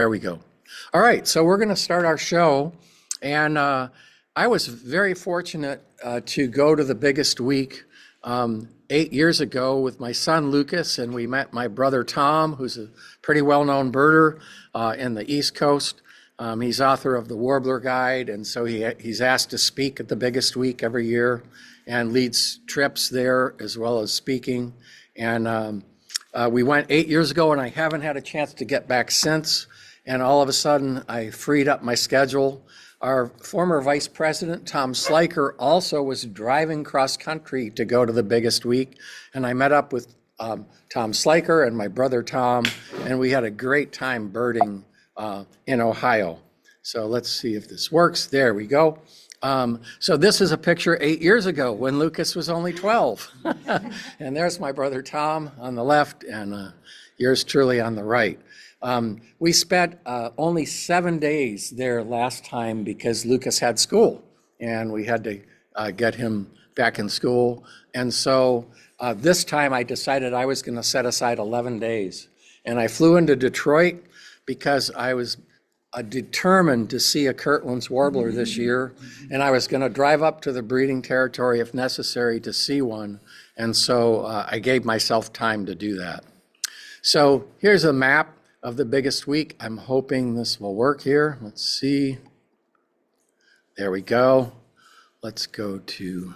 There we go. All right, so we're going to start our show. And I was very fortunate to go to the biggest week 8 years ago with my son Lucas, and we met my brother Tom, who's a pretty well-known birder in the East Coast. He's author of the Warbler Guide, and so he's asked to speak at the biggest week every year and leads trips there as well as speaking. And we went 8 years ago, and I haven't had a chance to get back since. And all of a sudden, I freed up my schedule. Our former vice president, Tom Sliker, also was driving cross country to go to the biggest week. And I met up with Tom Sliker and my brother Tom, and we had a great time birding in Ohio. So let's see if this works. There we go. So this is a picture 8 years ago when Lucas was only 12. And there's my brother Tom on the left and yours truly on the right. We spent only 7 days there last time because Lucas had school and we had to get him back in school. And so this time I decided I was going to set aside 11 days. And I flew into Detroit because I was determined to see a Kirtland's warbler this year. And I was going to drive up to the breeding territory if necessary to see one. And so I gave myself time to do that. So here's a map of the biggest week. I'm hoping this will work here. Let's see. There we go. Let's go to,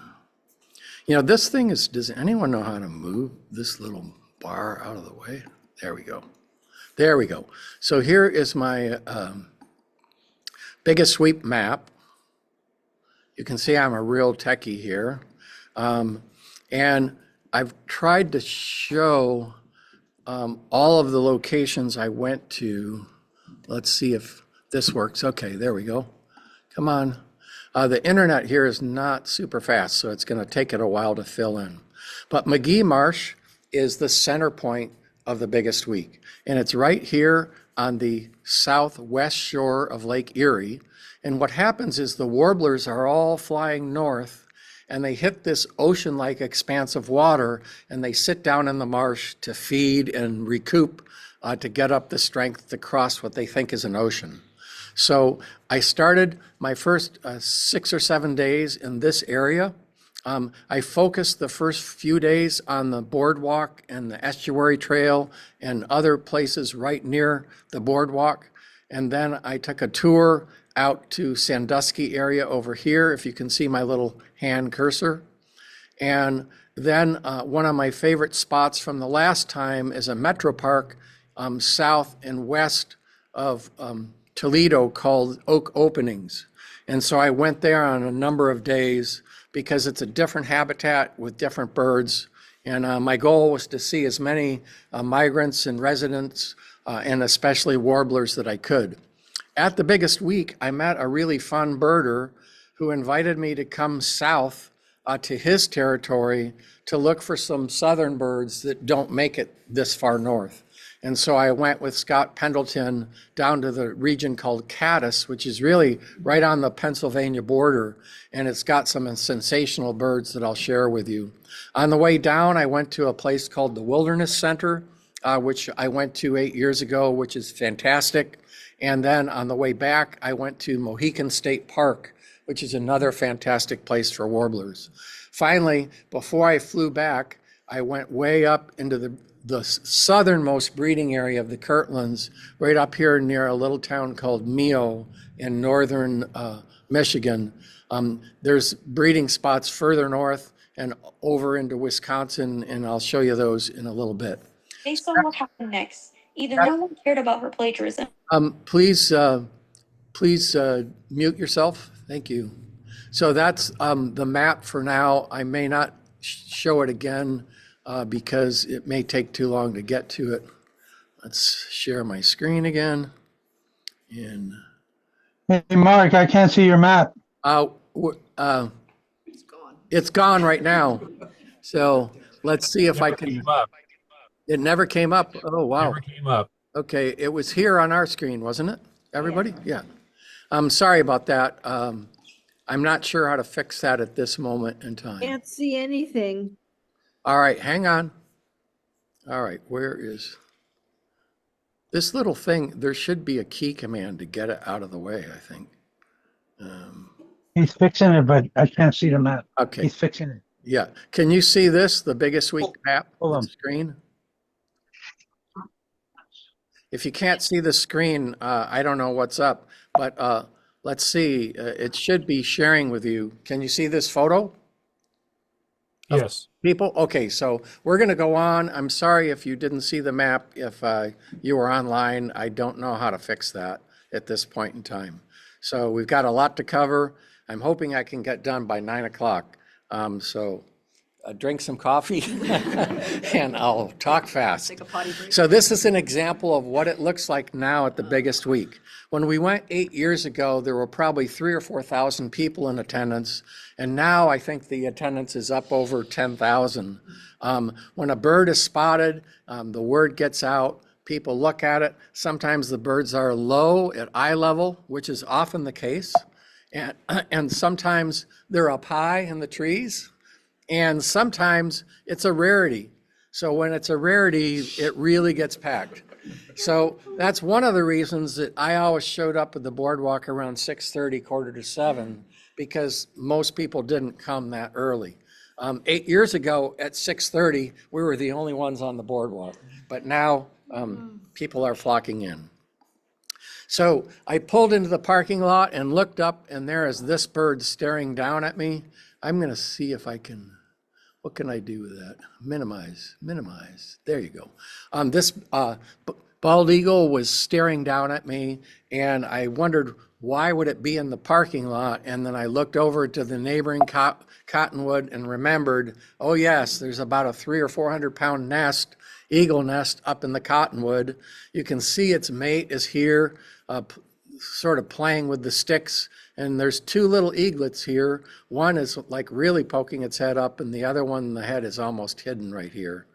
this thing is, does anyone know how to move this little bar out of the way? There we go. There we go. So here is my biggest sweep map. You can see I'm a real techie here. And I've tried to show all of the locations I went to. Let's see if this works. Okay, there we go. Come on. The internet here is not super fast, so it's going to take it a while to fill in. But Magee Marsh is the center point of the biggest week. And it's right here on the southwest shore of Lake Erie. And what happens is the warblers are all flying north and they hit this ocean-like expanse of water and they sit down in the marsh to feed and recoup to get up the strength to cross what they think is an ocean. So I started my first 6 or 7 days in this area. I focused the first few days on the Boardwalk and the Estuary Trail and other places right near the Boardwalk. And then I took a tour out to Sandusky area over here, if you can see my little hand cursor. And then one of my favorite spots from the last time is a metro park south and west of Toledo called Oak Openings. And so I went there on a number of days because it's a different habitat with different birds. And my goal was to see as many migrants and residents and especially warblers that I could. At the biggest week, I met a really fun birder who invited me to come south to his territory to look for some southern birds that don't make it this far north. And so I went with Scott Pendleton down to the region called Caddis, which is really right on the Pennsylvania border. And it's got some sensational birds that I'll share with you. On the way down, I went to a place called the Wilderness Center, which I went to 8 years ago, which is fantastic. And then on the way back, I went to Mohican State Park, which is another fantastic place for warblers. Finally, before I flew back, I went way up into the southernmost breeding area of the Kirtlands, right up here near a little town called Mio in northern Michigan. There's breeding spots further north and over into Wisconsin, and I'll show you those in a little bit. Based on what happened next, either no one cared about her plagiarism. Please mute yourself. Thank you. So that's the map for now. I may not show it again because it may take too long to get to it. Let's share my screen again. And hey, Mark, I can't see your map. It's gone right now. So let's see if I can. It never came up. Oh, wow. Never came up. Okay, it was here on our screen, wasn't it? Everybody? Yeah. I'm sorry about that. I'm not sure how to fix that at this moment in time. Can't see anything. All right, hang on. All right, where is? This little thing, there should be a key command to get it out of the way, I think. He's fixing it, but I can't see the map. Okay, He's fixing it. yeah. Can you see this, the biggest week map, Hold the on. screen? If you can't see the screen, I don't know what's up, but let's see. It should be sharing with you. Can you see this photo? Yes. People? Okay, so we're going to go on. I'm sorry if you didn't see the map. If you were online, I don't know how to fix that at this point in time. So we've got a lot to cover. I'm hoping I can get done by 9 o'clock. So drink some coffee and I'll talk fast. Take a potty break. So this is an example of what it looks like now at the biggest week. When we went 8 years ago, there were probably 3,000 or 4,000 people in attendance. And now I think the attendance is up over 10,000. When a bird is spotted, the word gets out, people look at it. Sometimes the birds are low at eye level, which is often the case. And sometimes they're up high in the trees. And sometimes it's a rarity. So when it's a rarity, it really gets packed. So that's one of the reasons that I always showed up at the boardwalk around 6:30, 6:45, because most people didn't come that early. 8 years ago at 6:30, we were the only ones on the boardwalk, but now people are flocking in. So I pulled into the parking lot and looked up, and there is this bird staring down at me. I'm going to see if I can, what can I do with that? Minimize. There you go. This bald eagle was staring down at me, and I wondered why would it be in the parking lot? And then I looked over to the neighboring cottonwood and remembered, oh yes, there's about a 300 or 400 pound nest, eagle nest up in the cottonwood. You can see its mate is here, sort of playing with the sticks. And there's two little eaglets here. One is like really poking its head up, and the other one, the head is almost hidden right here.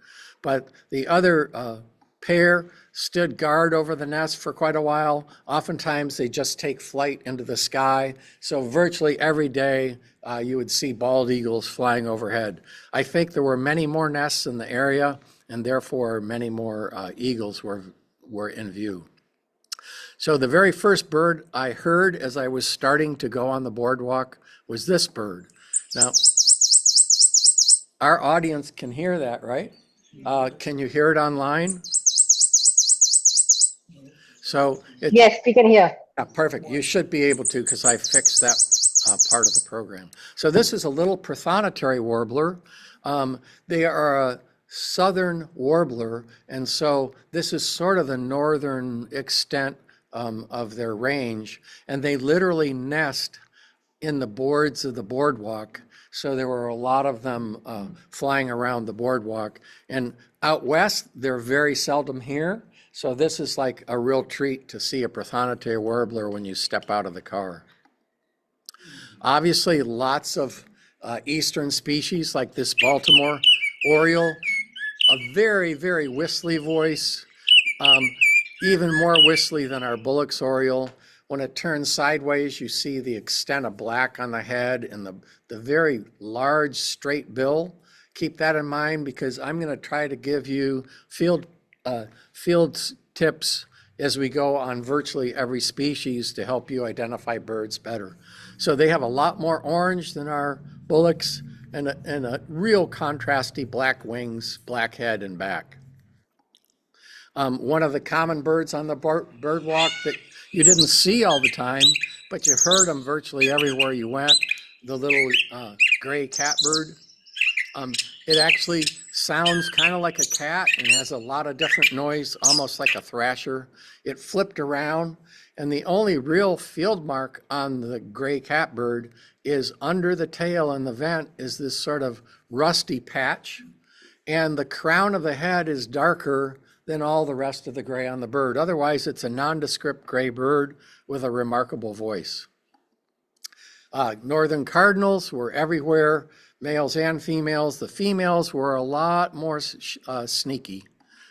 But the other pair stood guard over the nest for quite a while. Oftentimes they just take flight into the sky. So virtually every day you would see bald eagles flying overhead. I think there were many more nests in the area, and therefore many more eagles were in view. So the very first bird I heard as I was starting to go on the boardwalk was this bird. Now, our audience can hear that, right? Can you hear it online? So it's, Yes, we can hear. perfect. You should be able to, because I fixed that part of the program. So this is a little prothonotary warbler. They are a southern warbler, and so this is sort of the northern extent of their range, and they literally nest in the boards of the boardwalk. So there were a lot of them flying around the boardwalk. And out west, they're very seldom here. So this is like a real treat to see a prothonotary warbler when you step out of the car. Obviously, lots of eastern species like this Baltimore oriole, a very, very whistly voice. Even more whistly than our Bullock's oriole. When it turns sideways, you see the extent of black on the head and the very large straight bill. Keep that in mind, because I'm going to try to give you field tips as we go on virtually every species to help you identify birds better. So they have a lot more orange than our Bullock's, and a real contrasty black wings, black head and back. One of the common birds on the boardwalk that you didn't see all the time, but you heard them virtually everywhere you went, the little gray catbird. It actually sounds kind of like a cat and has a lot of different noise, almost like a thrasher. It flipped around, and the only real field mark on the gray catbird is under the tail and the vent is this sort of rusty patch, and the crown of the head is darker than all the rest of the gray on the bird. Otherwise, it's a nondescript gray bird with a remarkable voice. Northern cardinals were everywhere, males and females. The females were a lot more sneaky,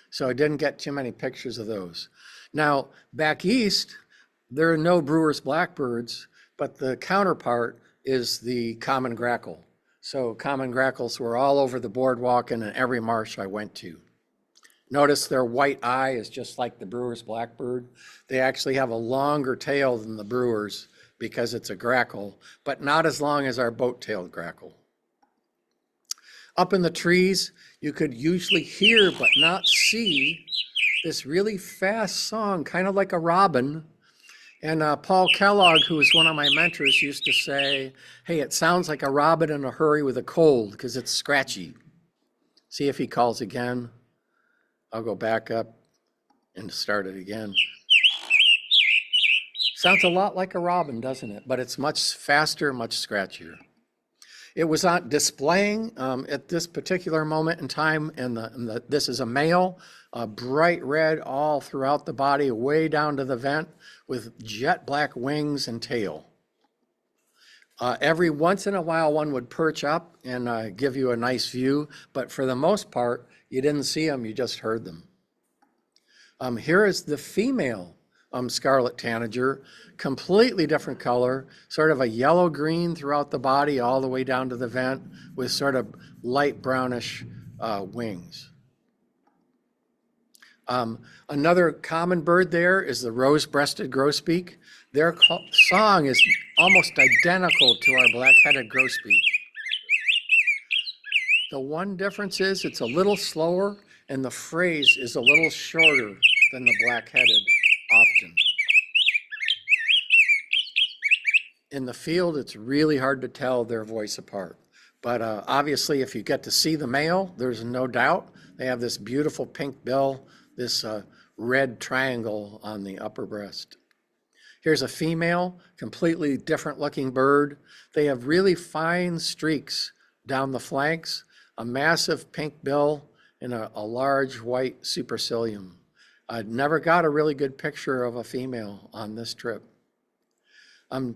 so I didn't get too many pictures of those. Now, back east, there are no Brewer's blackbirds, but the counterpart is the common grackle. So common grackles were all over the boardwalk and in every marsh I went to. Notice their white eye is just like the brewer's blackbird. They actually have a longer tail than the brewer's because it's a grackle, but not as long as our boat-tailed grackle. Up in the trees, you could usually hear but not see this really fast song, kind of like a robin. And Paul Kellogg, who was one of my mentors, used to say, hey, it sounds like a robin in a hurry with a cold because it's scratchy. See if he calls again. I'll go back up and start it again. Sounds a lot like a robin, doesn't it? But it's much faster, much scratchier. It was on displaying at this particular moment in time, and this is a male, bright red all throughout the body, way down to the vent, with jet black wings and tail. Every once in a while, one would perch up and give you a nice view, but for the most part, you didn't see them, you just heard them. Here is the female scarlet tanager, completely different color, sort of a yellow-green throughout the body all the way down to the vent with sort of light brownish wings. Another common bird there is the rose-breasted grosbeak. Their song is almost identical to our black-headed grosbeak. The one difference is it's a little slower and the phrase is a little shorter than the black-headed often. In the field, it's really hard to tell their voice apart. But obviously, if you get to see the male, there's no doubt. They have this beautiful pink bill, this red triangle on the upper breast. Here's a female, completely different looking bird. They have really fine streaks down the flanks, a massive pink bill, and a large white supercilium. I never got a really good picture of a female on this trip.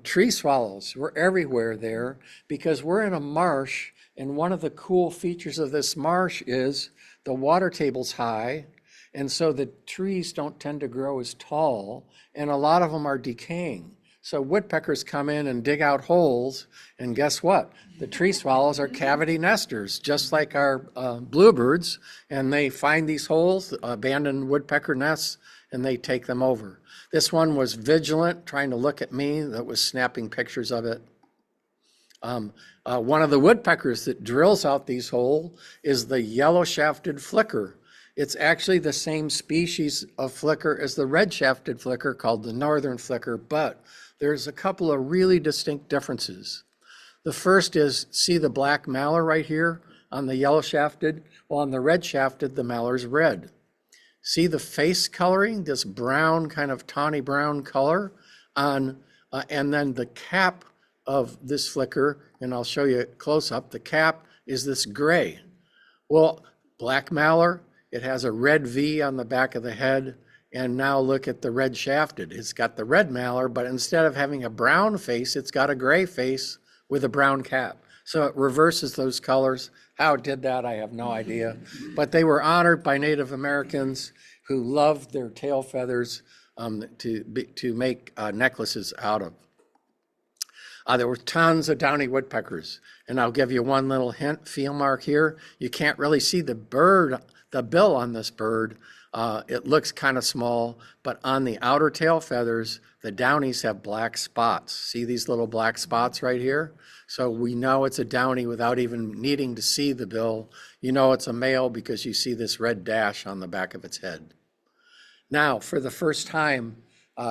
Tree swallows were everywhere there because we're in a marsh, and one of the cool features of this marsh is the water table's high, and so the trees don't tend to grow as tall, and a lot of them are decaying. So woodpeckers come in and dig out holes, and guess what? The tree swallows are cavity nesters, just like our bluebirds, and they find these holes, abandoned woodpecker nests, and they take them over. This one was vigilant, trying to look at me, that was snapping pictures of it. One of the woodpeckers that drills out these holes is the yellow-shafted flicker. It's actually the same species of flicker as the red-shafted flicker called the northern flicker, but there's a couple of really distinct differences. The first is, see the black mallard right here on the yellow-shafted? Well, on the red-shafted, the mallard's red. See the face coloring, this brown, kind of tawny brown color on, and then the cap of this flicker, and I'll show you close up, the cap is this gray. Well, black mallard, it has a red V on the back of the head, and now look at the red shafted. It's got the red mallard, but instead of having a brown face, it's got a gray face with a brown cap. So it reverses those colors. How it did that, I have no idea. But they were honored by Native Americans who loved their tail feathers to make necklaces out of. There were tons of downy woodpeckers. And I'll give you one little hint, field mark here. You can't really see the bird, the bill on this bird. It looks kind of small, but on the outer tail feathers, the downies have black spots. See these little black spots right here? So we know it's a downy without even needing to see the bill. You know it's a male because you see this red dash on the back of its head. Now, for the first time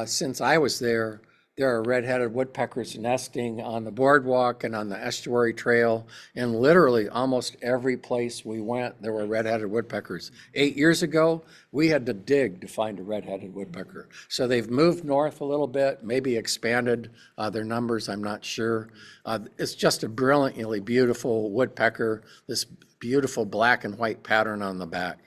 since I was there are red-headed woodpeckers nesting on the boardwalk and on the estuary trail, and literally almost every place we went, there were red-headed woodpeckers. 8 years ago, we had to dig to find a red-headed woodpecker. So they've moved north a little bit, maybe expanded their numbers, I'm not sure. It's just a brilliantly beautiful woodpecker, this beautiful black and white pattern on the back.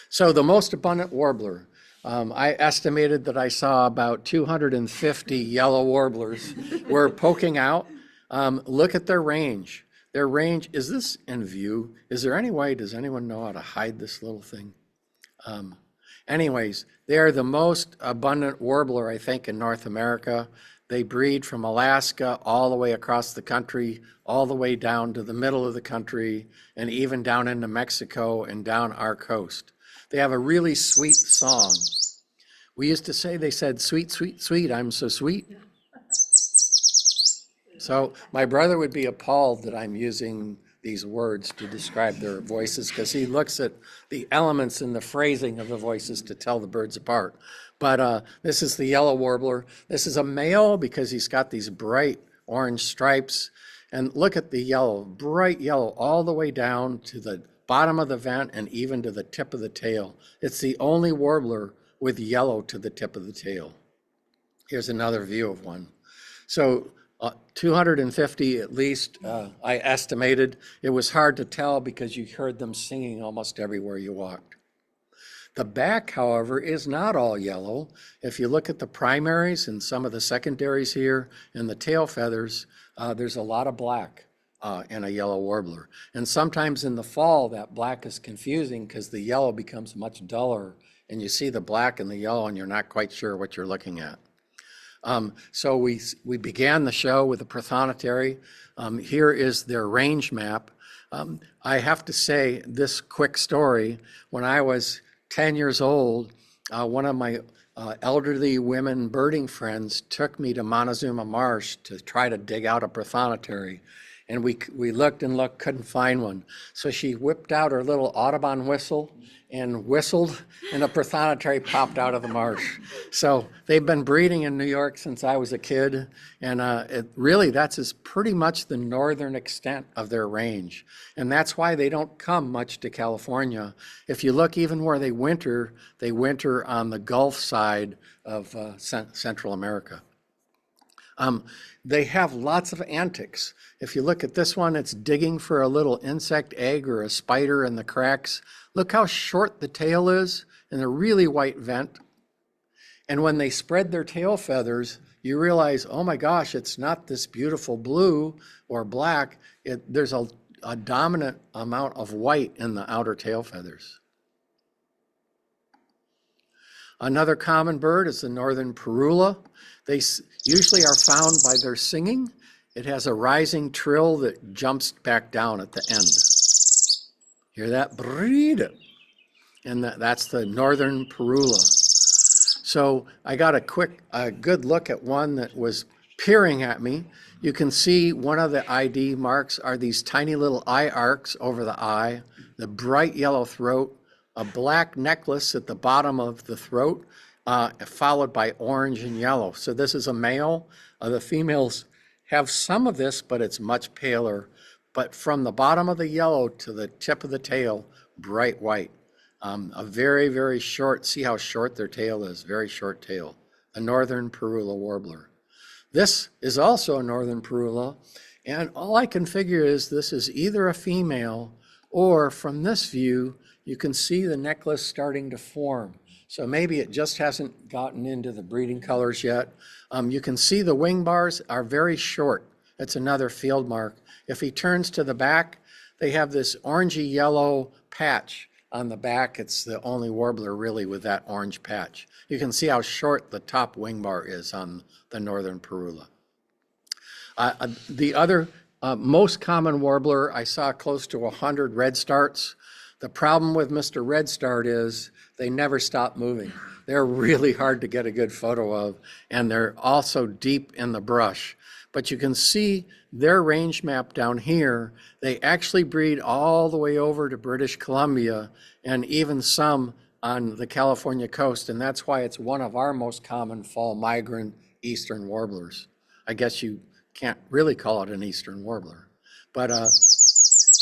So the most abundant warbler. I estimated that I saw about 250 yellow warblers were poking out. Look at their range. Their range, is this in view? Is there any way, does anyone know how to hide this little thing? Anyways, they are the most abundant warbler, I think, in North America. They breed from Alaska all the way across the country, all the way down to the middle of the country, and even down into Mexico and down our coast. They have a really sweet song. We used to say, they said, sweet, sweet, sweet, I'm so sweet. So my brother would be appalled that I'm using these words to describe their voices because he looks at the elements and the phrasing of the voices to tell the birds apart. But this is the yellow warbler. This is a male because he's got these bright orange stripes. And look at the yellow, bright yellow, all the way down to the bottom of the vent and even to the tip of the tail. It's the only warbler with yellow to the tip of the tail. Here's another view of one. So 250 at least, I estimated. It was hard to tell because you heard them singing almost everywhere you walked. The back, however, is not all yellow. If you look at the primaries and some of the secondaries here and the tail feathers, there's a lot of black in a yellow warbler. And sometimes in the fall, that black is confusing because the yellow becomes much duller and you see the black and the yellow and you're not quite sure what you're looking at. So we began the show with a prothonotary. Here is their range map. I have to say this quick story. When I was 10 years old, one of my elderly women birding friends took me to Montezuma Marsh to try to dig out a prothonotary. And we looked and looked, couldn't find one. So she whipped out her little Audubon whistle and whistled, and a prothonotary popped out of the marsh. So they've been breeding in New York since I was a kid, and really that's pretty much the northern extent of their range. And that's why they don't come much to California. If you look even where they winter on the Gulf side of Central America. They have lots of antics. If you look at this one, it's digging for a little insect egg or a spider in the cracks. Look how short the tail is in a really white vent. And when they spread their tail feathers, you realize, oh my gosh, it's not this beautiful blue or black. There's a dominant amount of white in the outer tail feathers. Another common bird is the northern parula. They usually are found by their singing. It has a rising trill that jumps back down at the end. Hear that? Breed. And that's the northern parula. So I got a good look at one that was peering at me. You can see one of the ID marks are these tiny little eye arcs over the eye, the bright yellow throat, a black necklace at the bottom of the throat, followed by orange and yellow. So this is a male. The females have some of this, but it's much paler. But from the bottom of the yellow to the tip of the tail, bright white. A very, very short, see how short their tail is, very short tail. A northern parula warbler. This is also a northern parula, and all I can figure is this is either a female or from this view, you can see the necklace starting to form. So maybe it just hasn't gotten into the breeding colors yet. You can see the wing bars are very short. That's another field mark. If he turns to the back, they have this orangey yellow patch on the back. It's the only warbler really with that orange patch. You can see how short the top wing bar is on the northern parula. The other most common warbler, I saw close to 100 redstarts. The problem with Mr. Redstart is they never stop moving. They're really hard to get a good photo of, and they're also deep in the brush. But you can see their range map down here. They actually breed all the way over to British Columbia and even some on the California coast, and that's why it's one of our most common fall migrant eastern warblers. I guess you can't really call it an eastern warbler. But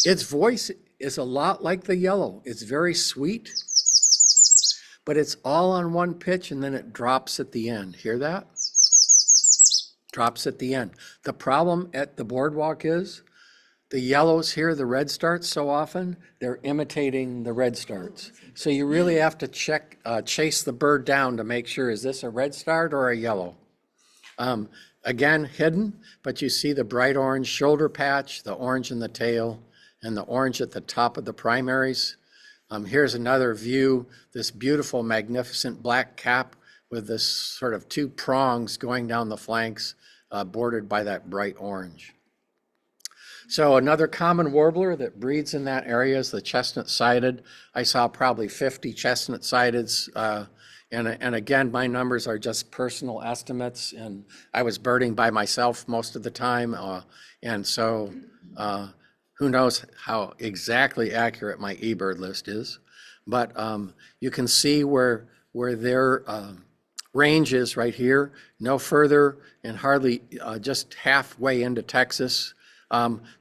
its voice is a lot like the yellow. It's very sweet, but it's all on one pitch and then it drops at the end. Hear that? Drops at the end. The problem at the Boardwalk is the yellows hear the redstarts so often, they're imitating the redstarts. So you really have to chase the bird down to make sure, is this a redstart or a yellow? Again, hidden, but you see the bright orange shoulder patch, the orange in the tail, and the orange at the top of the primaries. Here's another view, this beautiful, magnificent black cap with this sort of two prongs going down the flanks, bordered by that bright orange. So another common warbler that breeds in that area is the chestnut-sided. I saw probably 50 chestnut-sideds, and again, my numbers are just personal estimates, and I was birding by myself most of the time, and so who knows how exactly accurate my eBird list is. But you can see where their range is right here, no further and hardly just halfway into Texas.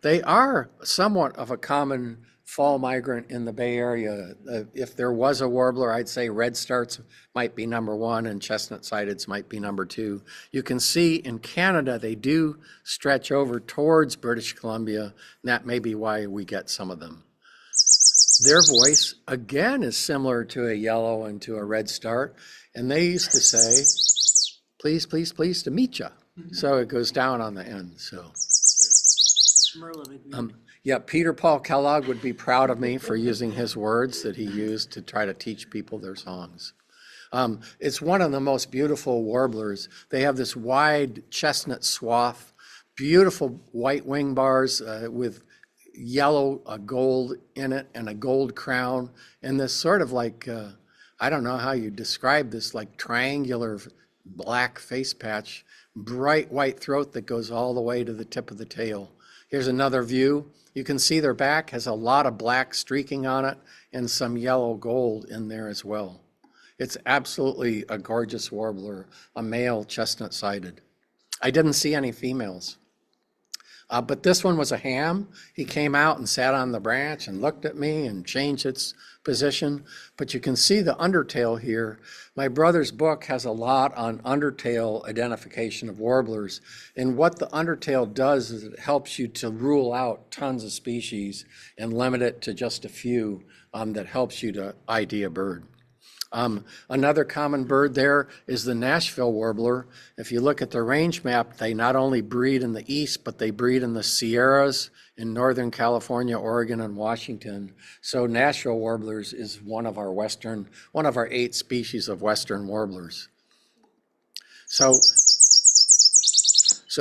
They are somewhat of a common fall migrant in the Bay Area. If there was a warbler, I'd say redstarts might be number one and chestnut-sideds might be number two. You can see in Canada, they do stretch over towards British Columbia, and that may be why we get some of them. Their voice, again, is similar to a yellow and to a redstart, and they used to say, please, please, please, to meet ya. So it goes down on the end, so. Yeah, Peter Paul Kellogg would be proud of me for using his words that he used to try to teach people their songs. It's one of the most beautiful warblers. They have this wide chestnut swath, beautiful white wing bars with yellow gold in it and a gold crown, and this sort of like, I don't know how you describe this, like triangular black face patch, bright white throat that goes all the way to the tip of the tail. Here's another view. You can see their back has a lot of black streaking on it and some yellow gold in there as well. It's absolutely a gorgeous warbler, a male chestnut-sided. I didn't see any females. But this one was a ham. He came out and sat on the branch and looked at me and changed its position. But you can see the undertail here. My brother's book has a lot on undertail identification of warblers. And what the undertail does is it helps you to rule out tons of species and limit it to just a few that helps you to ID a bird. Another common bird there is the Nashville warbler. If you look at the range map, they not only breed in the east, but they breed in the Sierras in Northern California, Oregon, and Washington. So Nashville warblers is one of our 8 species of western warblers. So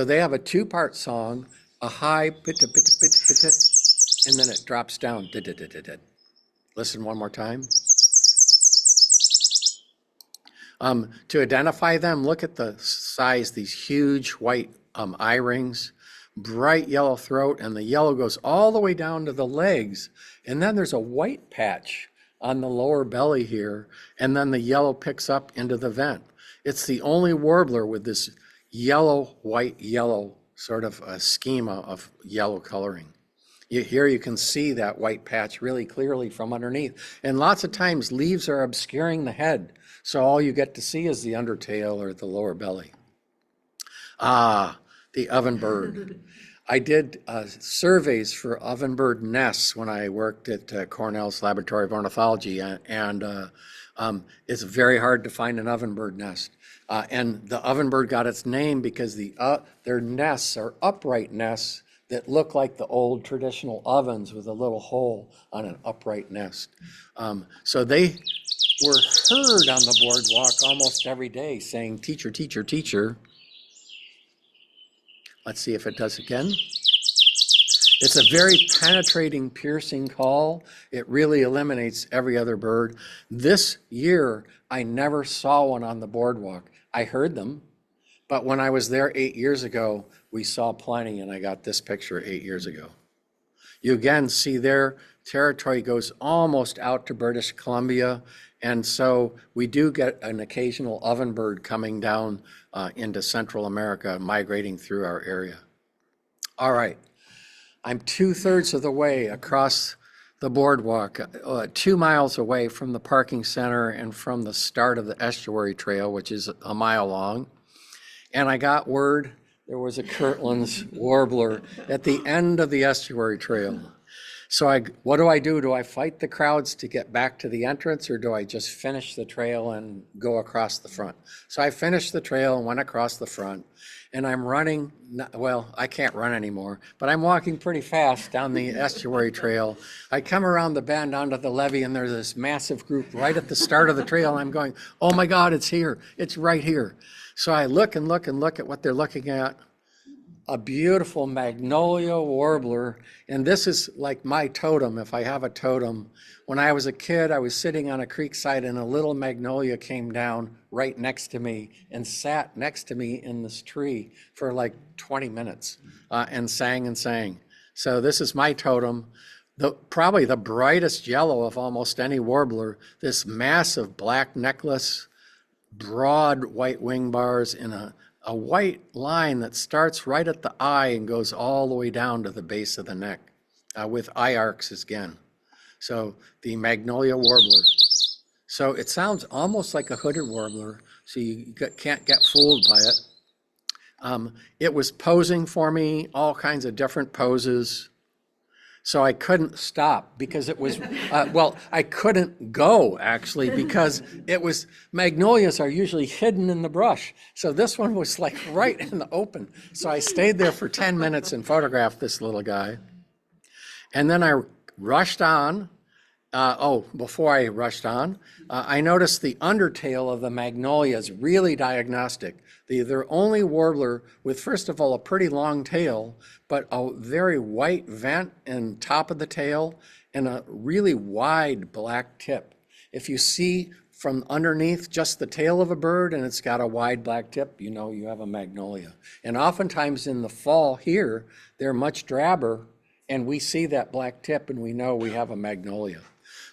they have a 2-part song, a high pitta pitta pitta pitta, and then it drops down. Listen one more time. To identify them, look at the size, these huge white eye rings, bright yellow throat, and the yellow goes all the way down to the legs. And then there's a white patch on the lower belly here, and then the yellow picks up into the vent. It's the only warbler with this yellow, white, yellow sort of a schema of yellow coloring. Here you can see that white patch really clearly from underneath. And lots of times leaves are obscuring the head. So all you get to see is the undertail or the lower belly. The ovenbird. I did surveys for ovenbird nests when I worked at Cornell's Laboratory of Ornithology, and it's very hard to find an ovenbird nest. And the ovenbird got its name because their nests are upright nests that look like the old traditional ovens with a little hole on an upright nest. So they were heard on the boardwalk almost every day saying, teacher, teacher, teacher. Let's see if it does again. It's a very penetrating, piercing call. It really eliminates every other bird. This year, I never saw one on the boardwalk. I heard them, but when I was there 8 years ago, we saw plenty, and I got this picture 8 years ago. You again see their territory goes almost out to British Columbia, and so we do get an occasional ovenbird coming down into Central America, migrating through our area. All right, I'm 2/3 of the way across the boardwalk, 2 miles away from the parking center and from the start of the estuary trail, which is a mile long. And I got word there was a Kirtland's warbler at the end of the estuary trail. So what do I do? Do I fight the crowds to get back to the entrance, or do I just finish the trail and go across the front? So I finished the trail and went across the front, and I'm running, well, I can't run anymore, but I'm walking pretty fast down the estuary trail. I come around the bend onto the levee, and there's this massive group right at the start of the trail, and I'm going, oh my God, it's here. It's right here. So I look and look and look at what they're looking at. A beautiful magnolia warbler, and this is like my totem, if I have a totem. When I was a kid, I was sitting on a creekside, and a little magnolia came down right next to me and sat next to me in this tree for like 20 minutes and sang and sang. So this is my totem. Probably the brightest yellow of almost any warbler, this massive black necklace, broad white wing bars in a white line that starts right at the eye and goes all the way down to the base of the neck with eye arcs again. So the magnolia warbler. So it sounds almost like a hooded warbler, so you can't get fooled by it. It was posing for me, all kinds of different poses. So I couldn't stop because it was, well, I couldn't go actually because it was, magnolias are usually hidden in the brush. So this one was like right in the open. So I stayed there for 10 minutes and photographed this little guy. And then I rushed on. Before I rushed on, I noticed the undertail of the magnolia is really diagnostic. They're only warbler with, first of all, a pretty long tail, but a very white vent in top of the tail and a really wide black tip. If you see from underneath just the tail of a bird and it's got a wide black tip, you know you have a magnolia. And oftentimes in the fall here, they're much drabber, and we see that black tip and we know we have a magnolia.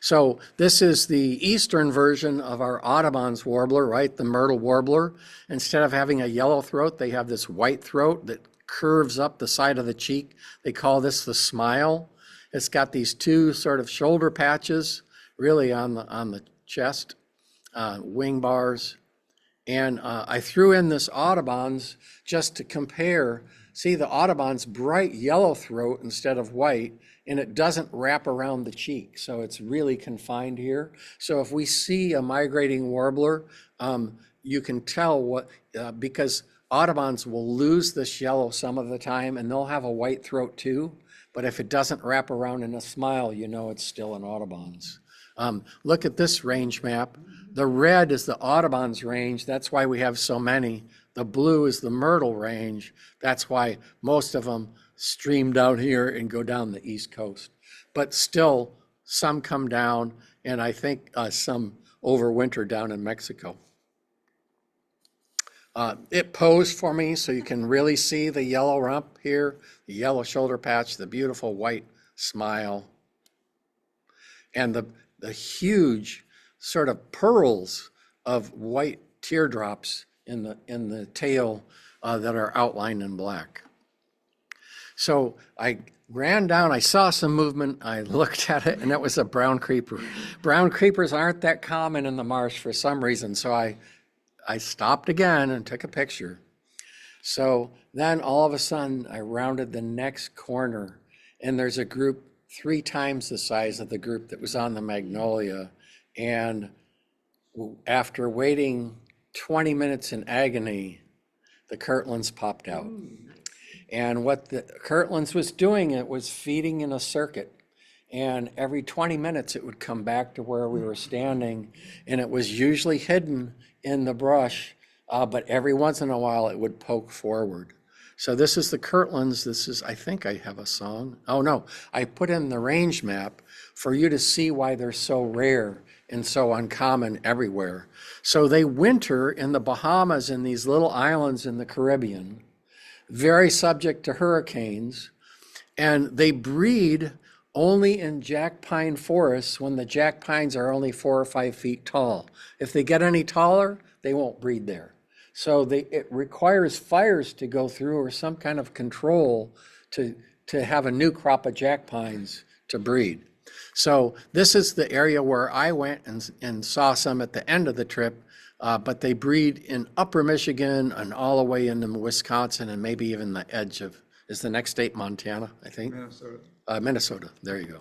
So this is the eastern version of our Audubon's warbler, right? The myrtle warbler. Instead of having a yellow throat, they have this white throat that curves up the side of the cheek. They call this the smile. It's got these two sort of shoulder patches, really on the chest, wing bars. And I threw in this Audubon's just to compare. See, the Audubon's bright yellow throat instead of white, and it doesn't wrap around the cheek. So it's really confined here. So if we see a migrating warbler, you can tell what, because Audubon's will lose this yellow some of the time, and they'll have a white throat too. But if it doesn't wrap around in a smile, you know it's still an Audubon's. Look at this range map. The red is the Audubon's range. That's why we have so many. The blue is the myrtle range. That's why most of them stream down here and go down the East Coast. But still, some come down, and I think some overwinter down in Mexico. It posed for me so you can really see the yellow rump here, the yellow shoulder patch, the beautiful white smile, and the huge sort of pearls of white teardrops in the tail that are outlined in black. So I ran down, I saw some movement, I looked at it, and it was a brown creeper. Brown creepers aren't that common in the marsh for some reason, so I stopped again and took a picture. So then all of a sudden I rounded the next corner, and there's a group 3 times the size of the group that was on the magnolia. And after waiting 20 minutes in agony, the Kirtlands popped out. And what the Kirtlands was doing, it was feeding in a circuit. And every 20 minutes it would come back to where we were standing, and it was usually hidden in the brush, but every once in a while it would poke forward. So this is the Kirtlands. This is, I think I have a song. Oh no, I put in the range map for you to see why they're so rare and so uncommon everywhere. So they winter in the Bahamas and these little islands in the Caribbean, very subject to hurricanes, and they breed only in jack pine forests when the jack pines are only 4 or 5 feet tall. If they get any taller, they won't breed there. So it requires fires to go through or some kind of control to have a new crop of jack pines to breed. So this is the area where I went and saw some at the end of the trip, but they breed in upper Michigan and all the way into Wisconsin and maybe even the edge of, is the next state Montana, I think? Minnesota. Minnesota. There you go.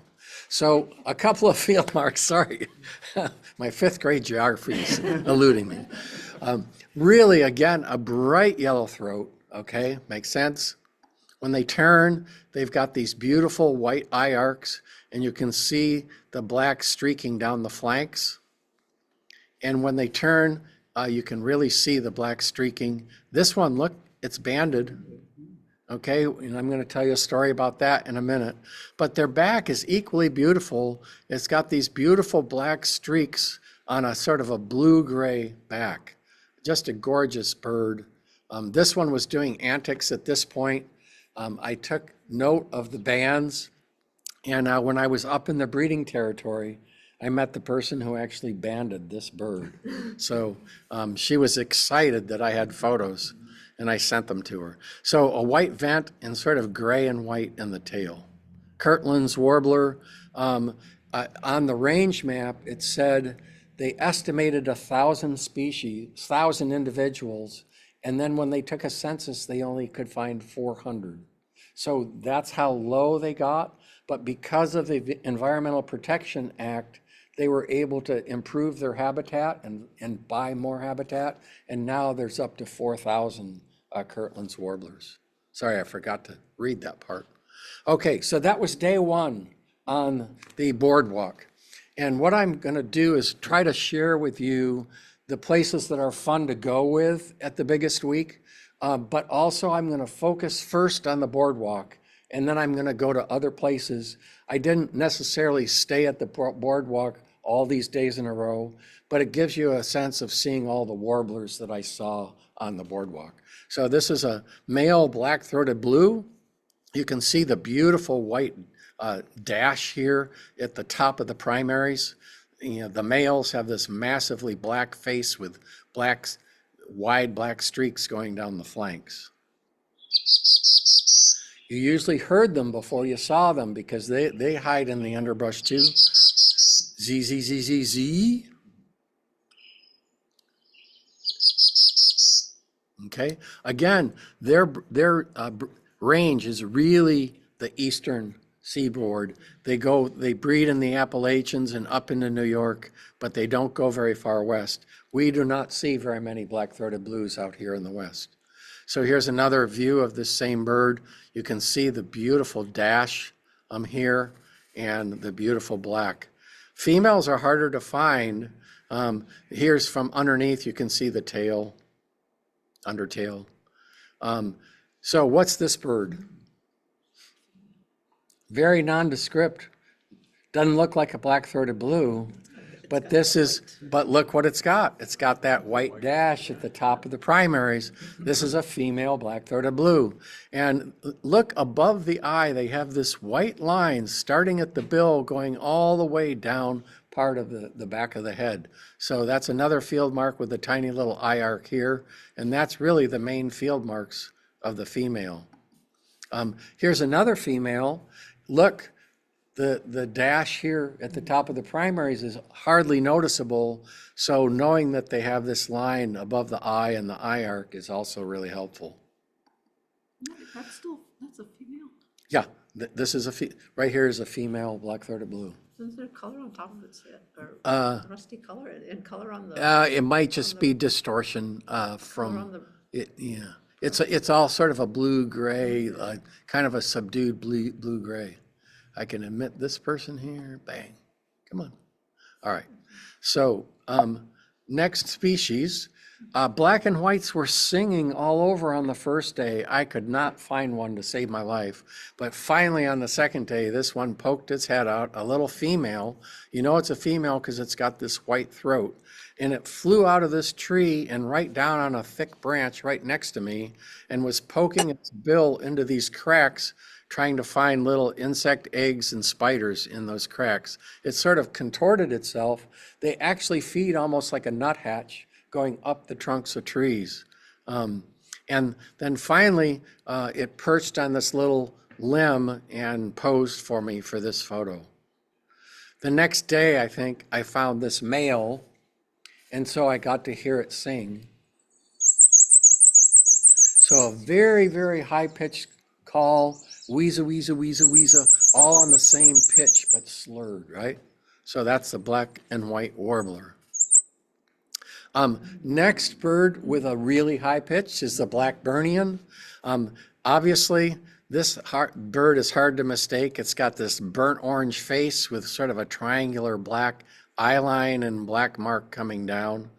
So a couple of field marks, sorry. My fifth grade geography is eluding me. Really, again, a bright yellow throat, okay, makes sense. When they turn, they've got these beautiful white eye arcs, and you can see the black streaking down the flanks. And when they turn, you can really see the black streaking. This one, look, it's banded. Okay, and I'm going to tell you a story about that in a minute. But their back is equally beautiful. It's got these beautiful black streaks on a sort of a blue-gray back. Just a gorgeous bird. This one was doing antics at this point. I took note of the bands, and when I was up in the breeding territory, I met the person who actually banded this bird. So she was excited that I had photos, and I sent them to her. So a white vent and sort of gray and white in the tail. Kirtland's warbler. On the range map, it said they estimated 1,000 species, 1,000 individuals, and then when they took a census, they only could find 400. So that's how low they got. But because of the Environmental Protection Act, they were able to improve their habitat and buy more habitat. And now there's up to 4,000 Kirtland's warblers. Sorry, I forgot to read that part. Okay, so that was day one on the boardwalk. And what I'm going to do is try to share with you the places that are fun to go with at the biggest week. But also I'm going to focus first on the boardwalk, and then I'm going to go to other places. I didn't necessarily stay at the boardwalk all these days in a row, but it gives you a sense of seeing all the warblers that I saw on the boardwalk. So this is a male black-throated blue. You can see the beautiful white dash here at the top of the primaries. You know, the males have this massively black face with wide black streaks going down the flanks. You usually heard them before you saw them because they hide in the underbrush too. Z, Z, Z, Z, Z. Okay, again, their range is really the eastern seaboard. They breed in the Appalachians and up into New York, but they don't go very far west. We do not see very many black-throated blues out here in the west. So here's another view of this same bird. You can see the beautiful dash here and the beautiful black. Females are harder to find. Here's from underneath, you can see the tail, undertail. So what's this bird? Very nondescript. Doesn't look like a black-throated blue, but but look what it's got. It's got that white dash at the top of the primaries. This is a female black-throated blue. And look above the eye, they have this white line starting at the bill going all the way down part of the back of the head. So that's another field mark with a tiny little eye arc here. And that's really the main field marks of the female. Here's another female. Look, the dash here at the top of the primaries is hardly noticeable. So knowing that they have this line above the eye and the eye arc is also really helpful. That's a female. Yeah, this is right here is a female black-throated blue. Isn't there color on top of its head, or rusty color and color on the? It might just be distortion from it. Yeah, it's all sort of a blue-gray, kind of a subdued blue-gray. I can admit this person here. Bang, come on. All right. So next species, black and whites were singing all over on the first day. I could not find one to save my life. But finally on the second day, this one poked its head out, a little female. You know it's a female because it's got this white throat. And it flew out of this tree and right down on a thick branch right next to me and was poking its bill into these cracks, trying to find little insect eggs and spiders in those cracks. It sort of contorted itself. They actually feed almost like a nuthatch going up the trunks of trees. And then finally, it perched on this little limb and posed for me for this photo. The next day, I think, I found this male, and so I got to hear it sing. So a very, very high-pitched call, Weeza, weeza, weeza, weeza, all on the same pitch but slurred, right? So that's the black and white warbler. Next bird with a really high pitch is the Blackburnian. Obviously, this bird is hard to mistake. It's got this burnt orange face with sort of a triangular black eye line and black mark coming down.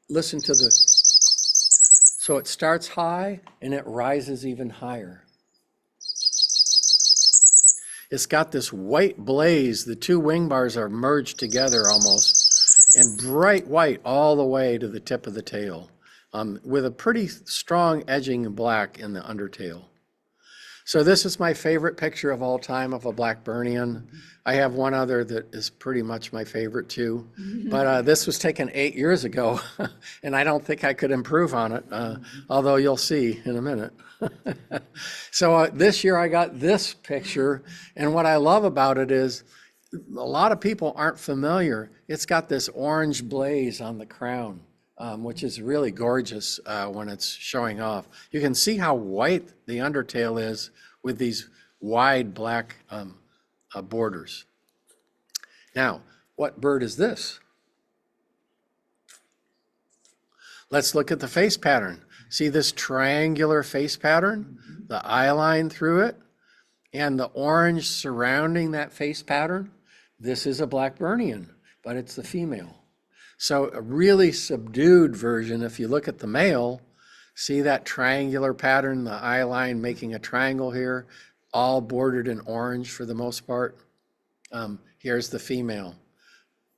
Listen to the, so it starts high and it rises even higher. It's got this white blaze. The two wing bars are merged together almost, and bright white all the way to the tip of the tail, with a pretty strong edging black in the undertail. So this is my favorite picture of all time of a Blackburnian. I have one other that is pretty much my favorite too, but this was taken 8 years ago, and I don't think I could improve on it, although you'll see in a minute. So this year I got this picture, and what I love about it is a lot of people aren't familiar. It's got this orange blaze on the crown, which is really gorgeous when it's showing off. You can see how white the undertail is with these wide black borders. Now, what bird is this? Let's look at the face pattern. See this triangular face pattern? The eye line through it, and the orange surrounding that face pattern? This is a Blackburnian, but it's the female. So a really subdued version, if you look at the male, see that triangular pattern, the eye line making a triangle here, all bordered in orange for the most part. Here's the female.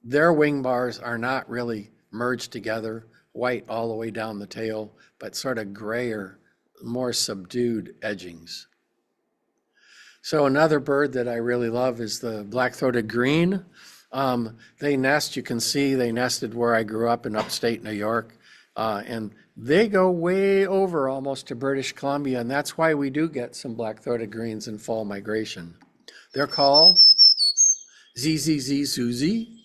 Their wing bars are not really merged together, white all the way down the tail, but sort of grayer, more subdued edgings. So another bird that I really love is the black-throated green. They nest, you can see they nested where I grew up in upstate New York, and they go way over almost to British Columbia, and that's why we do get some black-throated greens in fall migration. Their call, ZZZ Susie.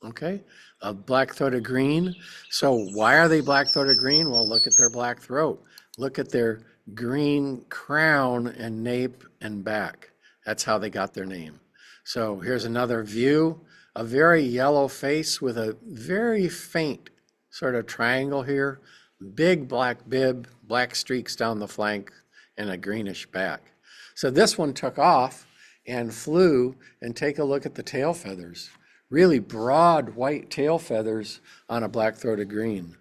Okay, a black-throated green. So why are they black-throated green? Well, look at their black throat. Look at their green crown and nape and back. That's how they got their name. So here's another view, a very yellow face with a very faint sort of triangle here, big black bib, black streaks down the flank, and a greenish back. So this one took off and flew, and take a look at the tail feathers. Really broad white tail feathers on a black-throated green.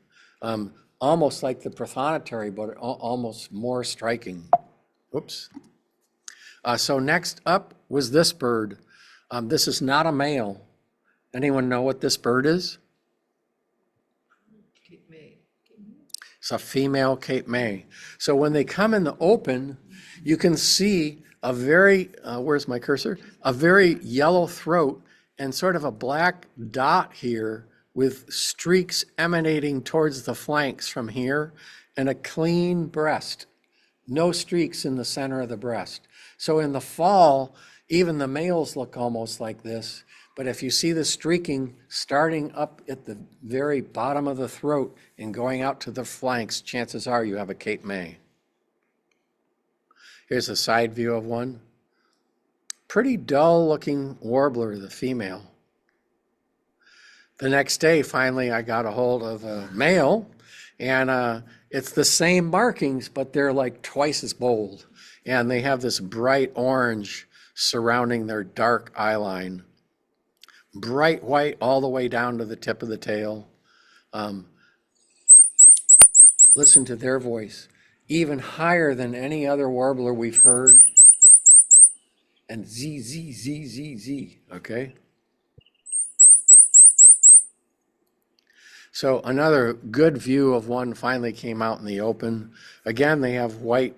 Almost like the prothonotary, but almost more striking. Oops. So next up was this bird. This is not a male. Anyone know what this bird is? Cape May. It's a female Cape May. So when they come in the open, you can see a very, where's my cursor? A very yellow throat and sort of a black dot here with streaks emanating towards the flanks from here, and a clean breast. No streaks in the center of the breast. So in the fall, even the males look almost like this, but if you see the streaking starting up at the very bottom of the throat and going out to the flanks, chances are you have a Cape May. Here's a side view of one. Pretty dull looking warbler, the female. The next day, finally, I got a hold of a male, and it's the same markings, but they're like twice as bold. And they have this bright orange surrounding their dark eye line. Bright white all the way down to the tip of the tail. Listen to their voice, even higher than any other warbler we've heard. And Z, Z, Z, Z, Z, okay? So another good view of one finally came out in the open. Again, they have white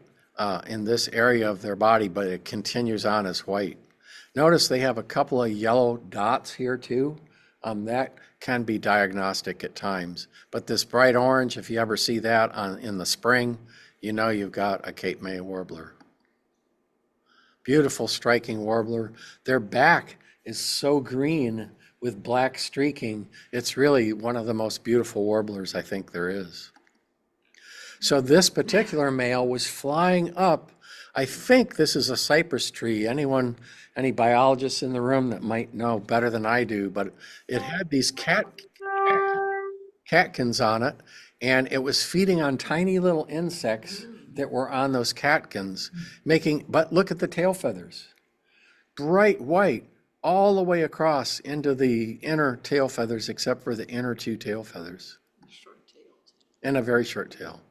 in this area of their body, but it continues on as white. Notice they have a couple of yellow dots here too. That can be diagnostic at times. But this bright orange, if you ever see that in the spring, you know you've got a Cape May warbler. Beautiful, striking warbler. Their back is so green with black streaking. It's really one of the most beautiful warblers I think there is. So this particular male was flying up. I think this is a cypress tree. Any biologists in the room that might know better than I do, but it had these catkins on it, and it was feeding on tiny little insects that were on those catkins, but look at the tail feathers. Bright white all the way across into the inner tail feathers, except for the inner two tail feathers. Short-tailed. And a very short tail.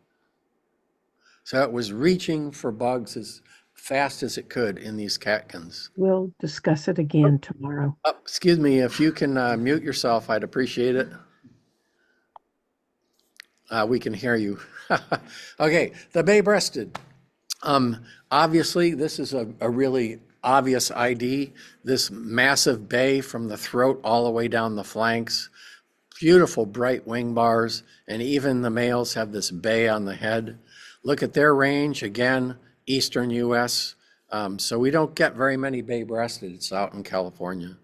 So it was reaching for bugs as fast as it could in these catkins. We'll discuss it again tomorrow. Excuse me, if you can mute yourself, I'd appreciate it. We can hear you. Okay, the bay-breasted. Obviously, this is a really obvious ID. This massive bay from the throat all the way down the flanks. Beautiful bright wing bars, and even the males have this bay on the head. Look at their range, again, eastern US. So we don't get very many bay-breasted. It's out in California.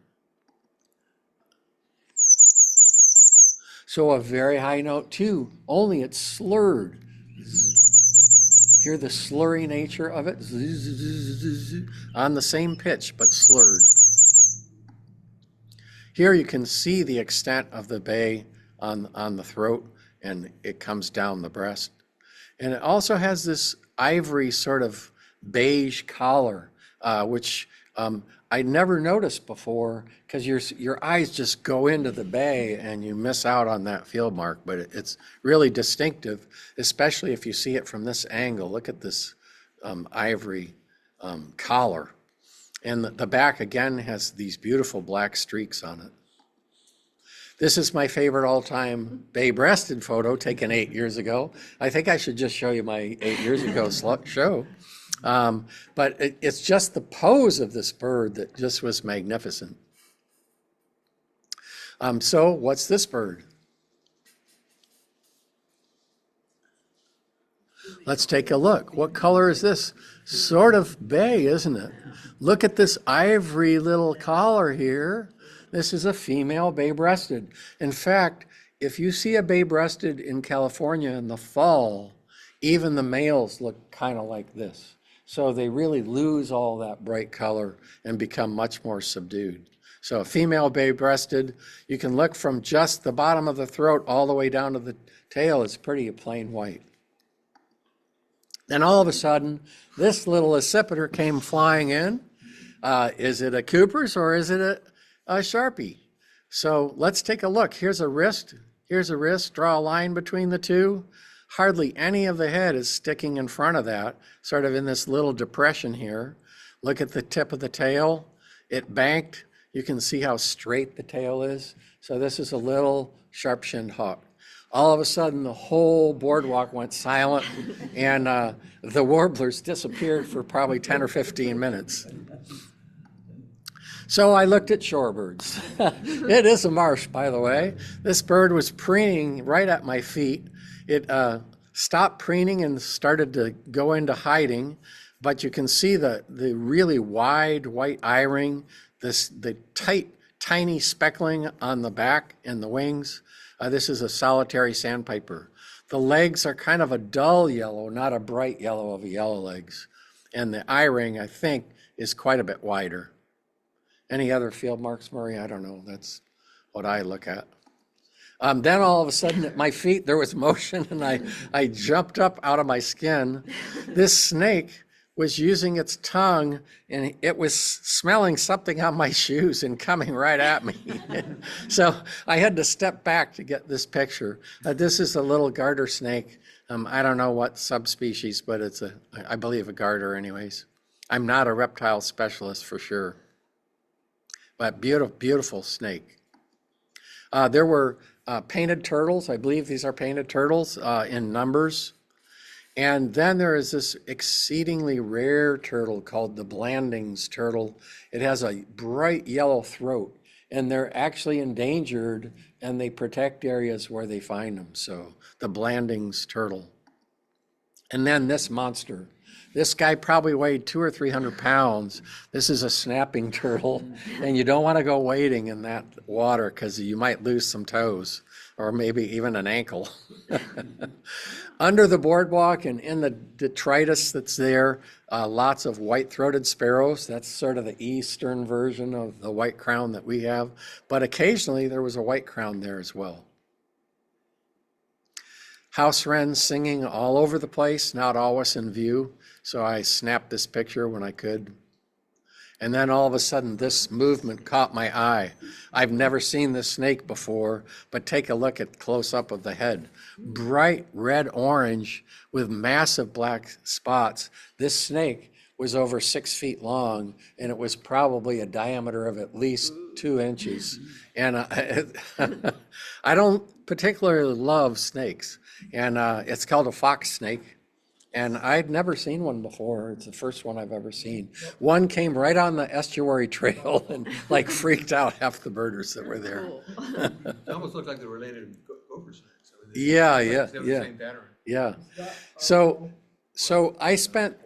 So a very high note too, only it's slurred. Hear the slurry nature of it? On the same pitch, but slurred. Here you can see the extent of the bay on the throat, and it comes down the breast. And it also has this ivory sort of beige collar, which I never noticed before, because your eyes just go into the bay and you miss out on that field mark, but it's really distinctive, especially if you see it from this angle. Look at this ivory collar. And the back, again, has these beautiful black streaks on it. This is my favorite all-time bay-breasted photo taken 8 years ago. I think I should just show you my 8 years ago show. But it's just the pose of this bird that just was magnificent. So what's this bird? Let's take a look. What color is this? Sort of bay, isn't it? Look at this ivory little collar here. This is a female bay-breasted. In fact, if you see a bay-breasted in California in the fall, even the males look kind of like this. So they really lose all that bright color and become much more subdued. So a female bay-breasted, you can look from just the bottom of the throat all the way down to the tail. It's pretty plain white. Then all of a sudden, this little accipiter came flying in. Is it a Cooper's or is it a Sharpie? So let's take a look. Here's a wrist. Here's a wrist. Draw a line between the two. Hardly any of the head is sticking in front of that, sort of in this little depression here. Look at the tip of the tail. It banked. You can see how straight the tail is. So this is a little sharp-shinned hawk. All of a sudden, the whole boardwalk went silent, and the warblers disappeared for probably 10 or 15 minutes. So I looked at shorebirds. It is a marsh, by the way. This bird was preening right at my feet. It stopped preening and started to go into hiding, but you can see the really wide white eye ring, the tight, tiny speckling on the back and the wings. This is a solitary sandpiper. The legs are kind of a dull yellow, not a bright yellow of the yellow legs. And the eye ring, I think, is quite a bit wider. Any other field marks, Murray? I don't know. That's what I look at. Then all of a sudden at my feet, there was motion, and I jumped up out of my skin. This snake was using its tongue, and it was smelling something on my shoes and coming right at me. So I had to step back to get this picture. This is a little garter snake. I don't know what subspecies, but it's I believe a garter anyways. I'm not a reptile specialist for sure. But beautiful, beautiful snake. There were painted turtles. I believe these are painted turtles in numbers. And then there is this exceedingly rare turtle called the Blandings turtle. It has a bright yellow throat, and they're actually endangered, and they protect areas where they find them. So the Blandings turtle. And then this monster. This guy probably weighed 200 or 300 pounds. This is a snapping turtle, and you don't want to go wading in that water because you might lose some toes or maybe even an ankle. Under the boardwalk and in the detritus that's there, lots of white-throated sparrows. That's sort of the eastern version of the white crown that we have. But occasionally there was a white crown there as well. House wrens singing all over the place, not always in view. So I snapped this picture when I could. And then all of a sudden, this movement caught my eye. I've never seen this snake before, but take a look at close-up of the head. Bright red orange with massive black spots. This snake was over 6 feet long, and it was probably a diameter of at least 2 inches. And I don't particularly love snakes, and it's called a fox snake. And I'd never seen one before. It's the first one I've ever seen. One came right on the estuary trail and like freaked out half the birders that were there. It almost looked like they're related to gopher snakes. I mean, Yeah, they yeah, have the yeah, same pattern. yeah. So I spent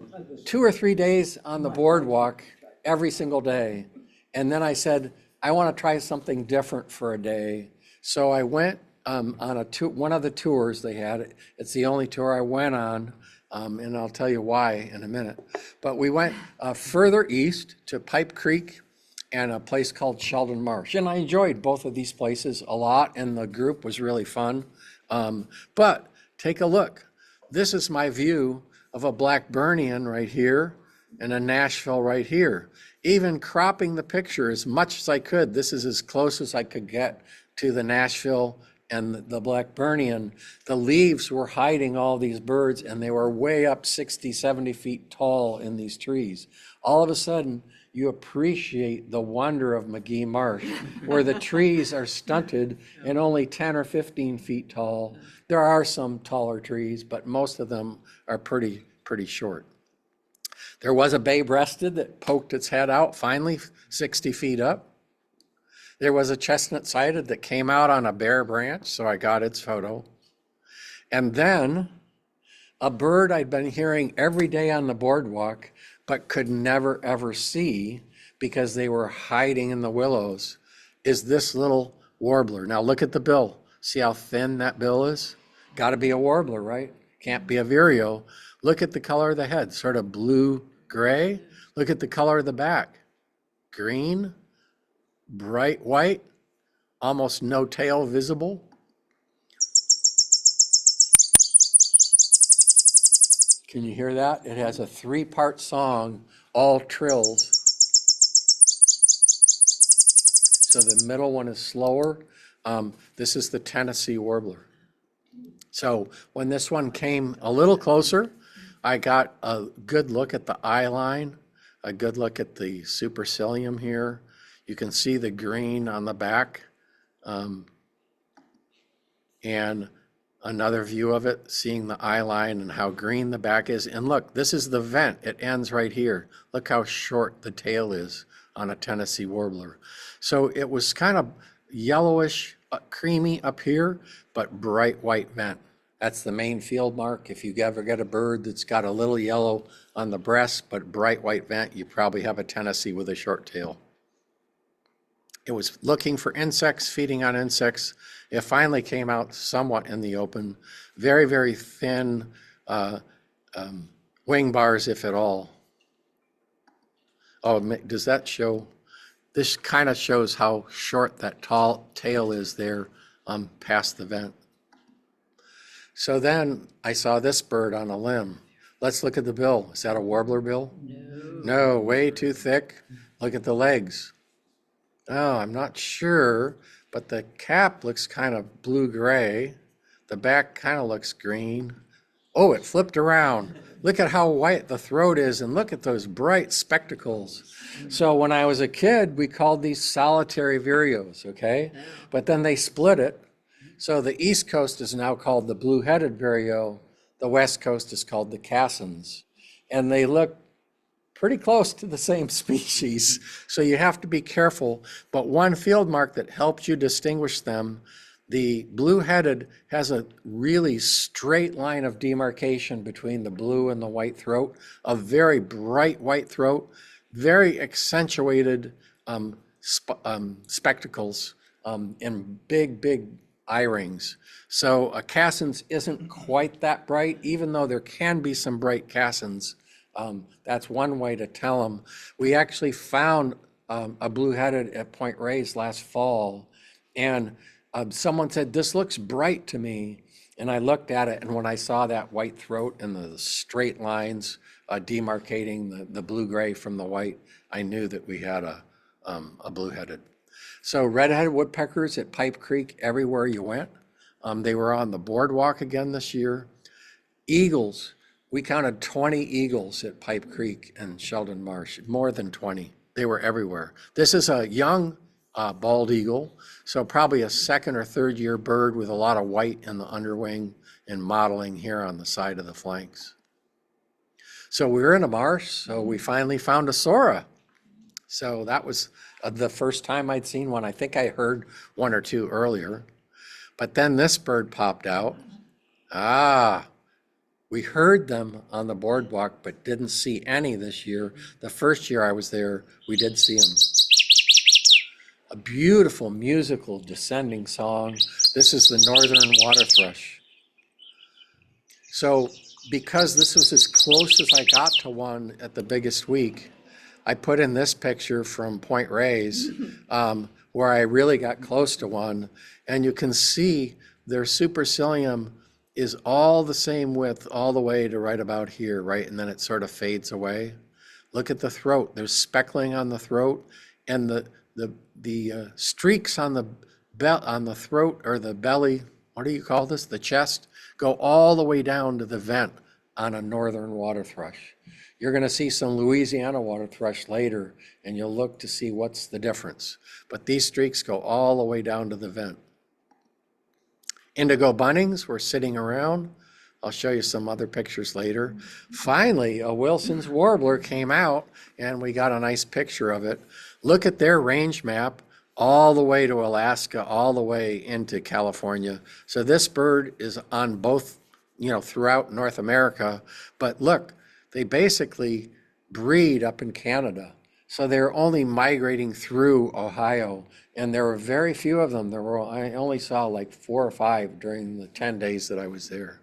2 or 3 days on the boardwalk every single day. And then I said, I want to try something different for a day. So I went on one of the tours they had. It's the only tour I went on. And I'll tell you why in a minute. But we went further east to Pipe Creek and a place called Sheldon Marsh. And I enjoyed both of these places a lot, and the group was really fun. But take a look. This is my view of a Blackburnian right here and a Nashville right here. Even cropping the picture as much as I could, this is as close as I could get to the Nashville and the Blackburnian. The leaves were hiding all these birds, and they were way up 60, 70 feet tall in these trees. All of a sudden, you appreciate the wonder of Magee Marsh, where the trees are stunted and only 10 or 15 feet tall. There are some taller trees, but most of them are pretty short. There was a bay-breasted that poked its head out finally 60 feet up. There was a chestnut-sided that came out on a bare branch, so I got its photo. And then a bird I'd been hearing every day on the boardwalk, but could never, ever see because they were hiding in the willows, is this little warbler. Now look at the bill. See how thin that bill is? Got to be a warbler, right? Can't be a vireo. Look at the color of the head, sort of blue-gray. Look at the color of the back, green, bright white, almost no tail visible. Can you hear that? It has a 3-part song, all trills. So the middle one is slower. This is the Tennessee warbler. So when this one came a little closer, I got a good look at the eye line, a good look at the supercilium here. You can see the green on the back, and another view of it, seeing the eye line and how green the back is. And look, this is the vent. It ends right here. Look how short the tail is on a Tennessee warbler. So it was kind of yellowish, creamy up here, but bright white vent. That's the main field mark. If you ever get a bird that's got a little yellow on the breast, but bright white vent, you probably have a Tennessee with a short tail. It was looking for insects, feeding on insects. It finally came out somewhat in the open. Very, very thin wing bars, if at all. Oh, does that show? This kind of shows how short that tall tail is there past the vent. So then I saw this bird on a limb. Let's look at the bill. Is that a warbler bill? No, way too thick. Look at the legs. Oh, I'm not sure, but the cap looks kind of blue-gray. The back kind of looks green. Oh, it flipped around. Look at how white the throat is, and look at those bright spectacles. So when I was a kid, we called these solitary vireos, okay? But then they split it. So the East Coast is now called the blue-headed vireo. The West Coast is called the Cassins. And they look pretty close to the same species, so you have to be careful. But one field mark that helps you distinguish them, The blue-headed has a really straight line of demarcation between the blue and the white throat, a very bright white throat, very accentuated spectacles, and big eye rings. So a Cassens isn't quite that bright, even though there can be some bright Cassens. That's one way to tell them. We actually found a blue-headed at Point Reyes last fall, and someone said, "This looks bright to me." And I looked at it, and when I saw that white throat and the straight lines demarcating the blue-gray from the white, I knew that we had a blue-headed. So red-headed woodpeckers at Pipe Creek everywhere you went. They were on the Boardwalk again this year. Eagles, we counted 20 eagles at Pipe Creek and Sheldon Marsh, more than 20. They were everywhere. This is a young bald eagle, so probably a second or third year bird with a lot of white in the underwing and mottling here on the side of the flanks. So we were in a marsh, so we finally found a Sora. So that was the first time I'd seen one. I think I heard one or two earlier, but then this bird popped out. We heard them on the Boardwalk, but didn't see any this year. The first year I was there, we did see them. A beautiful musical descending song. This is the northern water thrush. So because this was as close as I got to one at the biggest week, I put in this picture from Point Reyes, where I really got close to one, and you can see their supercilium is all the same width all the way to right about here, right? And then it sort of fades away. Look at the throat. There's speckling on the throat, and the streaks on the throat or the belly, what do you call this? The chest, go all the way down to the vent on a northern water thrush. You're going to see some Louisiana water thrush later, and you'll look to see what's the difference. But these streaks go all the way down to the vent. Indigo bunnings were sitting around. I'll show you some other pictures later. Finally, a Wilson's warbler came out, and we got a nice picture of it. Look at their range map all the way to Alaska, all the way into California. So this bird is on both, throughout North America. But look, they basically breed up in Canada. So they're only migrating through Ohio, and there were very few of them. I only saw like 4 or 5 during the 10 days that I was there.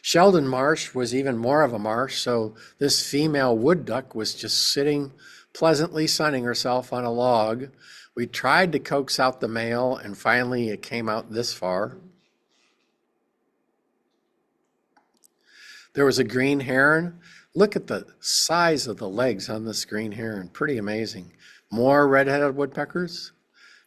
Sheldon Marsh was even more of a marsh, so this female wood duck was just sitting pleasantly sunning herself on a log. We tried to coax out the male, and finally it came out this far. There was a green heron. Look at the size of the legs on this green heron, pretty amazing. More red-headed woodpeckers,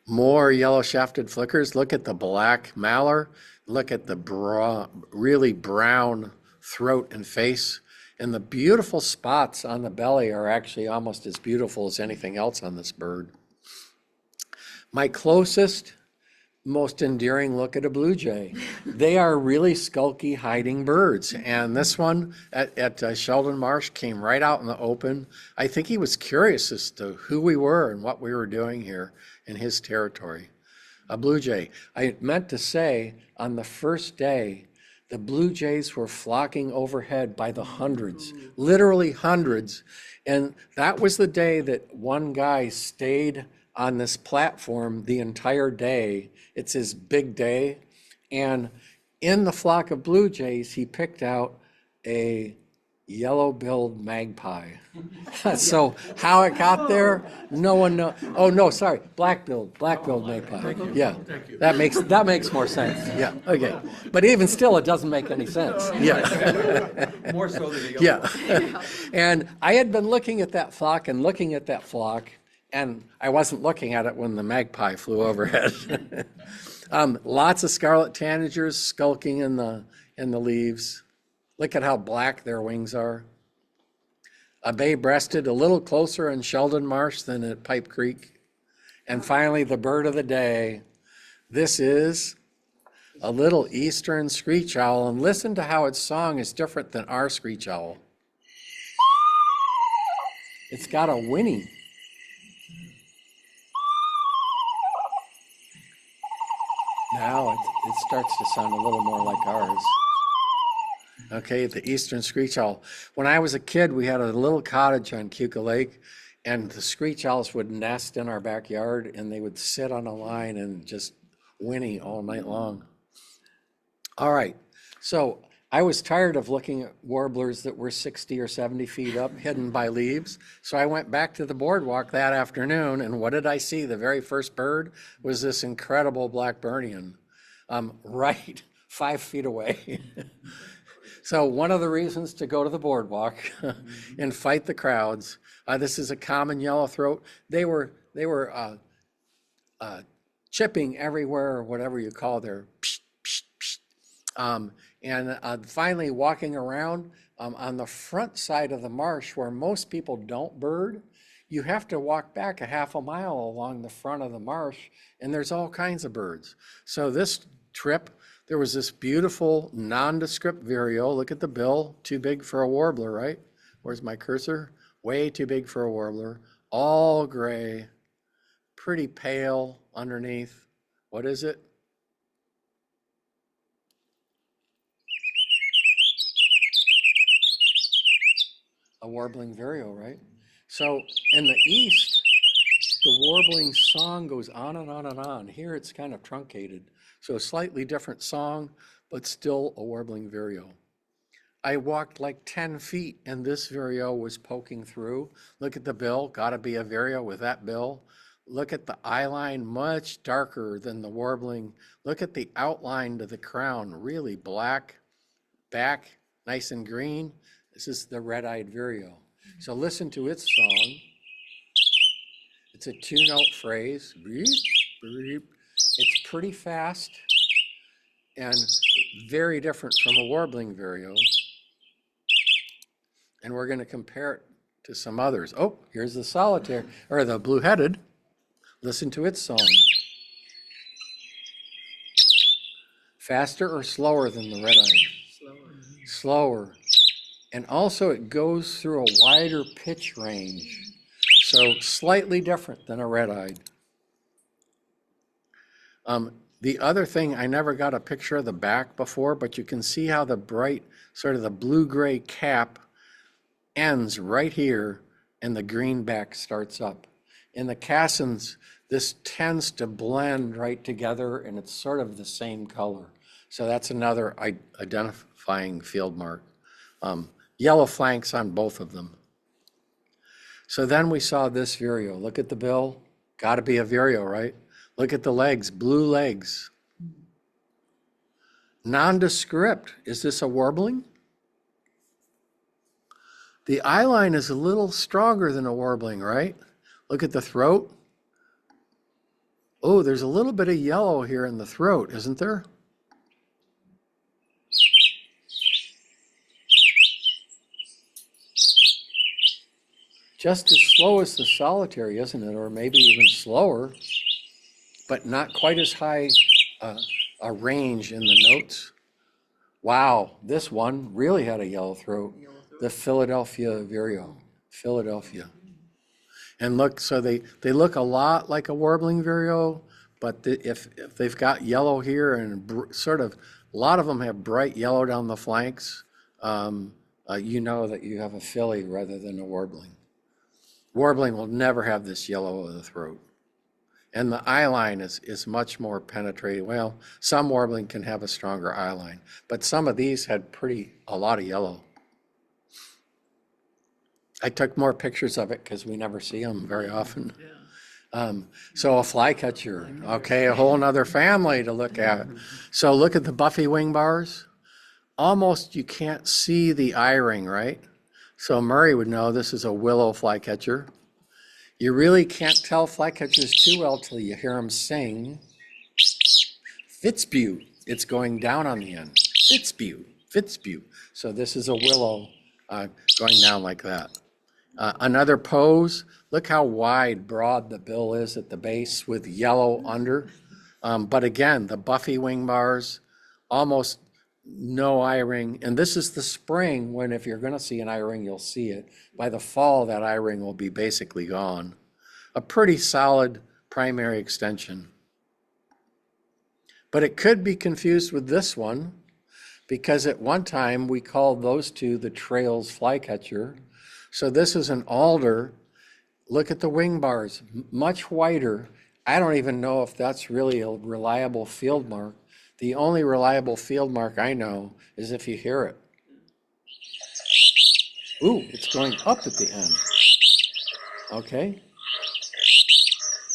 more yellow-shafted flickers. Look at the black mallard. Look at the really brown throat and face. And the beautiful spots on the belly are actually almost as beautiful as anything else on this bird. My closest, most endearing look at a blue jay. They are really skulky, hiding birds. And this one at Sheldon Marsh came right out in the open. I think he was curious as to who we were and what we were doing here in his territory. A blue jay. I meant to say on the first day, the blue jays were flocking overhead by the hundreds, literally hundreds. And that was the day that one guy stayed on this platform the entire day. It's his big day. And in the flock of blue jays, he picked out a yellow-billed magpie. So how it got there, no one knows. Oh, no, sorry, black-billed magpie. Yeah, that makes more sense. Yeah, okay. But even still, it doesn't make any sense. Yeah. More so than the yellow. Yeah. And I had been looking at that flock, and I wasn't looking at it when the magpie flew overhead. Lots of scarlet tanagers skulking in the leaves. Look at how black their wings are. A bay-breasted, a little closer in Sheldon Marsh than at Pipe Creek. And finally, the bird of the day. This is a little eastern screech owl, and listen to how its song is different than our screech owl. It's got a whinny. Now it starts to sound a little more like ours. Okay, the eastern screech owl. When I was a kid, we had a little cottage on Cuca Lake, and the screech owls would nest in our backyard, and they would sit on a line and just whinny all night long. All right, so I was tired of looking at warblers that were 60 or 70 feet up, hidden by leaves. So I went back to the boardwalk that afternoon, and what did I see? The very first bird was this incredible Blackburnian, right 5 feet away. So one of the reasons to go to the boardwalk and fight the crowds. This is a common yellowthroat. They were chipping everywhere, or whatever you call their psh, psh, psh. And finally walking around on the front side of the marsh where most people don't bird. You have to walk back a half a mile along the front of the marsh, and there's all kinds of birds. So this trip, there was this beautiful nondescript vireo. Look at the bill, too big for a warbler, right? Where's my cursor? Way too big for a warbler. All gray, pretty pale underneath. What is it? A warbling vireo, right? So in the east, the warbling song goes on and on and on. Here it's kind of truncated. So a slightly different song, but still a warbling vireo. I walked like 10 feet and this vireo was poking through. Look at the bill, gotta be a vireo with that bill. Look at the eye line, much darker than the warbling. Look at the outline to the crown, really black, back, nice and green. This is the red-eyed vireo. So listen to its song. It's a 2-note phrase. Beep, beep. It's pretty fast and very different from a warbling vireo. And we're going to compare it to some others. Oh, here's the solitaire, or the blue-headed. Listen to its song. Faster or slower than the red-eye? Slower. And also it goes through a wider pitch range. So slightly different than a red-eyed. The other thing, I never got a picture of the back before, but you can see how the bright, sort of the blue-gray cap ends right here and the green back starts up. In the Cassins, this tends to blend right together and it's sort of the same color. So that's another identifying field mark. Yellow flanks on both of them. So then we saw this vireo. Look at the bill, gotta be a vireo, right? Look at the legs, blue legs. Nondescript, is this a warbling? The eye line is a little stronger than a warbling, right? Look at the throat. Oh, there's a little bit of yellow here in the throat, isn't there? Just as slow as the solitary, isn't it? Or maybe even slower, but not quite as high a range in the notes. Wow, this one really had a yellow throat. The Philadelphia vireo, Philadelphia. And look, so they look a lot like a warbling vireo, but if they've got yellow here and sort of, a lot of them have bright yellow down the flanks, you know that you have a Philly rather than a warbling. Warbling will never have this yellow of the throat. And the eye line is much more penetrating. Well, some warbling can have a stronger eye line, but some of these had a lot of yellow. I took more pictures of it because we never see them very often. So a flycatcher, okay, a whole nother family to look at. So look at the buffy wing bars. Almost you can't see the eye ring, right? So Murray would know this is a willow flycatcher. You really can't tell flycatchers too well till you hear them sing. Fitzbue, it's going down on the end. Fitzbue, Fitzbue. So this is a willow going down like that. Another pose, look how wide, broad the bill is at the base with yellow under. But again, the buffy wing bars, almost no eye ring. And this is the spring when if you're gonna see an eye ring, you'll see it. By the fall, that eye ring will be basically gone. A pretty solid primary extension. But it could be confused with this one because at one time we called those two the trails flycatcher. So this is an alder. Look at the wing bars, much whiter. I don't even know if that's really a reliable field mark. The only reliable field mark I know is if you hear it. Ooh, it's going up at the end. Okay.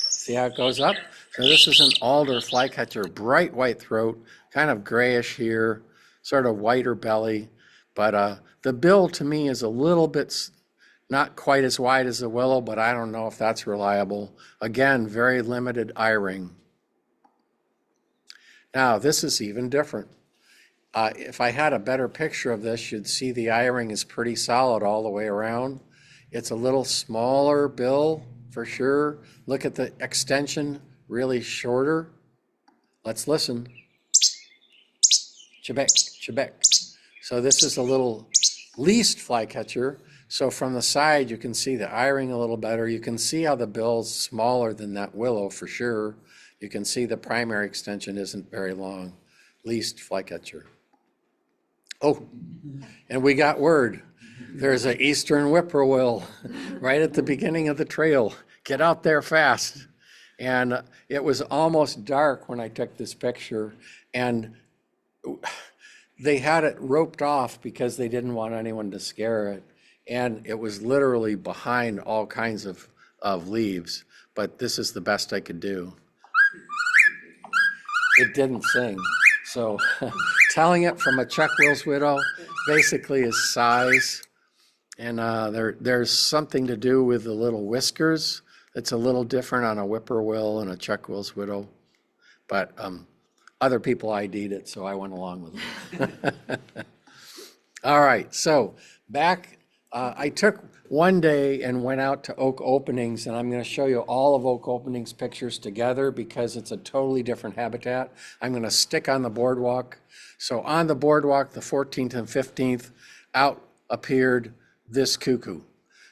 See how it goes up? So this is an alder flycatcher, bright white throat, kind of grayish here, sort of whiter belly. But the bill to me is a little bit not quite as wide as the willow, but I don't know if that's reliable. Again, very limited eye ring. Now, this is even different. If I had a better picture of this, you'd see the eye ring is pretty solid all the way around. It's a little smaller bill for sure. Look at the extension, really shorter. Let's listen. Chebec, chebec. So this is a little least flycatcher. So from the side, you can see the eye ring a little better. You can see how the bill's smaller than that willow for sure. You can see the primary extension isn't very long. Least flycatcher. Oh, and we got word. There's an eastern whippoorwill right at the beginning of the trail. Get out there fast. And it was almost dark when I took this picture, and they had it roped off because they didn't want anyone to scare it. And it was literally behind all kinds of leaves, but this is the best I could do. It didn't sing. So telling it from a Chuck Will's widow basically is size. And there's something to do with the little whiskers. It's a little different on a whippoorwill and a Chuck Will's widow. But other people ID'd it, so I went along with it. All right, so back. I took one day and went out to Oak Openings, and I'm going to show you all of Oak Openings pictures together because it's a totally different habitat. I'm going to stick on the boardwalk. So on the boardwalk, the 14th and 15th, out appeared this cuckoo.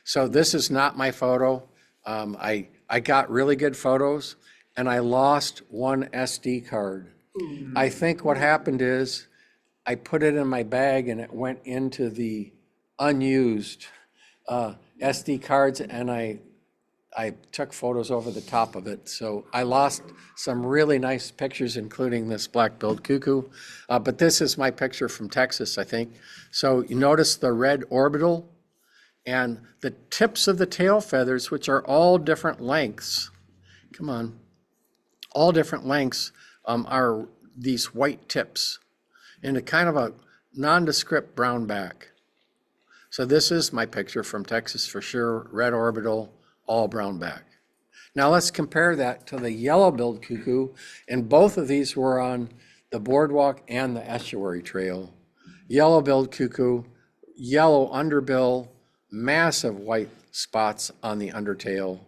So this is not my photo. I got really good photos, and I lost one SD card. I think what happened is I put it in my bag, and it went into the unused SD cards, and I took photos over the top of it. So I lost some really nice pictures, including this black-billed cuckoo. But this is my picture from Texas, I think. So you notice the red orbital and the tips of the tail feathers, which are all different lengths. Come on. All different lengths are these white tips and a kind of a nondescript brown back. So this is my picture from Texas for sure, red orbital, all brown back. Now let's compare that to the yellow-billed cuckoo, and both of these were on the boardwalk and the estuary trail. Yellow-billed cuckoo, yellow underbill, massive white spots on the undertail.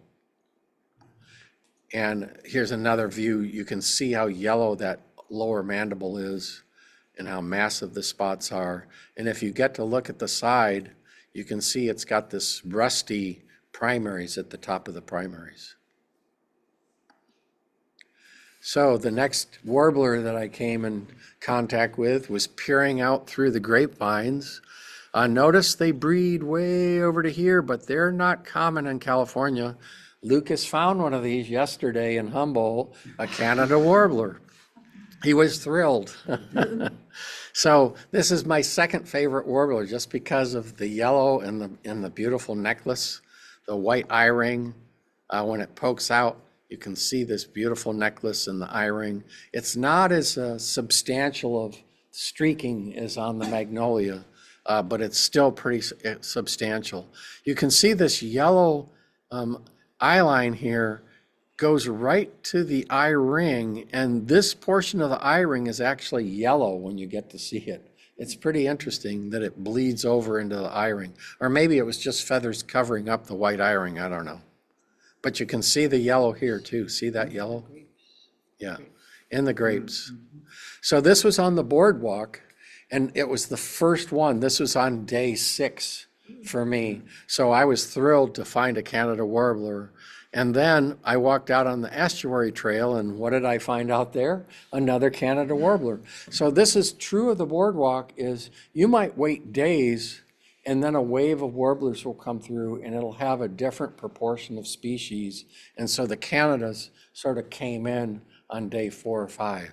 And here's another view. You can see how yellow that lower mandible is and how massive the spots are. And if you get to look at the side, you can see it's got this rusty primaries at the top of the primaries. So the next warbler that I came in contact with was peering out through the grapevines. Notice they breed way over to here, but they're not common in California. Lucas found one of these yesterday in Humboldt, a Canada warbler. He was thrilled. So this is my second favorite warbler just because of the yellow and the beautiful necklace, the white eye ring. When it pokes out, you can see this beautiful necklace and the eye ring. It's not as substantial of streaking as on the magnolia, but it's still pretty substantial. You can see this yellow eye line here goes right to the eye ring, and this portion of the eye ring is actually yellow when you get to see it. It's pretty interesting that it bleeds over into the eye ring, or maybe it was just feathers covering up the white eye ring, I don't know. But you can see the yellow here too. See that yellow? Yeah, in the grapes. So this was on the boardwalk, and it was the first one. This was on day 6 for me. So I was thrilled to find a Canada warbler. And then I walked out on the estuary trail, and what did I find out there? Another Canada warbler. So this is true of the boardwalk, is you might wait days and then a wave of warblers will come through and it'll have a different proportion of species. And so the Canadas sort of came in on day 4 or 5.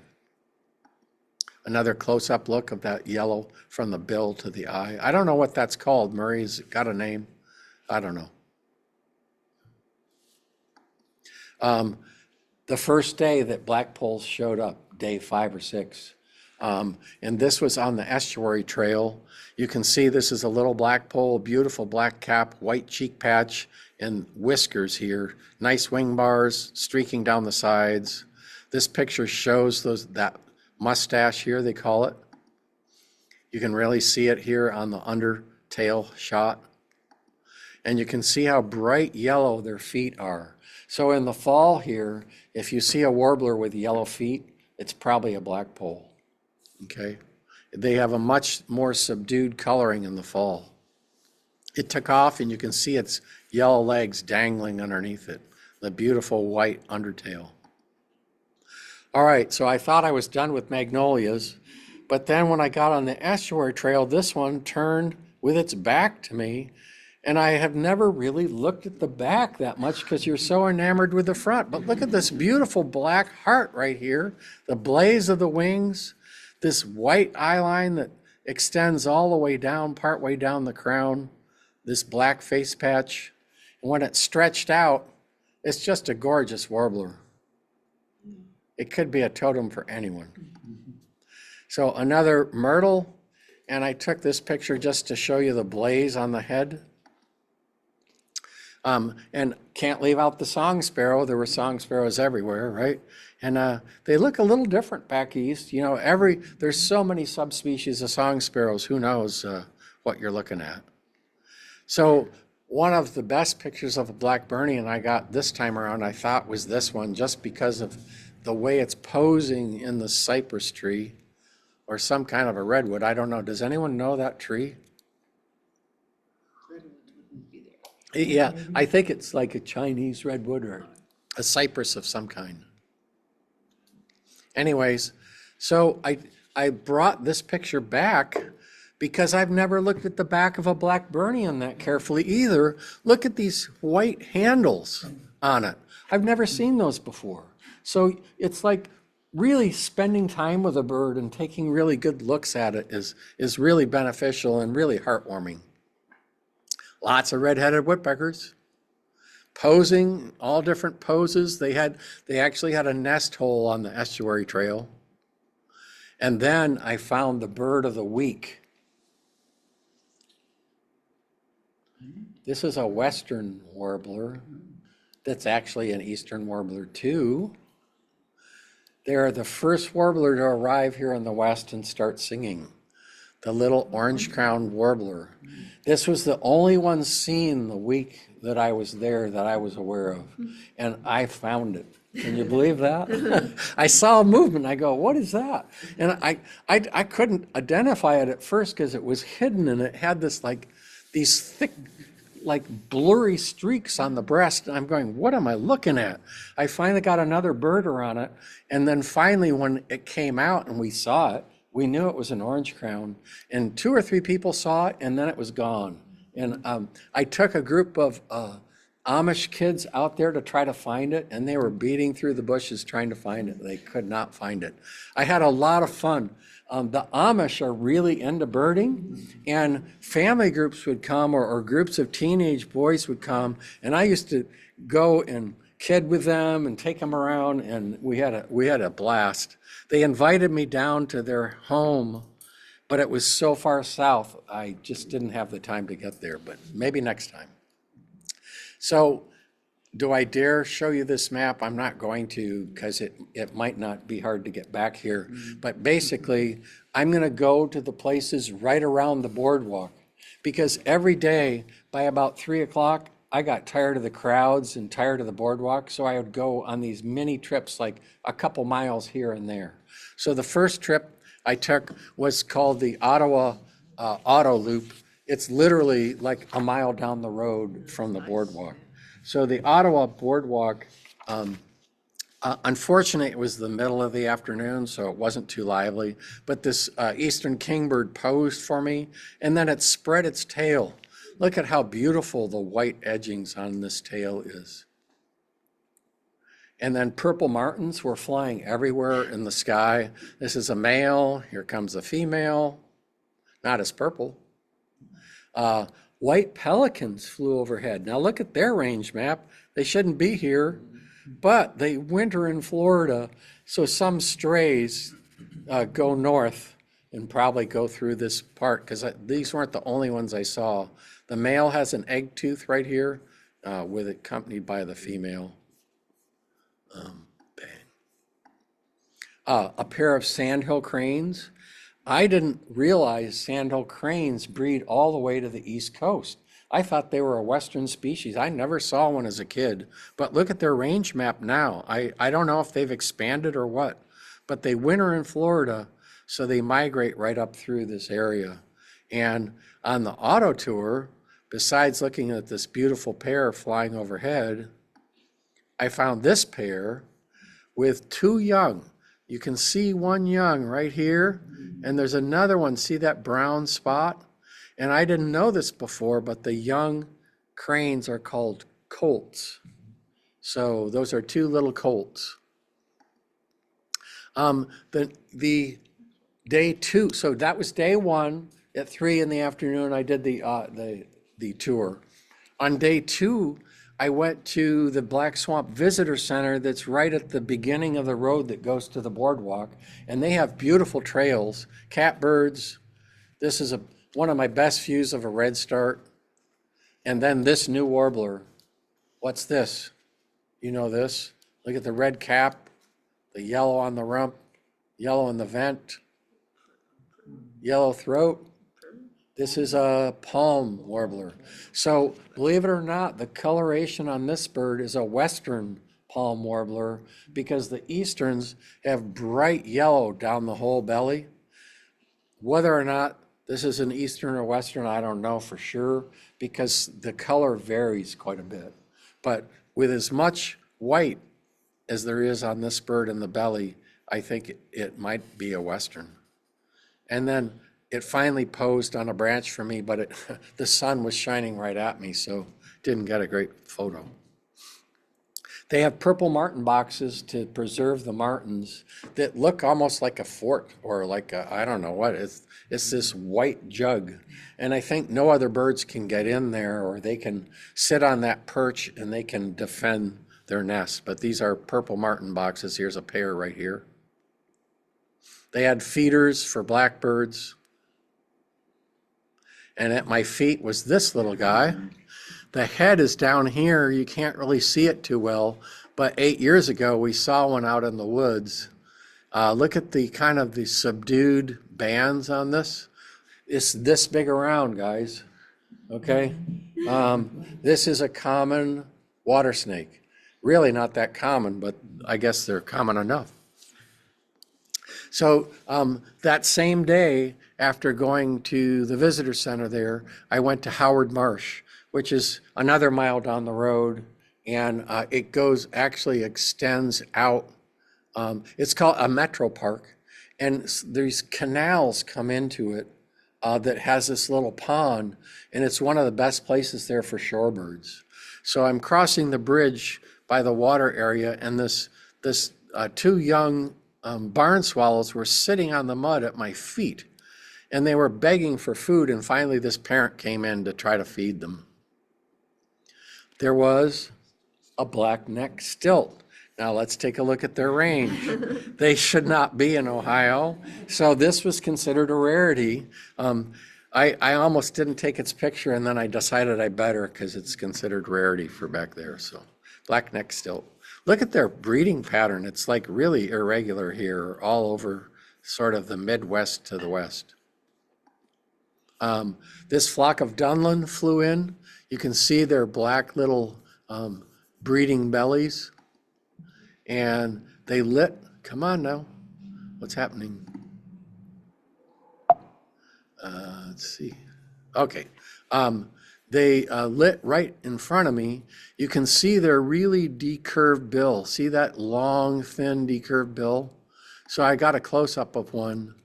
Another close-up look of that yellow from the bill to the eye. I don't know what that's called. Murray's got a name. I don't know. The first day that blackpolls showed up, day 5 or 6. And this was on the estuary trail. You can see this is a little blackpoll, beautiful black cap, white cheek patch, and whiskers here. Nice wing bars streaking down the sides. This picture shows that mustache here, they call it. You can really see it here on the under tail shot. And you can see how bright yellow their feet are. So in the fall here, if you see a warbler with yellow feet, it's probably a blackpoll, okay? They have a much more subdued coloring in the fall. It took off and you can see its yellow legs dangling underneath it, the beautiful white undertail. All right, so I thought I was done with magnolias, but then when I got on the estuary trail, this one turned with its back to me, and I have never really looked at the back that much because you're so enamored with the front. But look at this beautiful black heart right here, the blaze of the wings, this white eyeline that extends all the way down, part way down the crown, this black face patch. And when it's stretched out, it's just a gorgeous warbler. It could be a totem for anyone. So another myrtle, and I took this picture just to show you the blaze on the head. And can't leave out the song sparrow. There were song sparrows everywhere, right? And they look a little different back east. You know, there's so many subspecies of song sparrows. Who knows what you're looking at? So one of the best pictures of a black burnian I got this time around, I thought, was this one, just because of the way it's posing in the cypress tree or some kind of a redwood. I don't know. Does anyone know that tree? Yeah, I think it's like a Chinese redwood or a cypress of some kind. Anyways, so I brought this picture back because I've never looked at the back of a black burnian that carefully either. Look at these white handles on it. I've never seen those before. So it's like really spending time with a bird and taking really good looks at it is really beneficial and really heartwarming. Lots of red-headed woodpeckers, posing, all different poses. They actually had a nest hole on the estuary trail. And then I found the bird of the week. This is a western warbler that's actually an eastern warbler too. They're the first warbler to arrive here in the West and start singing. The little orange-crowned warbler. This was the only one seen the week that I was there that I was aware of, and I found it. Can you believe that? I saw a movement. I go, what is that? And I couldn't identify it at first because it was hidden, and it had these thick, blurry streaks on the breast. And I'm going, what am I looking at? I finally got another birder on it, and then finally when it came out and we saw it, we knew it was an orange crown, and 2 or 3 people saw it, and then it was gone. And I took a group of Amish kids out there to try to find it, and they were beating through the bushes trying to find it. They could not find it. I had a lot of fun. The Amish are really into birding, and family groups would come, or groups of teenage boys would come, and I used to go and kid with them and take them around, and we had a blast. They invited me down to their home, but it was so far south, I just didn't have the time to get there, but maybe next time. So do I dare show you this map? I'm not going to, because it might not be hard to get back here. But basically, I'm going to go to the places right around the boardwalk, because every day by about 3 o'clock, I got tired of the crowds and tired of the boardwalk, so I would go on these mini trips, like a couple miles here and there. So the first trip I took was called the Ottawa Auto Loop. It's literally like a mile down the road from the boardwalk. So the Ottawa Boardwalk, unfortunately, it was the middle of the afternoon, so it wasn't too lively. But this eastern kingbird posed for me, and then it spread its tail. Look at how beautiful the white edgings on this tail is. And then purple martins were flying everywhere in the sky. This is a male. Here comes a female. Not as purple. White pelicans flew overhead. Now look at their range map. They shouldn't be here, but they winter in Florida. So some strays go north and probably go through this part, because these weren't the only ones I saw. The male has an egg tooth right here, with it accompanied by the female. A pair of sandhill cranes. I didn't realize sandhill cranes breed all the way to the East Coast. I thought they were a Western species. I never saw one as a kid, but look at their range map now. I don't know if they've expanded or what, but they winter in Florida, so they migrate right up through this area. And on the auto tour, besides looking at this beautiful pair flying overhead, I found this pair with two young. You can see one young right here, and there's another one. See that brown spot? And I didn't know this before, but the young cranes are called colts. So those are two little colts. The day two, so that was day one at 3 in the afternoon. I did the tour. On day two, I went to the Black Swamp Visitor Center that's right at the beginning of the road that goes to the boardwalk, and they have beautiful trails, catbirds. This is one of my best views of a redstart. And then this new warbler. What's this? You know this? Look at the red cap, the yellow on the rump, yellow in the vent, yellow throat. This is a palm warbler. So believe it or not, the coloration on this bird is a western palm warbler, because the easterns have bright yellow down the whole belly. Whether or not this is an eastern or western, I don't know for sure, because the color varies quite a bit. But with as much white as there is on this bird in the belly, I think it might be a western. And then it finally posed on a branch for me, but the sun was shining right at me, so didn't get a great photo. They have purple martin boxes to preserve the martins that look almost like a fort, or like a, I don't know what, it's this white jug. And I think no other birds can get in there, or they can sit on that perch and they can defend their nest. But these are purple martin boxes. Here's a pair right here. They had feeders for blackbirds. And at my feet was this little guy. The head is down here. You can't really see it too well, but 8 years ago we saw one out in the woods. Look at the kind of the subdued bands on this. It's this big around, guys. Okay? This is a common water snake. Really not that common, but I guess they're common enough. So that same day, after going to the visitor center there, I went to Howard Marsh, which is another mile down the road, and it actually extends out. It's called a metro park, and these canals come into it that has this little pond, and it's one of the best places there for shorebirds. So I'm crossing the bridge by the water area, and this two young barn swallows were sitting on the mud at my feet, and they were begging for food, and finally this parent came in to try to feed them. There was a black-necked stilt. Now let's take a look at their range. They should not be in Ohio, so this was considered a rarity. I almost didn't take its picture, and then I decided I better, because it's considered rarity for back there. So black-necked stilt. Look at their breeding pattern. It's like really irregular here, all over sort of the Midwest to the west. This flock of Dunlin flew in. You can see their black little breeding bellies. And they lit, come on now, what's happening? Let's see. Okay. they lit right in front of me. You can see their really decurved bill. See that long, thin, decurved bill? So I got a close-up of one.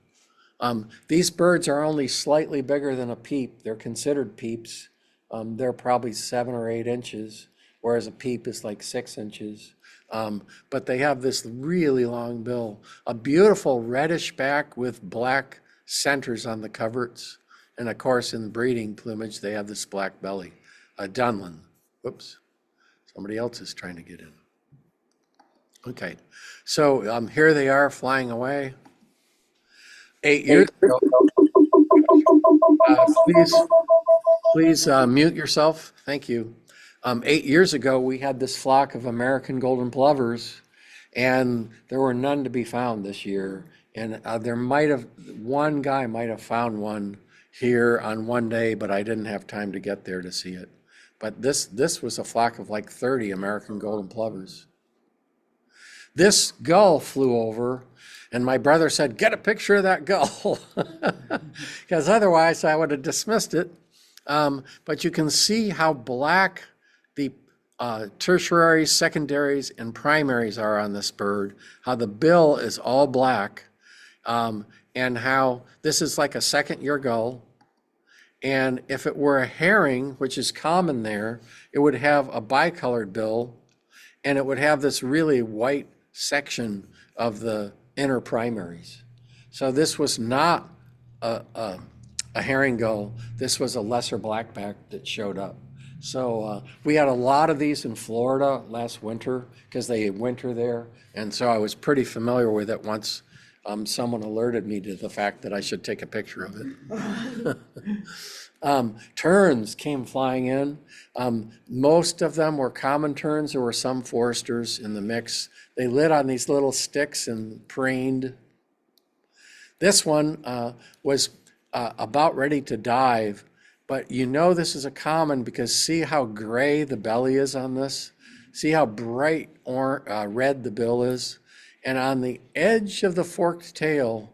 These birds are only slightly bigger than a peep. They're considered peeps. They're probably 7 or 8 inches, whereas a peep is like 6 inches. But they have this really long bill, a beautiful reddish back with black centers on the coverts. And of course, in the breeding plumage, they have this black belly, a Dunlin. Whoops, somebody else is trying to get in. Okay, so here they are flying away. 8 years ago, please mute yourself. Thank you. 8 years ago, we had this flock of American golden plovers, and there were none to be found this year. And one guy might have found one here on one day, but I didn't have time to get there to see it. But this was a flock of like 30 American golden plovers. This gull flew over, and my brother said, "Get a picture of that gull," because otherwise I would have dismissed it. But you can see how black the tertiaries, secondaries, and primaries are on this bird, how the bill is all black, and how this is like a second-year gull. And if it were a herring, which is common there, it would have a bicolored bill, and it would have this really white section of the inner primaries. So this was not a herring gull. This was a lesser blackback that showed up. So we had a lot of these in Florida last winter because they winter there. And so I was pretty familiar with it once someone alerted me to the fact that I should take a picture of it. Terns came flying in. Most of them were common terns. There were some foresters in the mix. They lit on these little sticks and preened. This one was about ready to dive, but you know this is a common because see how gray the belly is on this? See how bright red the bill is? And on the edge of the forked tail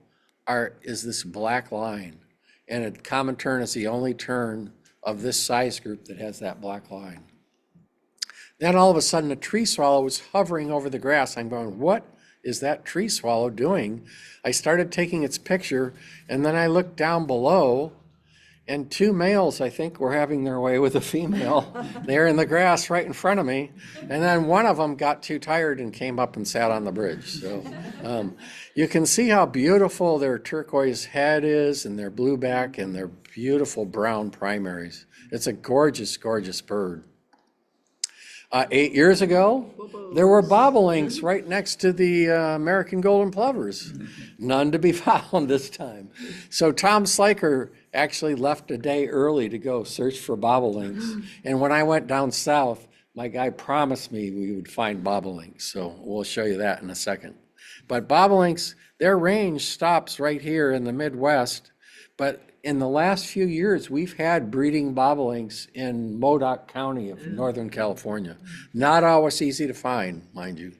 is this black line. And a common tern is the only tern of this size group that has that black line. Then all of a sudden a tree swallow was hovering over the grass. I'm going, what is that tree swallow doing? I started taking its picture, and then I looked down below, and 2 males, I think, were having their way with a female. They're in the grass right in front of me. And then one of them got too tired and came up and sat on the bridge. So you can see how beautiful their turquoise head is and their blue back and their beautiful brown primaries. It's a gorgeous, gorgeous bird. 8 years ago, there were bobolinks right next to the American golden plovers. None to be found this time. So Tom Sliker actually left a day early to go search for bobolinks. And when I went down south, my guy promised me we would find bobolinks. So we'll show you that in a second. But bobolinks, their range stops right here in the Midwest. But in the last few years, we've had breeding bobolinks in Modoc County of Northern California. Not always easy to find, mind you.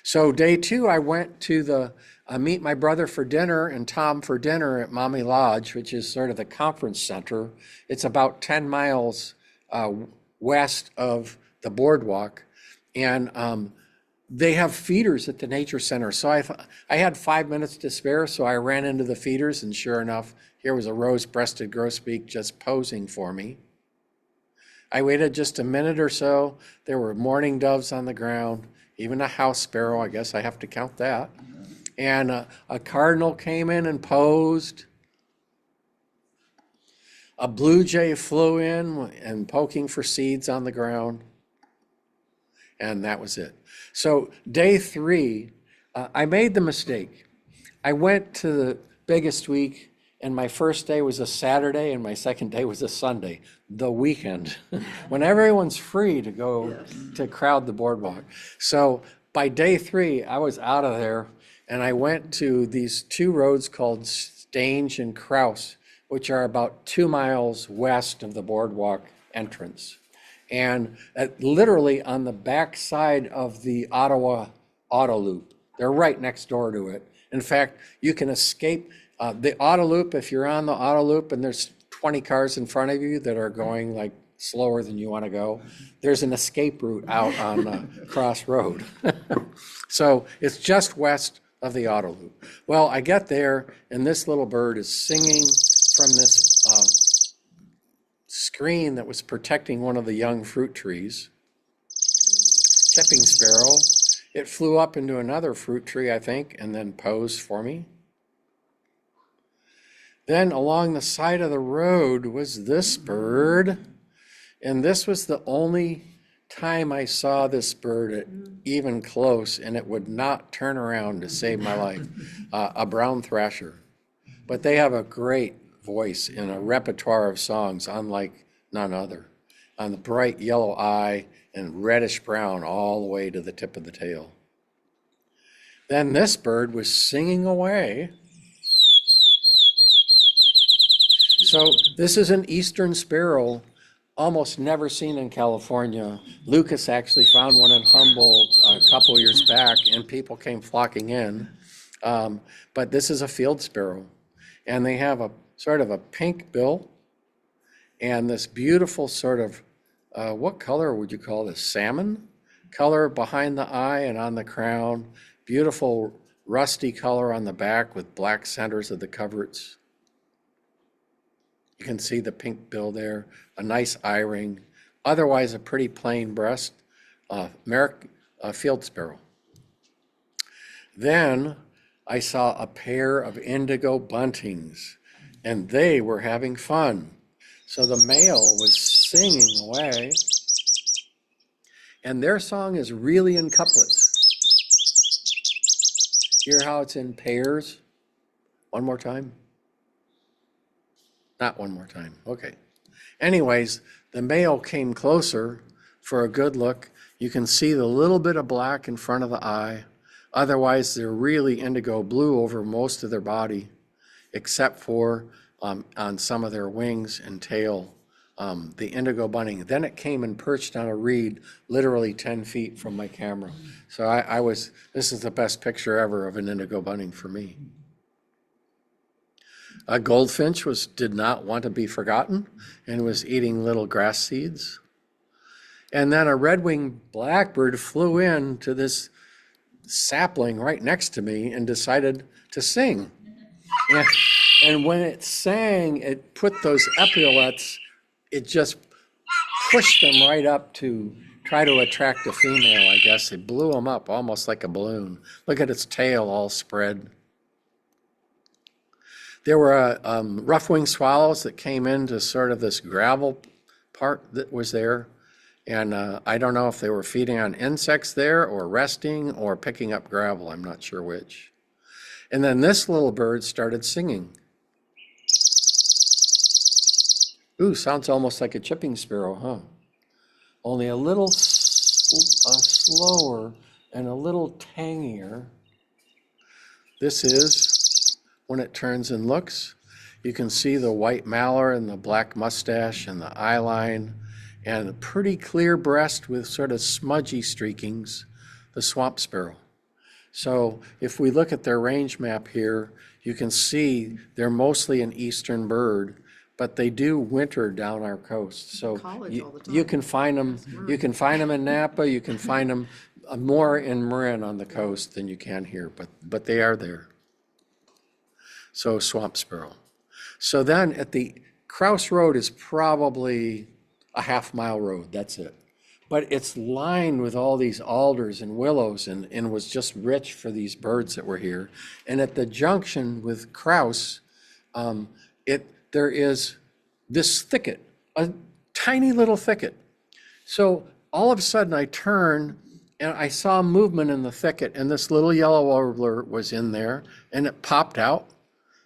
So day 2, I went to meet my brother for dinner and Tom for dinner at Mommy Lodge, which is sort of the conference center. It's about 10 miles west of the Boardwalk. And they have feeders at the nature center. So I had 5 minutes to spare, so I ran into the feeders, and sure enough, here was a rose-breasted grosbeak just posing for me. I waited just a minute or so. There were mourning doves on the ground, even a house sparrow, I guess I have to count that. And a cardinal came in and posed. A blue jay flew in and poking for seeds on the ground. And that was it. So day 3, I made the mistake. I went to the biggest week, and my first day was a Saturday and my second day was a Sunday, the weekend, when everyone's free to go to crowd the boardwalk. So by day 3, I was out of there, and I went to these 2 roads called Stange and Krause, which are about 2 miles west of the boardwalk entrance. And literally on the back side of the Ottawa Auto Loop. They're right next door to it. In fact, you can escape the Auto Loop if you're on the Auto Loop and there's 20 cars in front of you that are going like slower than you want to go, there's an escape route out on the crossroad. So it's just west of the auto loop. Well, I get there, and this little bird is singing from this screen that was protecting one of the young fruit trees. Chipping sparrow. It flew up into another fruit tree, I think, and then posed for me. Then along the side of the road was this bird, and this was the only time I saw this bird at even close, and it would not turn around to save my life. A brown thrasher. But they have a great voice and a repertoire of songs unlike none other. On the bright yellow eye and reddish brown all the way to the tip of the tail. Then this bird was singing away. So this is an eastern sparrow, almost never seen in California. Lucas actually found one in Humboldt a couple of years back, and people came flocking in. But this is a field sparrow, and they have a sort of a pink bill and this beautiful sort of, what color would you call this? Salmon color behind the eye and on the crown. Beautiful rusty color on the back with black centers of the coverts. You can see the pink bill there, a nice eye ring. Otherwise, a pretty plain breast, field sparrow. Then I saw a pair of indigo buntings, and they were having fun. So the male was singing away, and their song is really in couplets. Hear how it's in pairs? One more time? Not one more time, okay. Anyways, the male came closer for a good look. You can see the little bit of black in front of the eye. Otherwise, they're really indigo blue over most of their body, except for on some of their wings and tail, the indigo bunting. Then it came and perched on a reed literally 10 feet from my camera. So this is the best picture ever of an indigo bunting for me. A goldfinch did not want to be forgotten and was eating little grass seeds. And then a red-winged blackbird flew in to this sapling right next to me and decided to sing. And when it sang, it put those epaulets, it just pushed them right up to try to attract a female, I guess. It blew them up almost like a balloon. Look at its tail all spread. There were rough-winged swallows that came into sort of this gravel part that was there. And I don't know if they were feeding on insects there or resting or picking up gravel. I'm not sure which. And then this little bird started singing. Ooh, sounds almost like a chipping sparrow, huh? Only a little slower and a little tangier. This is when it turns and looks. You can see the white malar and the black mustache and the eye line and a pretty clear breast with sort of smudgy streakings, the swamp sparrow. So if we look at their range map here, you can see they're mostly an eastern bird, but they do winter down our coast. So College all the time. you can find them. You can find them in Napa. You can find them more in Marin on the coast than you can here, but they are there. So swamp sparrow. So then at the Crouse Road is probably a half-mile road. That's it. But it's lined with all these alders and willows and was just rich for these birds that were here. And at the junction with Crouse, there is this thicket, a tiny little thicket. So all of a sudden I turn and I saw movement in the thicket, and this little yellow warbler was in there, and it popped out.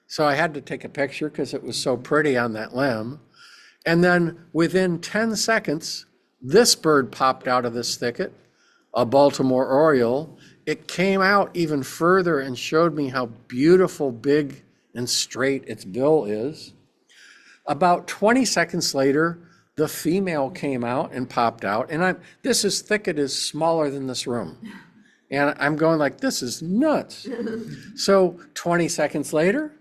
So I had to take a picture because it was so pretty on that limb. And then within 10 seconds, this bird popped out of this thicket, a Baltimore oriole. It came out even further and showed me how beautiful, big, and straight its bill is. About 20 seconds later, the female came out and popped out. And this thicket is smaller than this room. And I'm going like, this is nuts. So 20 seconds later,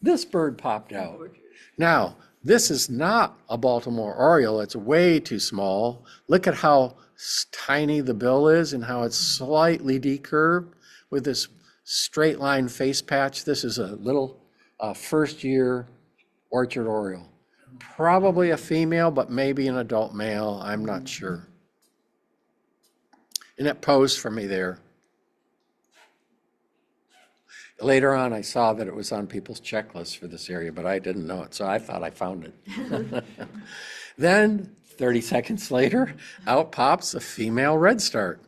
this bird popped out. Now, this is not a Baltimore Oriole. It's way too small. Look at how tiny the bill is and how it's slightly decurved with this straight line face patch. This is a little first year orchard Oriole. Probably a female, but maybe an adult male. I'm not sure. And it posed for me there. Later on, I saw that it was on people's checklists for this area, but I didn't know it, so I thought I found it. Then, 30 seconds later, out pops a female redstart.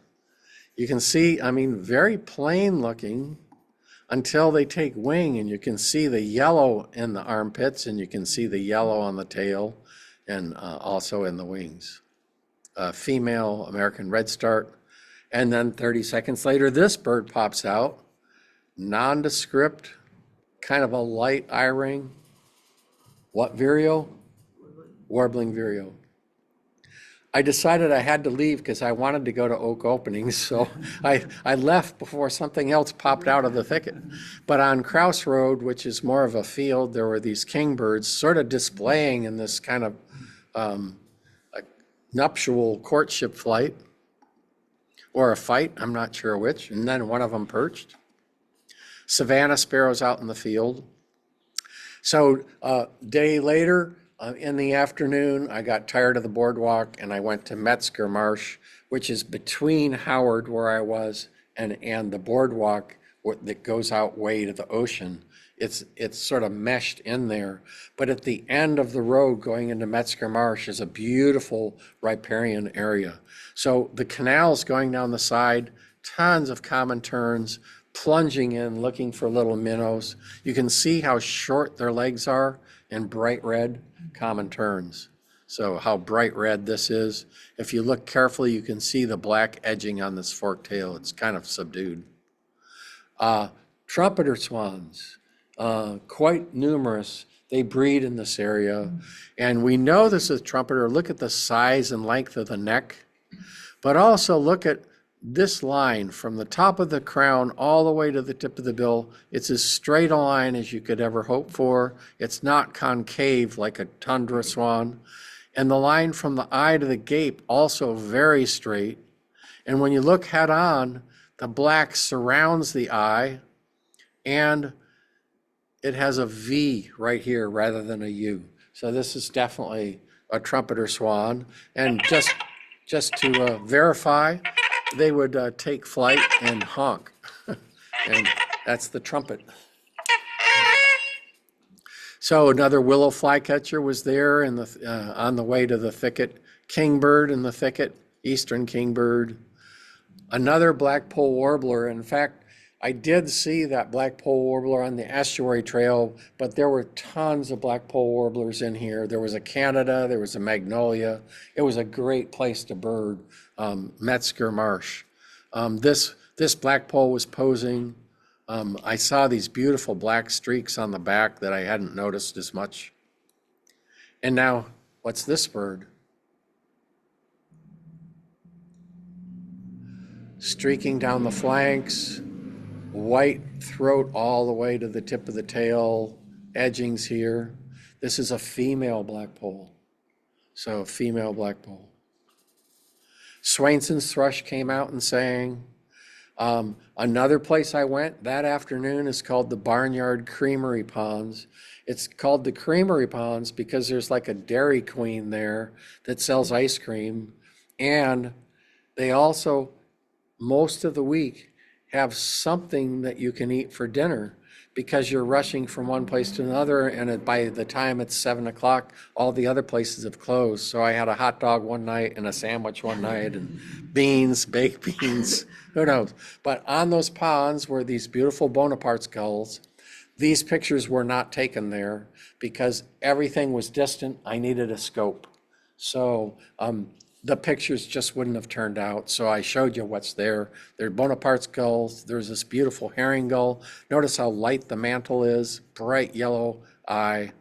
You can see, I mean, very plain looking until they take wing, and you can see the yellow in the armpits, and you can see the yellow on the tail, and also in the wings. Female American redstart. And then 30 seconds later, this bird pops out. Nondescript, kind of a light eye-ring. What vireo? Warbling vireo. I decided I had to leave because I wanted to go to oak openings, so I left before something else popped out of the thicket. But on Krause Road, which is more of a field, there were these kingbirds sort of displaying in this kind of a nuptial courtship flight, or a fight, I'm not sure which, and then one of them perched. Savannah sparrows out in the field. So a day later, in the afternoon, I got tired of the boardwalk and I went to Metzger Marsh, which is between Howard, where I was, and the boardwalk that goes out way to the ocean. It's sort of meshed in there. But at the end of the road going into Metzger Marsh is a beautiful riparian area. So the canals going down the side, tons of common terns, plunging in, looking for little minnows. You can see how short their legs are and bright red common terns. So how bright red this is. If you look carefully, you can see the black edging on this forked tail. It's kind of subdued. Trumpeter swans, quite numerous. They breed in this area. And we know this is trumpeter. Look at the size and length of the neck, but also look at this line from the top of the crown all the way to the tip of the bill. It's as straight a line as you could ever hope for. It's not concave like a tundra swan. And the line from the eye to the gape also very straight. And when you look head on, the black surrounds the eye and it has a V right here rather than a U. So this is definitely a trumpeter swan. And just to verify, they would take flight and honk, and that's the trumpet. So another willow flycatcher was there in the on the way to the thicket. Kingbird in the thicket, eastern kingbird. Another blackpoll warbler. In fact, I did see that blackpoll warbler on the estuary trail, but there were tons of blackpoll warblers in here. There was a Canada, there was a magnolia. It was a great place to bird. Metzger Marsh. This blackpoll was posing. I saw these beautiful black streaks on the back that I hadn't noticed as much. And now, what's this bird? Streaking down the flanks, white throat all the way to the tip of the tail, edgings here. This is a female blackpoll. So female blackpoll. Swainson's thrush came out and sang. Another place I went that afternoon is called the Barnyard Creamery Ponds. It's called the Creamery Ponds because there's like a Dairy Queen there that sells ice cream. And they also, most of the week, have something that you can eat for dinner because you're rushing from one place to another, and by the time it's 7 o'clock, all the other places have closed. So I had a hot dog one night and a sandwich one night and beans, baked beans, who knows. But on those ponds were these beautiful Bonaparte skulls. These pictures were not taken there because everything was distant. I needed a scope. So the pictures just wouldn't have turned out. So I showed you what's there. There are Bonaparte skulls. There's this beautiful herring gull. Notice how light the mantle is, bright yellow eye.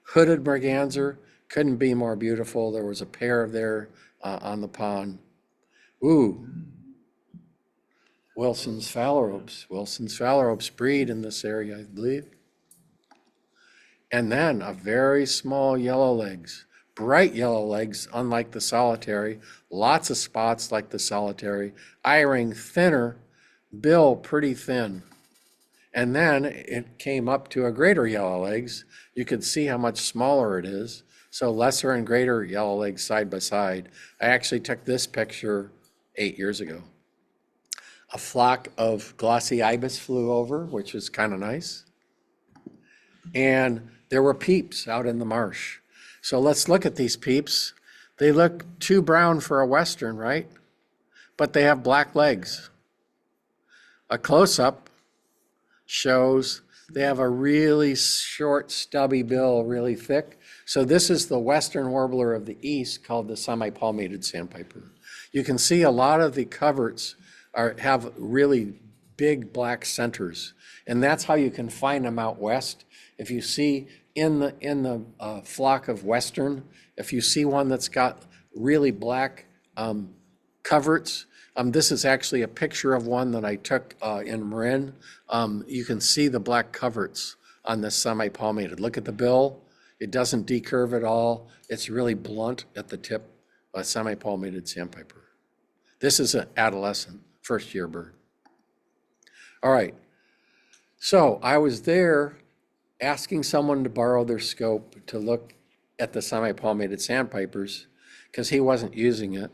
Hooded merganser, couldn't be more beautiful. There was a pair there on the pond. Ooh, Wilson's phalaropes. Wilson's phalaropes breed in this area, I believe. and then a very small yellow legs, bright yellow legs, unlike the solitary, lots of spots like the solitary, eye ring thinner, bill pretty thin. And then it came up to a greater yellow legs. You could see how much smaller it is. So lesser and greater yellow legs side by side. I actually took this picture 8 years ago. A flock of glossy ibis flew over, which was kind of nice. And there were peeps out in the marsh. So let's look at these peeps. They look too brown for a Western, right? But they have black legs. A close-up shows they have a really short, stubby bill, really thick. So this is the Western warbler of the East, called the semi-palmated sandpiper. You can see a lot of the coverts have really big black centers, and that's how you can find them out west. If you see in the flock of Western, if you see one that's got really black coverts, this is actually a picture of one that I took in Marin. You can see the black coverts on this semi-palmated. Look at the bill. It doesn't decurve at all. It's really blunt at the tip, a semi-palmated sandpiper. This is an adolescent, first-year bird. All right. So I was there asking someone to borrow their scope to look at the semi-palmated sandpipers because he wasn't using it.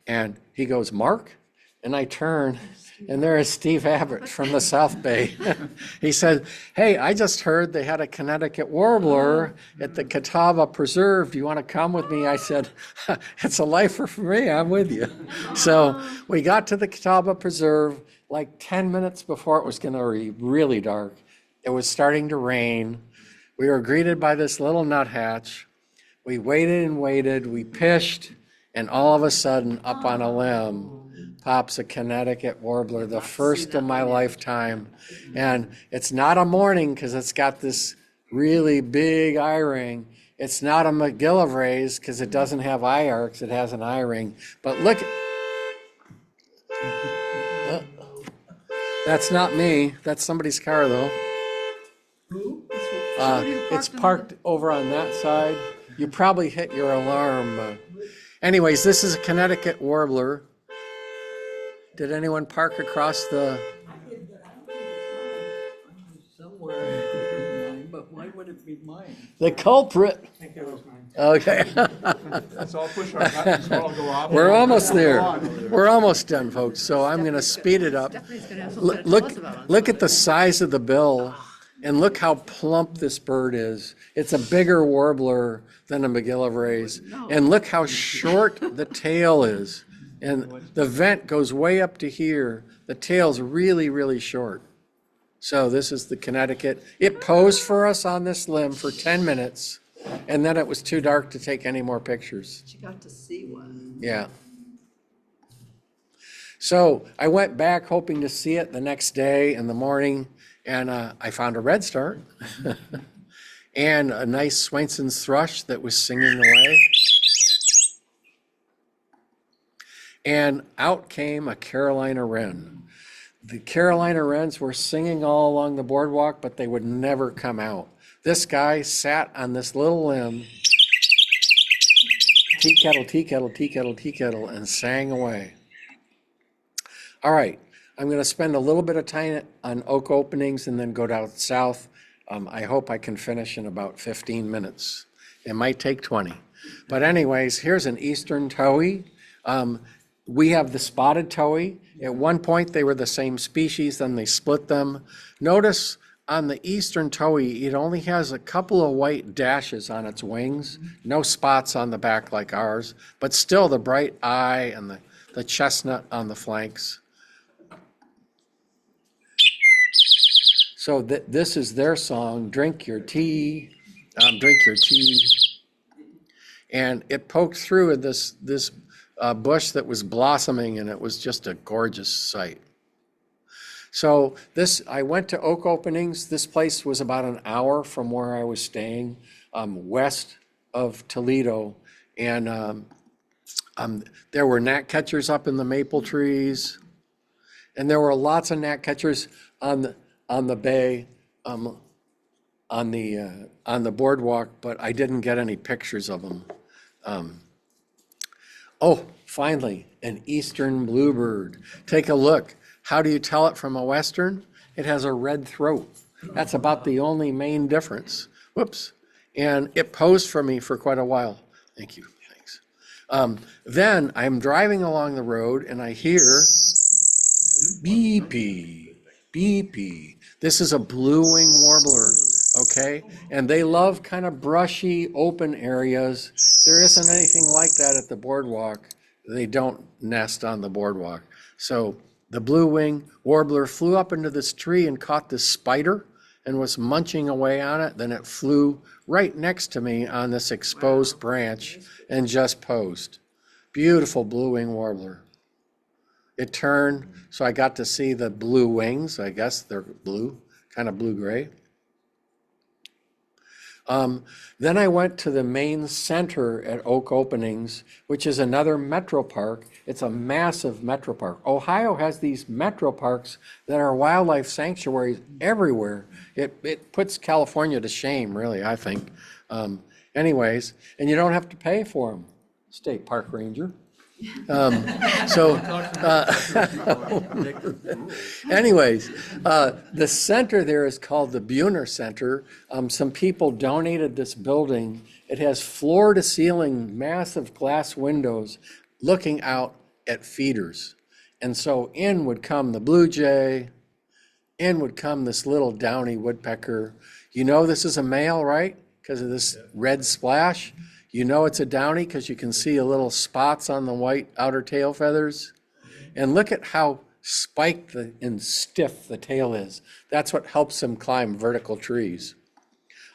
And he goes, "Mark?" And I turn, and there is Steve Abbott from the South Bay. He said, "Hey, I just heard they had a Connecticut warbler at the Catawba Preserve. Do you want to come with me?" I said, "It's a lifer for me. I'm with you." So we got to the Catawba Preserve like 10 minutes before it was going to be really dark. It was starting to rain. We were greeted by this little nuthatch. We waited and waited. We pished. And all of a sudden, up on a limb, pops a Connecticut warbler, the first of my lifetime. And it's not a morning because it's got this really big eye ring. It's not a McGillivrays because it doesn't have eye arcs. It has an eye ring. But look, that's not me. That's somebody's car, though. It's parked over on that side. You probably hit your alarm. Anyways, this is a Connecticut warbler. Did anyone park across the? Somewhere, but why would it be mine? The culprit. I think it was mine. Okay. So I'll push our buttons, so I'll go off. We're almost there. We're almost done, folks. So I'm going to speed it up. Stephanie's gonna have something to tell Look, us about it. look at the size of the bill, and look how plump this bird is. It's a bigger warbler than a McGillivrays. And look how short the tail is. And the vent goes way up to here. The tail's really, really short. So this is the Connecticut. It posed for us on this limb for 10 minutes, and then it was too dark to take any more pictures. She got to see one. Yeah. So I went back hoping to see it the next day in the morning, and I found a red start and a nice Swainson's thrush that was singing away. And out came a Carolina wren. The Carolina wrens were singing all along the boardwalk, but they would never come out. This guy sat on this little limb, tea kettle, tea kettle, tea kettle, tea kettle, and sang away. All right, I'm going to spend a little bit of time on oak openings and then go down south. I hope I can finish in about 15 minutes. It might take 20. But anyways, here's an eastern towhee. We have the spotted towhee. At one point, they were the same species, then they split them. Notice on the eastern towhee, it only has a couple of white dashes on its wings, no spots on the back like ours, but still the bright eye and the chestnut on the flanks. So this is their song, drink your tea, drink your tea. And it poked through this bush that was blossoming, and it was just a gorgeous sight. So I went to oak openings. This place was about an hour from where I was staying, west of Toledo. And there were gnatcatchers up in the maple trees. And there were lots of gnatcatchers on the bay. on the boardwalk, but I didn't get any pictures of them. Oh, finally, an eastern bluebird. Take a look. How do you tell it from a western? It has a red throat. That's about the only main difference. Whoops. And it posed for me for quite a while. Thank you. Thanks. Then I'm driving along the road and I hear beepy, beepy. This is a blue-wing warbler, okay? And they love kind of brushy, open areas. There isn't anything like that at the boardwalk. They don't nest on the boardwalk. So the blue-wing warbler flew up into this tree and caught this spider and was munching away on it. Then it flew right next to me on this exposed branch and just posed. Beautiful blue-wing warbler. It turned, so I got to see the blue wings. I guess they're blue, kind of blue-gray. Then I went to the main center at Oak Openings, which is another metro park. It's a massive metro park. Ohio has these metro parks that are wildlife sanctuaries everywhere. It puts California to shame, really, I think. Anyways, and you don't have to pay for them, state park ranger. Anyways, the center there is called the Buhner Center. Some people donated this building. It has floor-to-ceiling, massive glass windows looking out at feeders. And so in would come the blue jay, in would come this little downy woodpecker. You know this is a male, right? Because of this red splash. You know it's a downy because you can see a little spots on the white outer tail feathers. And look at how spiked and stiff the tail is. That's what helps them climb vertical trees.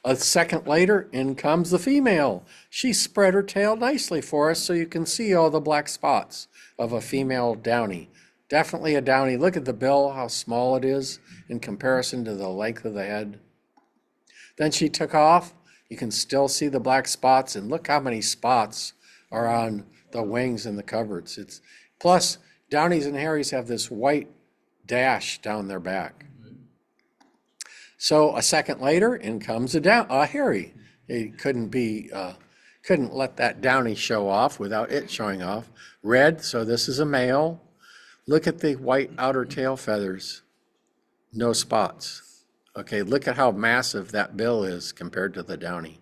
A second later, in comes the female. She spread her tail nicely for us so you can see all the black spots of a female downy. Definitely a downy. Look at the bill, how small it is in comparison to the length of the head. Then she took off. You can still see the black spots, and look how many spots are on the wings and the coverts. Plus, Downies and Harrys have this white dash down their back. So a second later, in comes a Harry. It couldn't let that Downy show off without it showing off. Red, so this is a male. Look at the white outer tail feathers. No spots. Okay, look at how massive that bill is compared to the downy.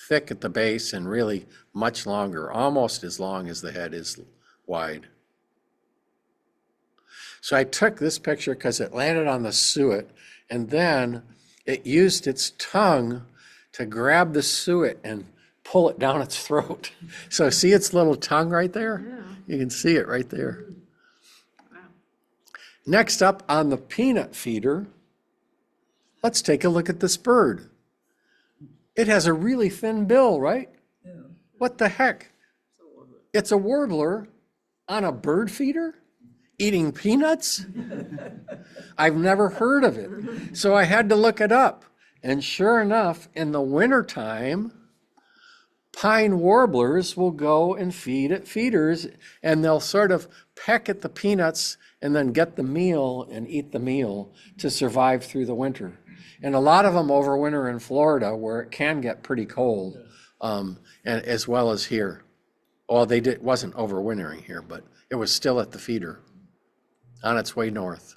Thick at the base and really much longer, almost as long as the head is wide. So I took this picture because it landed on the suet, and then it used its tongue to grab the suet and pull it down its throat. So see its little tongue right there? Yeah. You can see it right there. Wow. Next up on the peanut feeder, let's take a look at this bird. It has a really thin bill, right? Yeah. What the heck? It's a warbler on a bird feeder eating peanuts? I've never heard of it. So I had to look it up. And sure enough, in the wintertime, pine warblers will go and feed at feeders, and they'll sort of peck at the peanuts and then get the meal and eat the meal to survive through the winter. And a lot of them overwinter in Florida where it can get pretty cold, and as well as here. Well, wasn't overwintering here, but it was still at the feeder on its way north.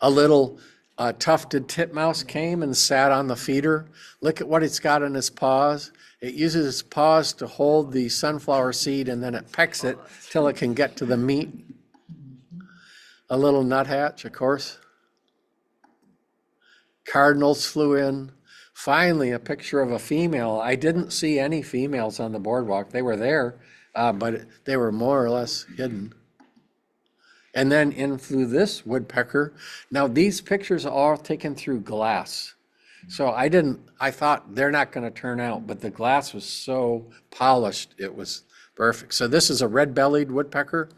A little tufted titmouse came and sat on the feeder. Look at what it's got in its paws. It uses its paws to hold the sunflower seed, and then it pecks it till it can get to the meat. A little nuthatch, of course. Cardinals flew in. Finally, a picture of a female. I didn't see any females on the boardwalk. They were there, but they were more or less hidden. And then in flew this woodpecker. Now, these pictures are all taken through glass. So I thought they're not going to turn out, but the glass was so polished, it was perfect. So this is a red-bellied woodpecker.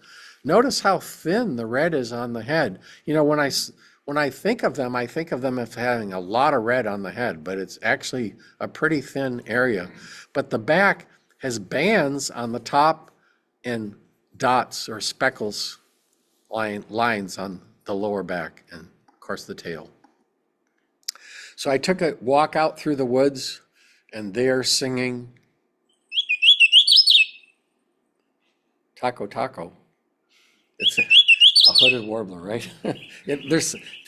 Notice how thin the red is on the head. You know, when I think of them as having a lot of red on the head, but it's actually a pretty thin area. But the back has bands on the top and dots or speckles, lines on the lower back, and of course the tail. So I took a walk out through the woods, and they're singing taco taco. It's a hooded warbler, right?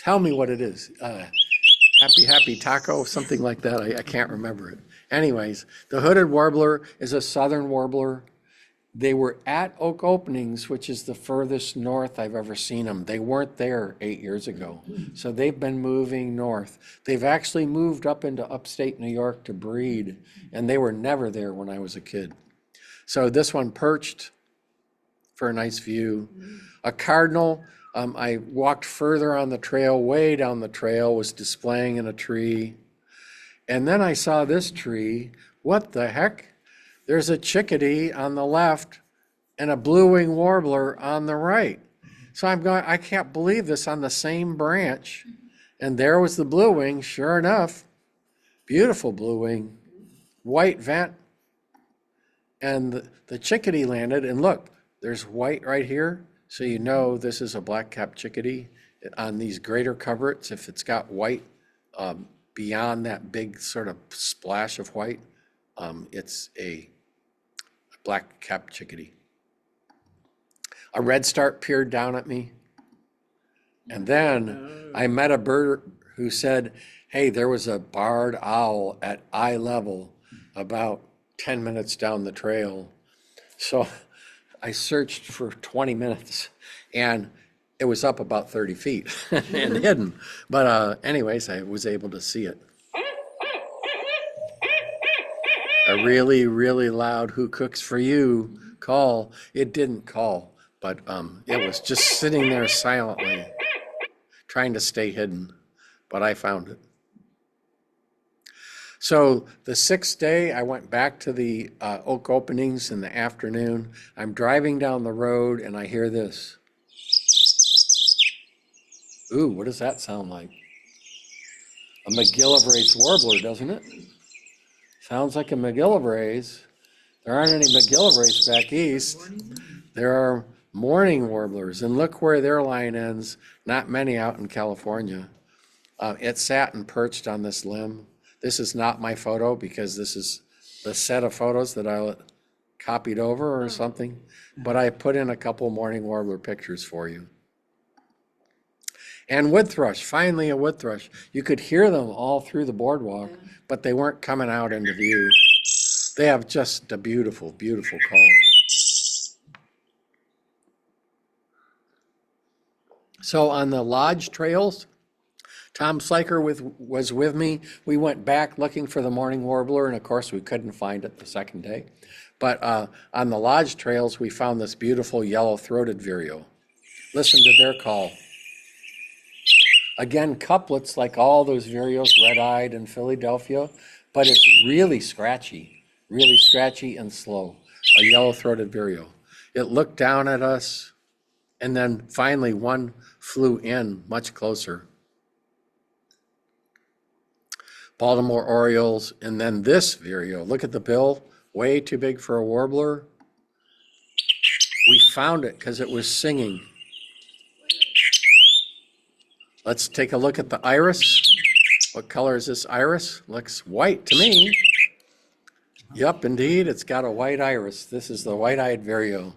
Tell me what it is. Happy happy taco, something like that. I can't remember it. Anyways, the hooded warbler is a southern warbler. They were at Oak Openings, which is the furthest north I've ever seen them. They weren't there 8 years ago. So they've been moving north. They've actually moved up into upstate New York to breed, and they were never there when I was a kid. So this one perched for a nice view. A cardinal, I walked further on the trail, way down the trail, was displaying in a tree. And then I saw this tree. What the heck? There's a chickadee on the left and a blue-winged warbler on the right. So I'm going, I can't believe this, on the same branch. And there was the blue wing, sure enough. Beautiful blue wing, white vent. And the chickadee landed, and look, there's white right here. So you know this is a black-capped chickadee. On these greater coverts, if it's got white beyond that big sort of splash of white, it's a black-capped chickadee. A redstart peered down at me. And then I met a bird who said, hey, there was a barred owl at eye level about 10 minutes down the trail. So I searched for 20 minutes, and it was up about 30 feet and hidden. But anyways, I was able to see it. A really, really loud "Who cooks for you?" call. It didn't call, but it was just sitting there silently, trying to stay hidden, but I found it. So the sixth day, I went back to the Oak Openings in the afternoon. I'm driving down the road, and I hear this. Ooh, what does that sound like? A McGillivray's warbler, doesn't it? Sounds like a McGillivray's. There aren't any McGillivray's back east. There are mourning warblers, and look where their line ends. Not many out in California. It sat and perched on this limb. This is not my photo because this is the set of photos that I copied over or something, but I put in a couple mourning warbler pictures for you. And wood thrush, finally a wood thrush. You could hear them all through the boardwalk, but they weren't coming out into view. They have just a beautiful, beautiful call. So on the lodge trails, Tom Sliker was with me. We went back looking for the mourning warbler, and of course we couldn't find it the second day. But on the lodge trails, we found this beautiful yellow-throated vireo. Listen to their call. Again, couplets like all those vireos, red-eyed in Philadelphia, but it's really scratchy and slow, a yellow-throated vireo. It looked down at us, and then finally one flew in much closer. Baltimore Orioles, and then this vireo. Look at the bill, way too big for a warbler. We found it because it was singing. Let's take a look at the iris. What color is this iris? Looks white to me. Yep, indeed, it's got a white iris. This is the white-eyed vireo.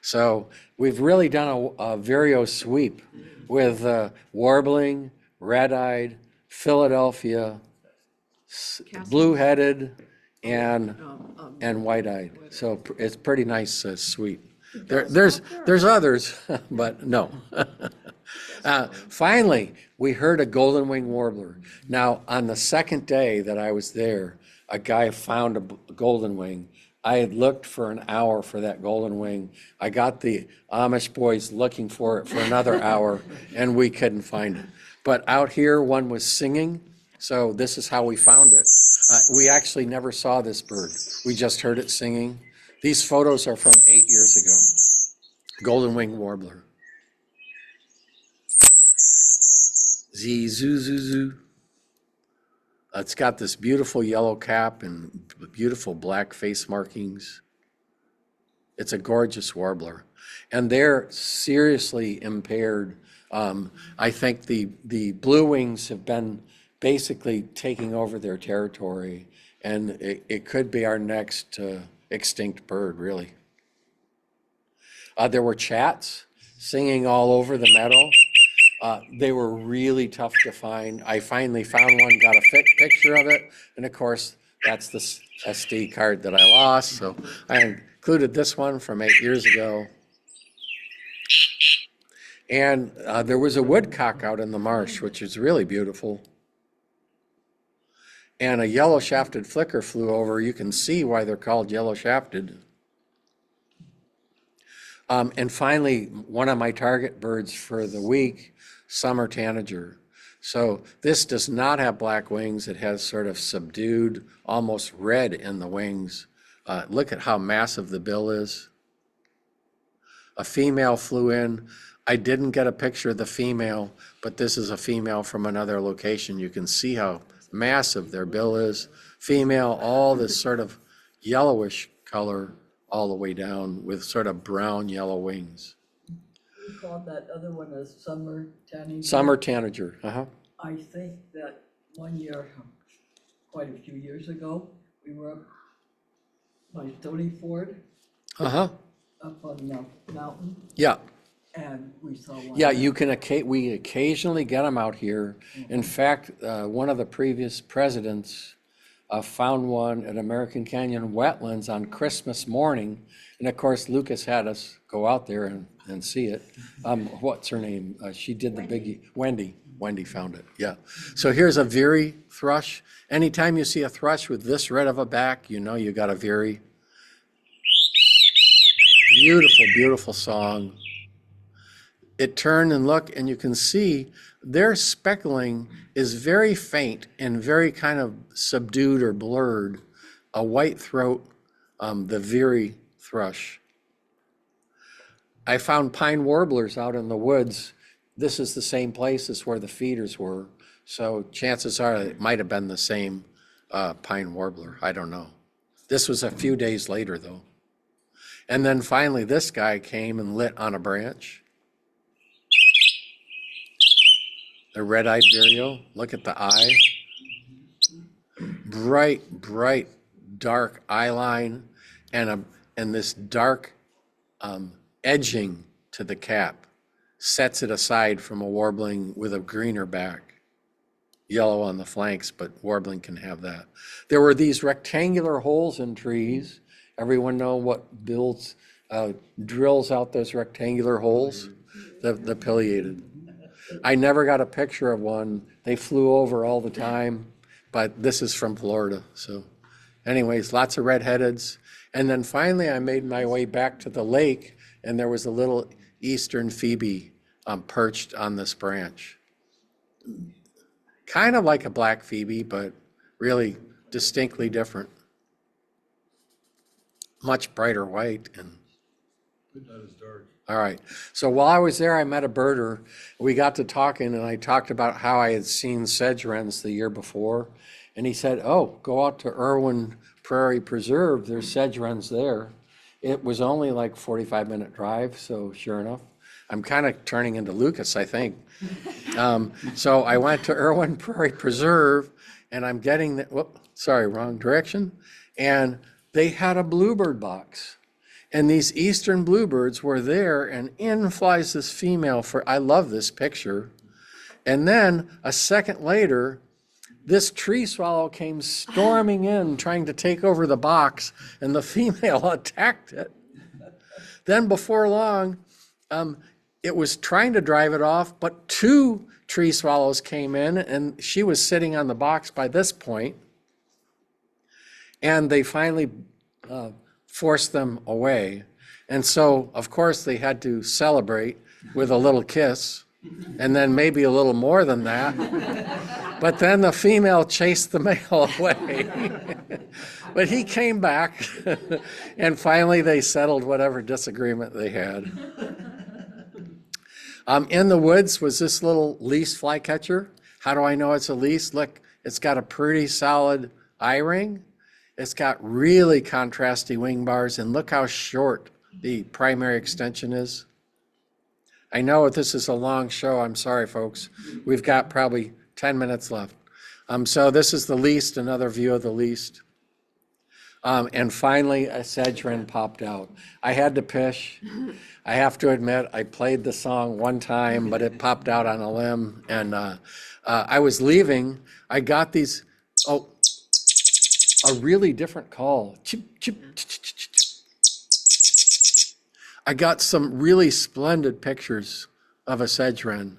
So we've really done a vireo sweep with warbling, red-eyed, Philadelphia, blue-headed, and white-eyed. So it's pretty nice sweep. There's others, but no. Finally, we heard a golden wing warbler. Now, on the second day that I was there, a guy found a golden wing. I had looked for an hour for that golden wing. I got the Amish boys looking for it for another hour, and we couldn't find it. But out here, one was singing, so this is how we found it. We actually never saw this bird. We just heard it singing. These photos are from 8 years ago. Golden wing warbler. Zee, zoo, zoo, zoo. It's got this beautiful yellow cap and beautiful black face markings. It's a gorgeous warbler. And they're seriously impaired. I think the blue wings have been basically taking over their territory, and it could be our next extinct bird, really. There were chats singing all over the meadow. They were really tough to find. I finally found one, got a picture of it, and of course, that's the SD card that I lost, so I included this one from 8 years ago. And there was a woodcock out in the marsh, which is really beautiful. And a yellow-shafted flicker flew over. You can see why they're called yellow-shafted. And finally, one of my target birds for the week, summer tanager. So this does not have black wings. It has sort of subdued, almost red in the wings. Look at how massive the bill is. A female flew in. I didn't get a picture of the female, but this is a female from another location. You can see how massive their bill is. Female, all this sort of yellowish color all the way down with sort of brown yellow wings. We called that other one a summer tanager. Summer tanager, I think that one year, quite a few years ago, we were up by Stony Ford, up on the mountain, Yeah. and we saw one. Yeah, you can, we occasionally get them out here. In fact, one of the previous presidents found one at American Canyon Wetlands on Christmas morning. And of course, Lucas had us go out there and see it. What's her name? She did the biggie, Wendy. Wendy found it, yeah. So here's a veery thrush. Anytime you see a thrush with this red of a back, you know you got a veery. Beautiful, beautiful song. It turned and looked, and you can see their speckling is very faint and very kind of subdued or blurred. A white throat, the veery thrush. I found pine warblers out in the woods. This is the same place as where the feeders were. So chances are it might have been the same pine warbler. I don't know. This was a few days later though. And then finally this guy came and lit on a branch. The red-eyed vireo, look at the eye. Bright, bright, dark eye line and this dark edging to the cap sets it aside from a warbling with a greener back. Yellow on the flanks, but warbling can have that. There were these rectangular holes in trees. Everyone know what drills out those rectangular holes? The pileated. I never got a picture of one. They flew over all the time, but this is from Florida. So anyways, lots of redheadeds. And then finally I made my way back to the lake, and there was a little eastern phoebe perched on this branch. Kind of like a black phoebe, but really distinctly different. Much brighter white. And Not as dark. all right. So while I was there, I met a birder. We got to talking, and I talked about how I had seen sedge wrens the year before. And he said, oh, go out to Irwin Prairie Preserve. There's sedge wrens there. It was only like 45-minute drive, so sure enough. I'm kind of turning into Lucas, I think. So I went to Irwin Prairie Preserve, and I'm getting the, wrong direction. And they had a bluebird box. And these eastern bluebirds were there, and in flies this female I love this picture. And then a second later, this tree swallow came storming in, trying to take over the box, and the female attacked it. Then before long, it was trying to drive it off, but two tree swallows came in, and she was sitting on the box by this point, and they finally forced them away. And so, of course, they had to celebrate with a little kiss, and then maybe a little more than that. But then the female chased the male away. But he came back, and finally they settled whatever disagreement they had. In the woods was this little least flycatcher. How do I know it's a least? Look, it's got a pretty solid eye ring. It's got really contrasty wing bars, and look how short the primary extension is. I know this is a long show. I'm sorry, folks. We've got probably 10 minutes left. So this is the least, another view of the least. And finally, a sedge wren popped out. I had to pish. I have to admit, I played the song one time, but it popped out on a limb. And I was leaving. I got these, a really different call. Chip, chip, ch, ch, ch, ch, ch. I got some really splendid pictures of a sedge wren.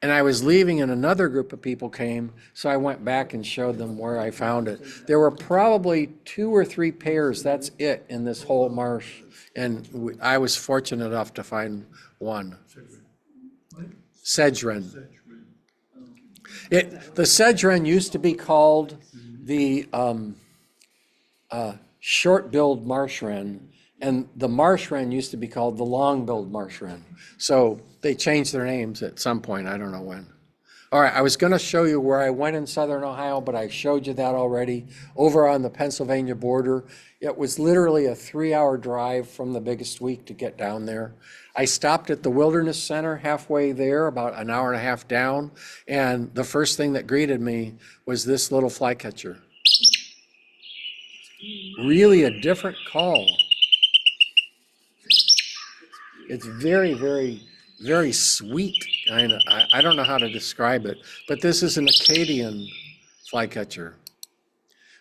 And I was leaving and another group of people came, so I went back and showed them where I found it. There were probably 2 or 3 pairs, that's it, in this whole marsh. And I was fortunate enough to find one. Sedge wren. The sedge wren used to be called the short-billed marsh wren, and the marsh wren used to be called the long-billed marsh wren. So they changed their names at some point, I don't know when. All right, I was going to show you where I went in southern Ohio, but I showed you that already. Over on the Pennsylvania border, it was literally a 3-hour drive from the biggest week to get down there. I stopped at the Wilderness Center halfway there, about an hour and a half down, and the first thing that greeted me was this little flycatcher. Really a different call. It's very, very, very sweet, kind of. I don't know how to describe it, but this is an Acadian flycatcher.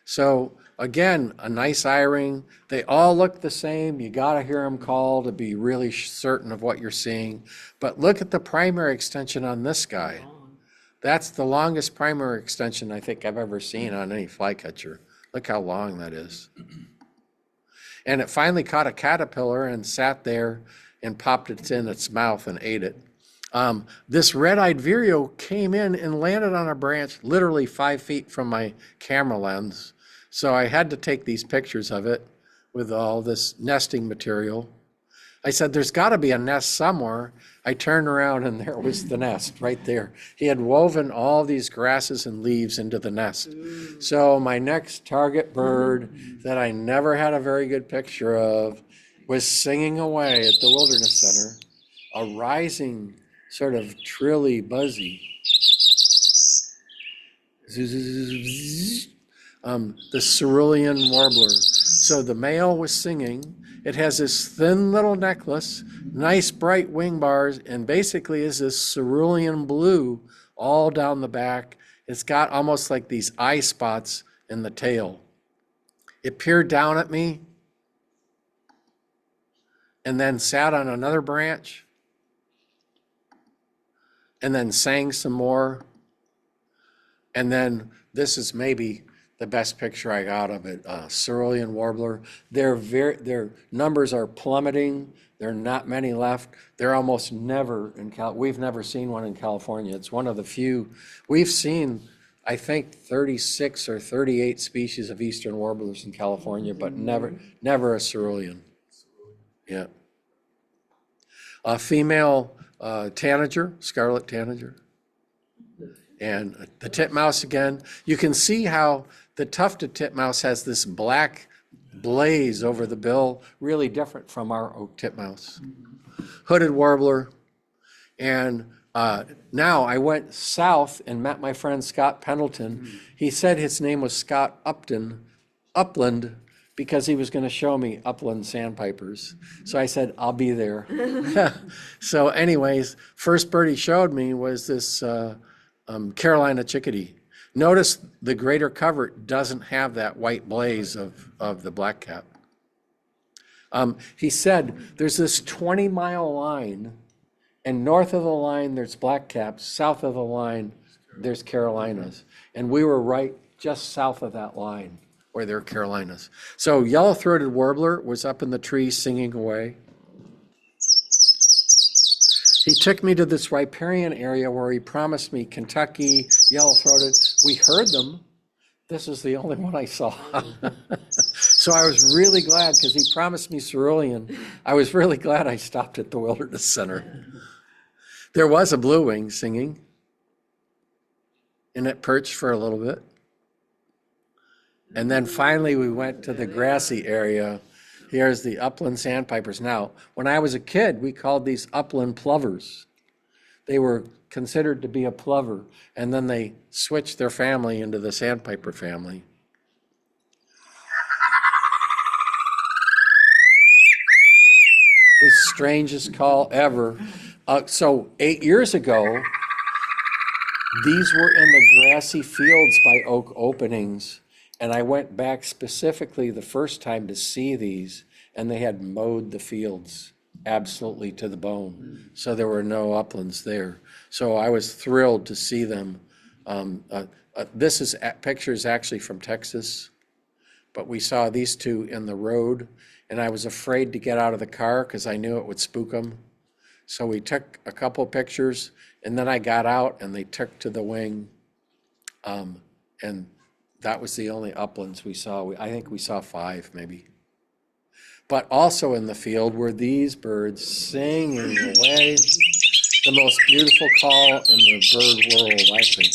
So again, a nice eye-ring. They all look the same. You got to hear them call to be really certain of what you're seeing. But look at the primary extension on this guy. That's the longest primary extension I think I've ever seen on any flycatcher. Look how long that is. And it finally caught a caterpillar and sat there and popped it in its mouth and ate it. This red-eyed vireo came in and landed on a branch literally 5 feet from my camera lens. So I had to take these pictures of it with all this nesting material. I said, there's got to be a nest somewhere. I turned around and there was the nest right there. He had woven all these grasses and leaves into the nest. So my next target bird that I never had a very good picture of was singing away at the Wilderness Center, a rising sort of trilly, buzzy. The cerulean warbler. So the male was singing. It has this thin little necklace, nice bright wing bars, and basically is this cerulean blue all down the back. It's got almost like these eye spots in the tail. It peered down at me and then sat on another branch and then sang some more. And then this is maybe the best picture I got of it, cerulean warbler. Their numbers are plummeting. There are not many left. They're almost never in we've never seen one in California. It's one of the few. We've seen, I think, 36 or 38 species of eastern warblers in California, but never a cerulean. Yeah. A female tanager, scarlet tanager. And the titmouse again. You can see how the tufted titmouse has this black blaze over the bill, really different from our oak titmouse. Hooded warbler. And now I went south and met my friend Scott Pendleton. He said his name was Scott Upland, because he was going to show me upland sandpipers. So I said, I'll be there. So anyways, first bird he showed me was this Carolina chickadee. Notice the greater covert doesn't have that white blaze of the blackcap. He said there's this 20-mile line, and north of the line there's blackcaps, south of the line there's Carolinas. And we were right just south of that line where there are Carolinas. So yellow-throated warbler was up in the tree singing away. He took me to this riparian area where he promised me Kentucky, yellow-throated. We heard them. This is the only one I saw. So I was really glad because he promised me cerulean. I was really glad I stopped at the Wilderness Center. There was a blue wing singing, and it perched for a little bit. And then finally we went to the grassy area. Here's the upland sandpipers. Now, when I was a kid, we called these upland plovers. they were considered to be a plover, and then they switched their family into the sandpiper family. The strangest call ever. So 8 years ago, these were in the grassy fields by oak openings, and I went back specifically the first time to see these, and they had mowed the fields absolutely to the bone. So there were no uplands there. So I was thrilled to see them. This is pictures actually from Texas, but we saw these two in the road, and I was afraid to get out of the car because I knew it would spook them. So we took a couple pictures, and then I got out and they took to the wing. And that was the only uplands we saw. I think we saw 5 maybe. But also in the field were these birds singing away. The most beautiful call in the bird world, I think.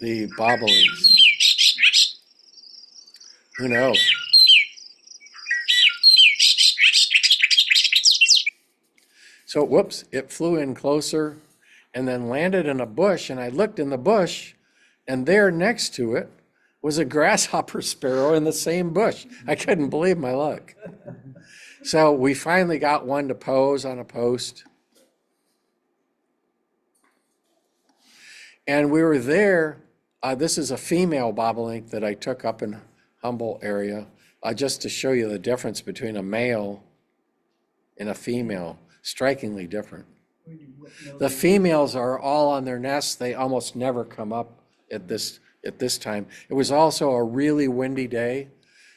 The bobolinks. Who knows? So, whoops, it flew in closer and then landed in a bush, and I looked in the bush, and there next to it was a grasshopper sparrow in the same bush. I couldn't believe my luck. So we finally got one to pose on a post. And we were there. This is a female bobolink that I took up in Humboldt area, just to show you the difference between a male and a female. Strikingly different. The females are all on their nests. They almost never come up at this time. It was also a really windy day.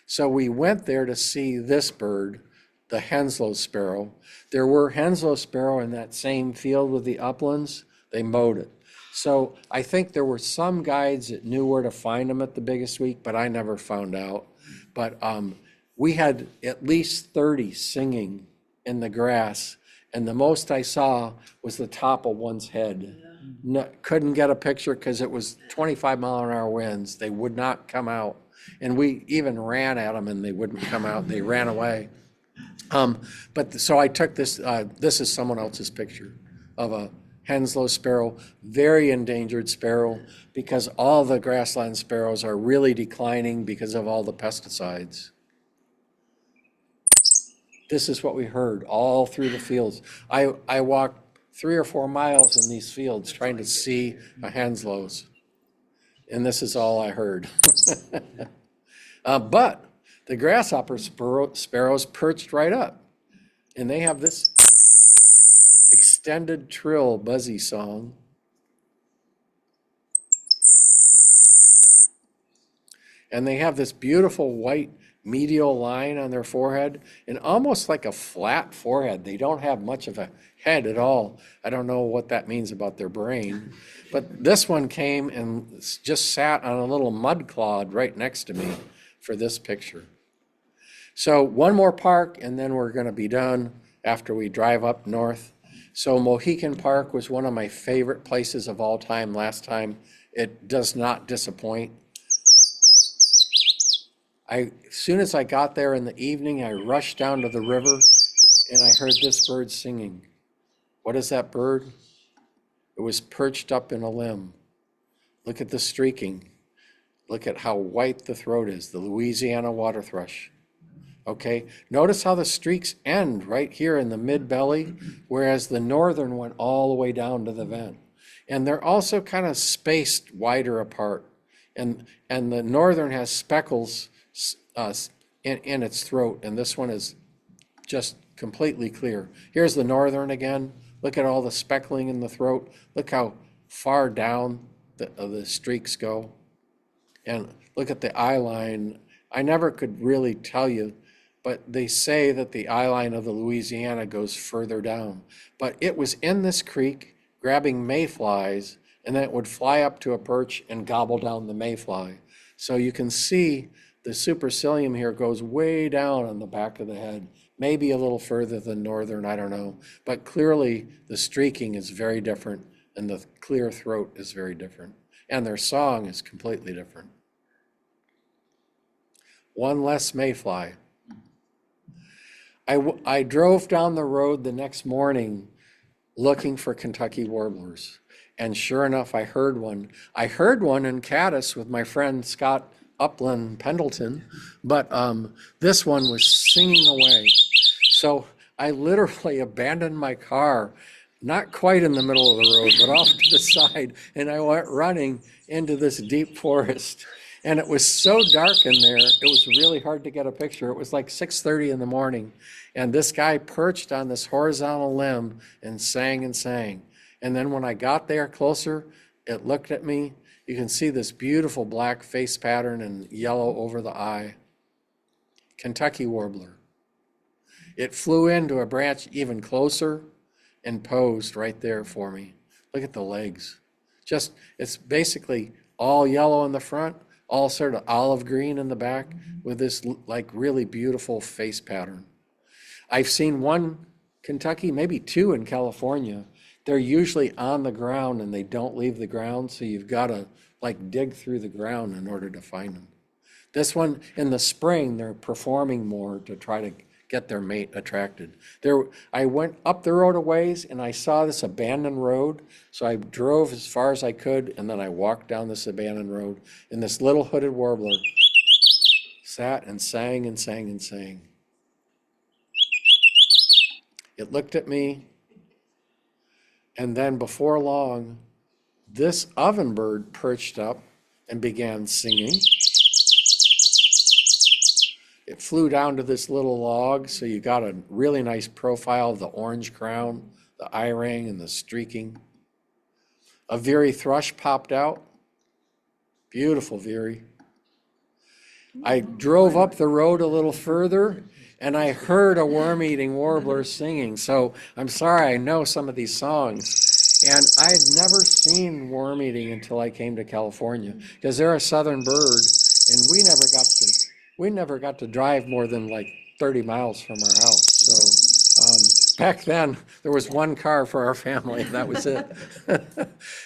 So we went there to see this bird, the Henslow sparrow. There were Henslow sparrow in that same field with the uplands. They mowed it. So I think there were some guides that knew where to find them at the biggest week, but I never found out. But we had at least 30 singing in the grass. And the most I saw was the top of one's head. No, couldn't get a picture because it was 25-mile-an-hour winds. They would not come out. And we even ran at them and they wouldn't come out. They ran away. So I took this, this is someone else's picture of a Henslow sparrow, very endangered sparrow, because all the grassland sparrows are really declining because of all the pesticides. This is what we heard all through the fields. I walked 3 or 4 miles in these fields trying to see a Henslow's, and this is all I heard. But the grasshopper sparrows perched right up, and they have this extended trill buzzy song. And they have this beautiful white medial line on their forehead, and almost like a flat forehead. They don't have much of a head at all. I don't know what that means about their brain. But this one came and just sat on a little mud clod right next to me for this picture. So one more park, and then we're going to be done after we drive up north. So Mohican Park was one of my favorite places of all time last time. It does not disappoint. As soon as I got there in the evening, I rushed down to the river and I heard this bird singing. What is that bird? It was perched up in a limb. Look at the streaking. Look at how white the throat is, the Louisiana water thrush. Okay, notice how the streaks end right here in the mid-belly, whereas the northern went all the way down to the vent. And they're also kind of spaced wider apart. And the northern has speckles in its throat, and this one is just completely clear. Here's the northern again. Look at all the speckling in the throat. Look how far down the streaks go. And look at the eye line. I never could really tell you, but they say that the eye line of the Louisiana goes further down. But it was in this creek grabbing mayflies, and then it would fly up to a perch and gobble down the mayfly. So you can see the supercilium here goes way down on the back of the head, maybe a little further than northern, I don't know. But clearly the streaking is very different and the clear throat is very different. And their song is completely different. One less mayfly. I drove down the road the next morning looking for Kentucky warblers. And sure enough, I heard one. I heard one in Caddis with my friend Scott Upland Pendleton, but this one was singing away. So I literally abandoned my car, not quite in the middle of the road, but off to the side, and I went running into this deep forest. And it was so dark in there, it was really hard to get a picture. It was like 6:30 in the morning, and this guy perched on this horizontal limb and sang and sang. And then when I got there closer, it looked at me. You can see this beautiful black face pattern and yellow over the eye. Kentucky warbler. It flew into a branch even closer and posed right there for me. Look at the legs. Just, it's basically all yellow in the front, all sort of olive green in the back with this like really beautiful face pattern. I've seen one Kentucky, maybe two in California. They're usually on the ground and they don't leave the ground, so you've got to like dig through the ground in order to find them. This one in the spring, they're performing more to try to get their mate attracted. I went up the road a ways and I saw this abandoned road. So I drove as far as I could and then I walked down this abandoned road, and this little hooded warbler sat and sang and sang and sang. It looked at me, and then before long, this ovenbird perched up and began singing. It flew down to this little log, so you got a really nice profile of the orange crown, the eye ring, and the streaking. A veery thrush popped out. Beautiful veery. I drove up the road a little further, and I heard a worm-eating warbler singing. So I'm sorry, I know some of these songs. And I had never seen worm-eating until I came to California, because they're a southern bird, and we never got to drive more than like 30 miles from our house. So back then, there was one car for our family, and that was it.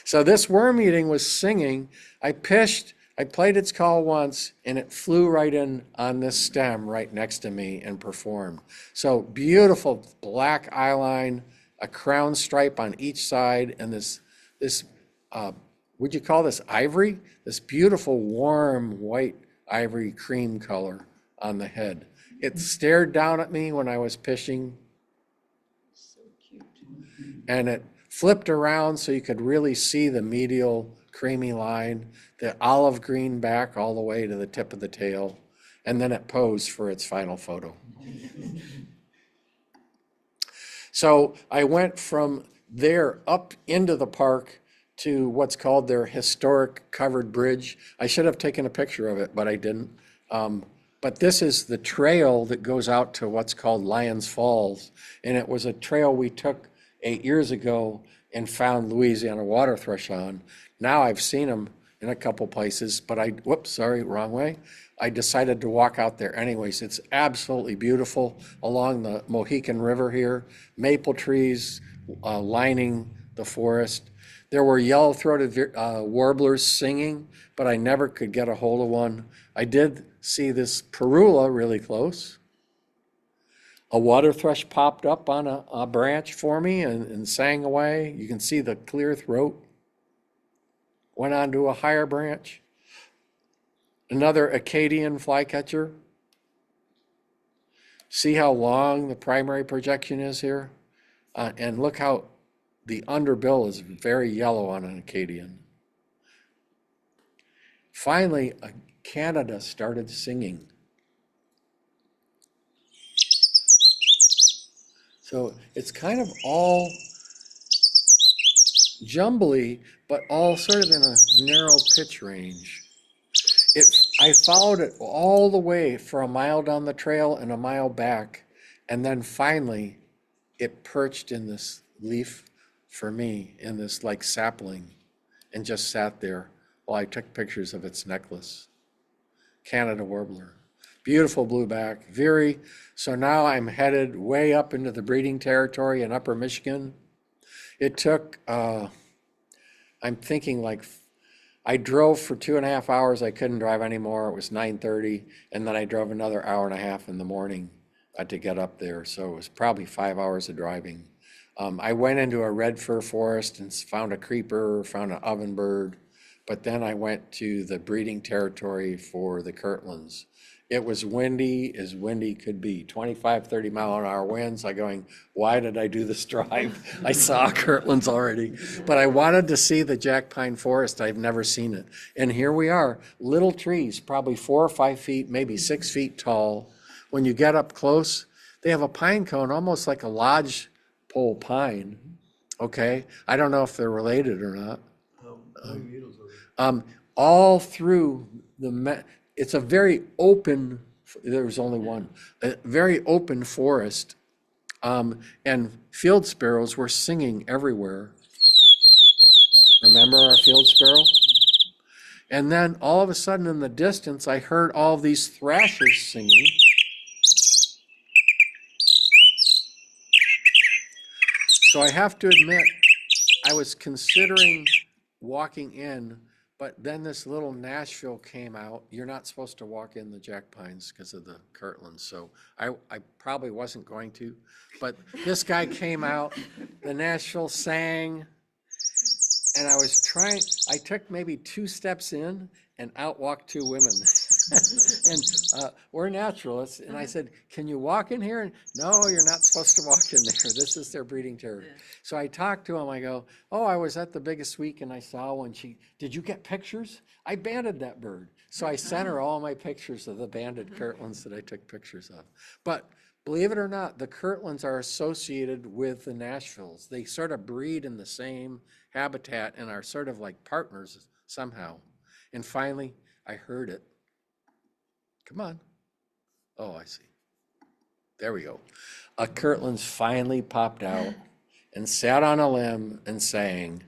So this worm eating was singing. I pished, I played its call once, and it flew right in on this stem right next to me and performed. So beautiful black eyeline, a crown stripe on each side, and this would you call this ivory? This beautiful, warm, white ivory cream color on the head. It stared down at me when I was fishing. So cute. And it flipped around so you could really see the medial creamy line, the olive green back all the way to the tip of the tail, and then it posed for its final photo. So I went from there up into the park to what's called their historic covered bridge. I should have taken a picture of it, but I didn't. But this is the trail that goes out to what's called Lyons Falls. And it was a trail we took 8 years ago and found Louisiana water thrush on. Now I've seen them in a couple places, but whoops, sorry, wrong way. I decided to walk out there anyways. It's absolutely beautiful along the Mohican River here. Maple trees lining the forest. There were yellow-throated warblers singing, but I never could get a hold of one. I did see this parula really close. A water thrush popped up on a branch for me and sang away. You can see the clear throat. Went on to a higher branch. Another Acadian flycatcher. See how long the primary projection is here? And look how the underbill is very yellow on an Acadian. Finally, Canada started singing. So it's kind of all jumbly, but all sort of in a narrow pitch range. I followed it all the way for a mile down the trail and a mile back, and then finally it perched in this leaf for me, in this like sapling, and just sat there while I took pictures of its necklace. Canada warbler, beautiful blue back, veery. So now I'm headed way up into the breeding territory in upper Michigan. It took, I'm thinking like, I drove for 2.5 hours. I couldn't drive anymore. It was 9:30. And then I drove another hour and a half in the morning to get up there. So it was probably 5 hours of driving. I went into a red fir forest and found a creeper, found an ovenbird, but then I went to the breeding territory for the Kirtlands. It was windy as windy could be, 25, 30 mile an hour winds. I going, why did I do this drive? I saw Kirtlands already, but I wanted to see the jack pine forest. I've never seen it. And here we are, little trees, probably 4 or 5 feet, maybe 6 feet tall. When you get up close, they have a pine cone, almost like a lodgepole pine. Okay, I don't know if they're related or not. All through it's a very open, there's only one, a very open forest. And field sparrows were singing everywhere. Remember our field sparrow? And then all of a sudden in the distance, I heard all these thrashers singing. So I have to admit, I was considering walking in, but then this little Nashville came out. You're not supposed to walk in the jack pines because of the Kirtlands, so I probably wasn't going to. But this guy came out, the Nashville sang, and I took maybe 2 steps in, and out walked 2 women. And we're naturalists, and I said, can you walk in here? And no, you're not supposed to walk in there. This is their breeding territory. Yeah. So I talked to him, I go, oh, I was at the biggest week and I saw one. Did you get pictures? I banded that bird. So I sent her all my pictures of the banded Kirtlands that I took pictures of. But believe it or not, the Kirtlands are associated with the Nashvilles. They sort of breed in the same habitat and are sort of like partners somehow. And finally, I heard it. Come on. Oh, I see. There we go. A Kirtlands finally popped out and sat on a limb and sang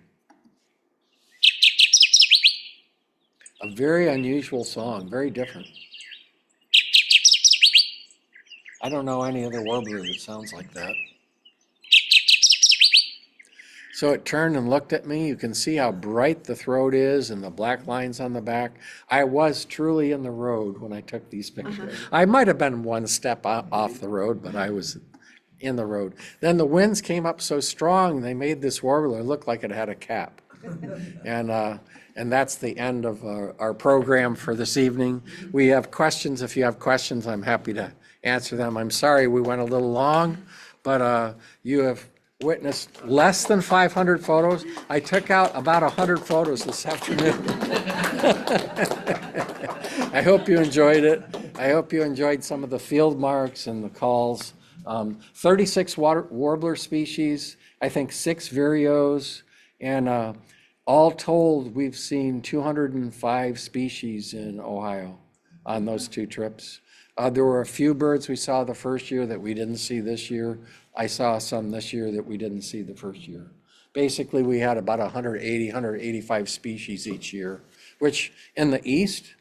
a very unusual song, very different. I don't know any other warbler that sounds like that. So it turned and looked at me. You can see how bright the throat is and the black lines on the back. I was truly in the road when I took these pictures. I might have been 1 step off the road, but I was in the road. Then the winds came up so strong, they made this warbler look like it had a cap. And that's the end of our program for this evening. We have questions. If you have questions, I'm happy to answer them. I'm sorry we went a little long, but you have witnessed less than 500 photos. I took out about 100 photos this afternoon. I hope you enjoyed it. I hope you enjoyed some of the field marks and the calls. 36 warbler species, I think 6 vireos, and all told, we've seen 205 species in Ohio on those 2 trips. There were a few birds we saw the first year that we didn't see this year. I saw some this year that we didn't see the first year. Basically, we had about 180, 185 species each year, which in the East,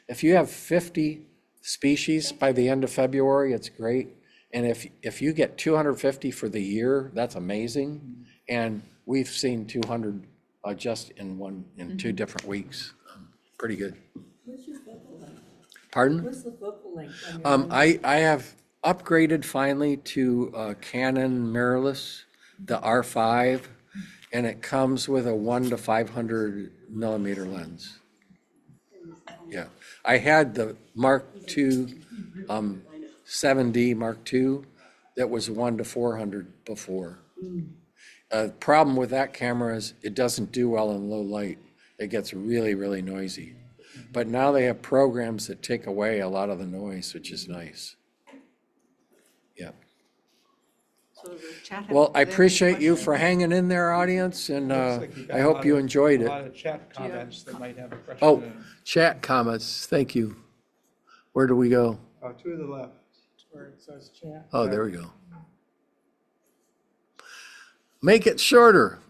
if you have 50 species by the end of February, it's great. And if you get 250 for the year, that's amazing. And we've seen 200 just in 2 different weeks. Pretty good. What's your focal length? Pardon? What's the focal length? I have upgraded finally to Canon mirrorless, the R5, and it comes with a 1 to 500 millimeter lens. Yeah, I had the Mark II 7D Mark II that was 1 to 400 before. Problem with that camera is it doesn't do well in low light. It gets really, really noisy. But now they have programs that take away a lot of the noise, which is nice. Yeah. So the chat has- Well, I they have appreciate you questions? for hanging in there, audience, and Looks like you got I a hope lot you of- enjoyed A it. lot of chat comments that might have a question. Oh, in it. chat comments, thank you. Where do we go? To the left. Where it says chat. Oh, there we go. Make it shorter.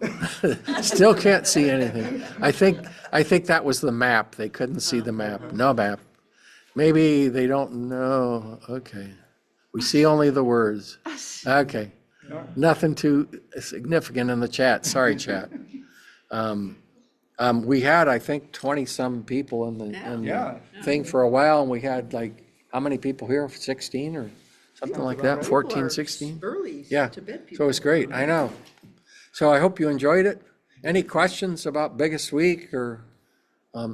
Still can't see anything. I think that was the map. They couldn't see the map. No map. Maybe they don't know. Okay. We see only the words. Okay. Nothing too significant in the chat. Sorry, chat. We had, I think, 20-some people in the Yeah. thing for a while, and we had like, how many people here? 16 or something like about that, right. 14, People are 16. Early Yeah, to bed people. so it's great, I know. So I hope you enjoyed it. Any questions about biggest week or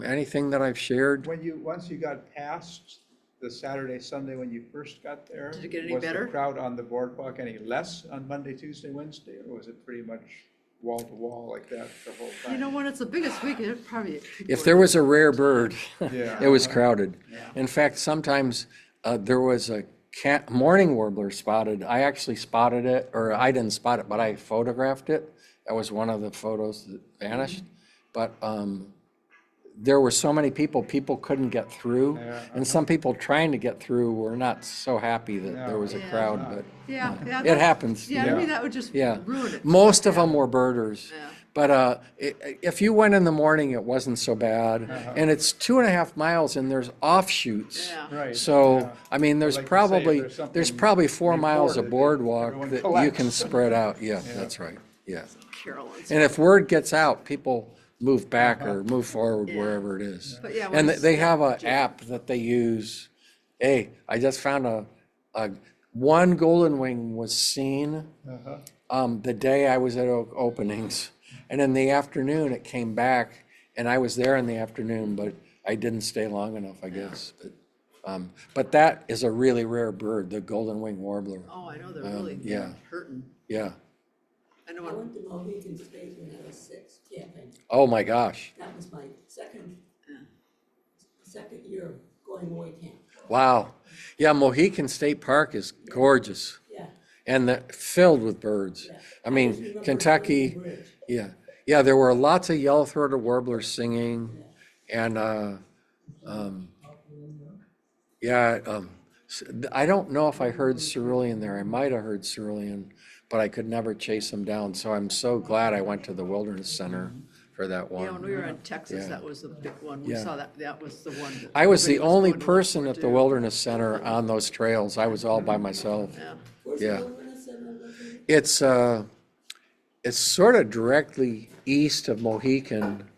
anything that I've shared? Once you got past the Saturday, Sunday, when you first got there. Did it get any Was better? the crowd on the boardwalk any less on Monday, Tuesday, Wednesday, or was it pretty much wall to wall like that the whole time? You know, when it's the biggest week, it probably. If there was a rare bird, Yeah. it was crowded. In fact, sometimes there was a morning warbler spotted. I actually spotted it, or I didn't spot it, but I photographed it. That was one of the photos that vanished. But there were so many people couldn't get through. And some people trying to get through were not so happy that there was a Yeah. crowd, but Yeah, yeah. it happens. Yeah, I mean, that would just Yeah. ruin it. Most of them were birders. Yeah. But if you went in the morning, it wasn't so bad. And it's 2.5 miles and there's offshoots. Yeah. Right. So, yeah. I mean, there's Like you say, if probably, there's something there's probably 4 miles of reported, boardwalk everyone that you can collects. spread out. Yeah, that's right. Yeah. Carolyn's. And if word gets out, people move back or move forward Yeah. wherever it is. But yeah, And once- they have an app that they use. Hey, I just found one golden wing was seen the day I was at openings. And in the afternoon, it came back, and I was there in the afternoon, but I didn't stay long enough, I guess. But that is a really rare bird, the golden wing warbler. Oh, I know, they're really yeah. hurting. Yeah. I know I when went to Mohegan State when I was 6 camping. Oh, my gosh. That was my second year going away camp. Wow. Yeah, Mohican State Park is gorgeous Yeah. and filled with birds. I just mean, remember Kentucky, Burning Bridge. yeah. Yeah, there were lots of yellow-throated warblers singing. And, I don't know if I heard cerulean there. I might have heard cerulean, but I could never chase them down. So I'm so glad I went to the Wilderness Center for that Yeah, when one. we were in Texas, Yeah. that was the big one. We Yeah. saw that, that was the one. that I was the everybody only going to look person for, at the too. Wilderness Center on those trails. I was all by myself. Yeah. Where's Yeah. the Wilderness Center located? It's sort of directly east of Mohican.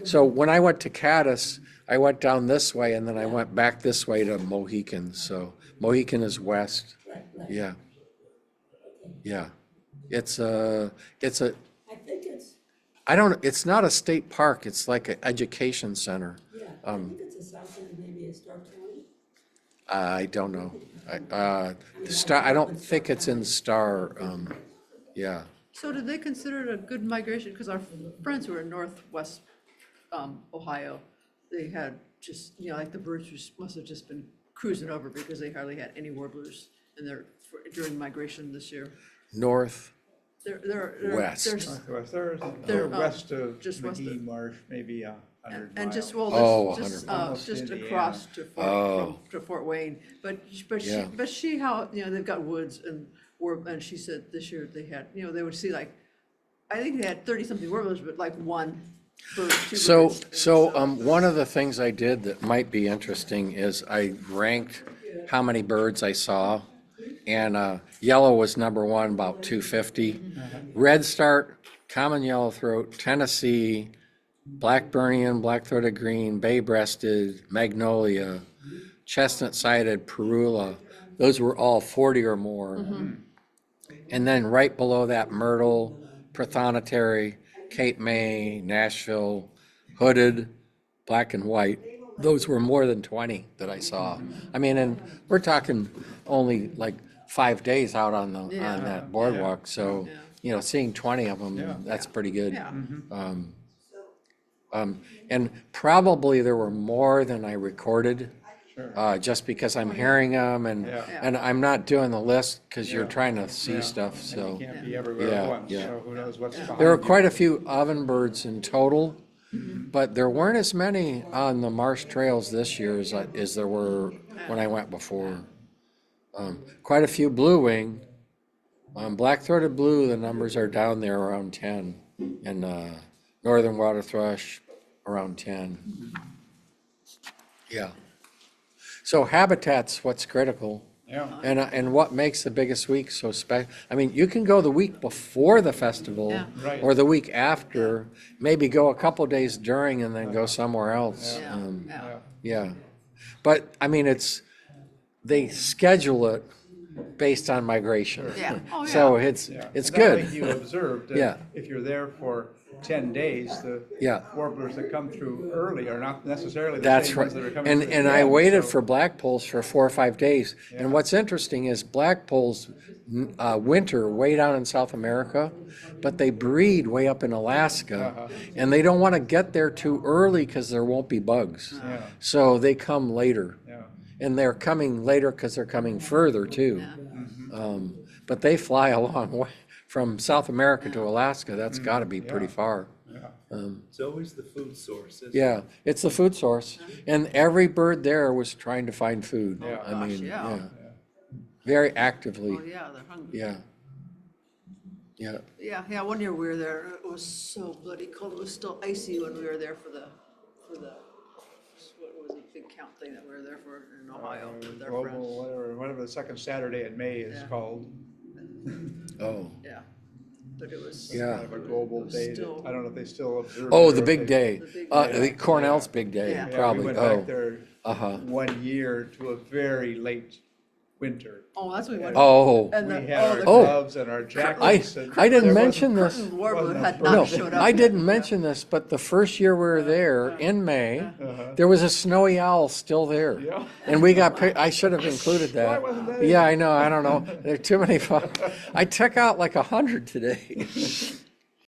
So when I went to Caddis, I went down this way and then I went back this way to Mohican. So Mohican is west. Right. Yeah. Yeah. It's a, I think it's, it's not a state park. It's like an education center. yeah, I think it's a south end, maybe a Stark County. I don't know. I don't think it's in Star. Yeah. So did they consider it a good migration? Because our friends who were in northwest Ohio, they had just, like the birds must have just been cruising over because they hardly had any warblers in their, during migration this year. North. They're West. Northwest, they're They're, west of just west Magee, of- Marsh, maybe 100 And miles. just, well, Oh, just, 100 miles. just Almost across to Oh. to Fort Wayne. But Yeah. she, how, they've got woods and she said this year they had, they would see like, I think they had 30-something warblers, but like one bird, two birds. And One of the things I did that might be interesting is I ranked how many birds I saw. And yellow was number one, about 250. Redstart, common yellowthroat, Tennessee, Blackburnian, black-throated green, bay-breasted, magnolia, chestnut-sided, perula. Those were all 40 or more. And then right below that, myrtle, prothonotary, Cape May, Nashville, hooded, black and white. Those were more than 20 that I saw. I mean, and we're talking only like 5 days out on that boardwalk. So, seeing 20 of them, that's pretty good. Yeah. And probably there were more than I recorded, just because I'm hearing them and I'm not doing the list because you're trying to see stuff. So You can't be everywhere Yeah, at once, yeah. so who knows what's behind there were you. quite a few ovenbirds in total, but there weren't as many on the Marsh trails this year as there were when I went before. Quite a few blue wing. Black-throated blue, the numbers are down there around 10, and northern water thrush around 10. Yeah. So habitat's what's critical. Yeah. And what makes the biggest week so special? I mean, you can go the week before the festival Yeah. Right. or the week after, maybe go a couple days during and then go somewhere else. Yeah. Yeah. But I mean, they schedule it based on migration. Yeah. Oh, So yeah. it's Yeah. it's And that way good. you observed that Yeah. if you're there for 10 days, the Yeah. warblers that come through early are not necessarily the That's same right. ones that are coming And through and at the I end, waited so- for blackpolls for 4 or 5 days. Yeah. And what's interesting is blackpolls winter way down in South America, but they breed way up in Alaska, and they don't want to get there too early because there won't be bugs. Yeah, So they come later, yeah. and they're coming later because they're coming further too. But they fly a long way from South America to Alaska. That's got to be pretty far. It's always the food source, isn't it? Yeah, it's the food source, and every bird there was trying to find food. Yeah. I Gosh, mean, yeah. very actively. Oh, yeah, they're hungry. Yeah, yeah. Yeah, one year we were there, it was so bloody cold, it was still icy when we were there for the, what was it, big count thing that we were there for in Ohio with our friends. Global, whatever the second Saturday in May is Yeah. called, Oh, Yeah, but it was. Yeah. kind of a global day. that- Still- I don't know if they still observe. oh, it the or big if day. The big Uh, day. the Cornell's big day, Yeah. Yeah, probably. we went Oh, back there uh-huh. 1 year to a very late winter. Oh, that's what we went. Oh, And We the, had our the gloves and our jackets. and I didn't there mention wasn't- this. curtain warbler wasn't had a not No, showed up. I yet. didn't mention this, but the first year we were there in May, there was a snowy owl still there. Yeah. And we got, I should have included that. Why wasn't that Yeah, I know, I don't know. There are too many. I took out like 100 today.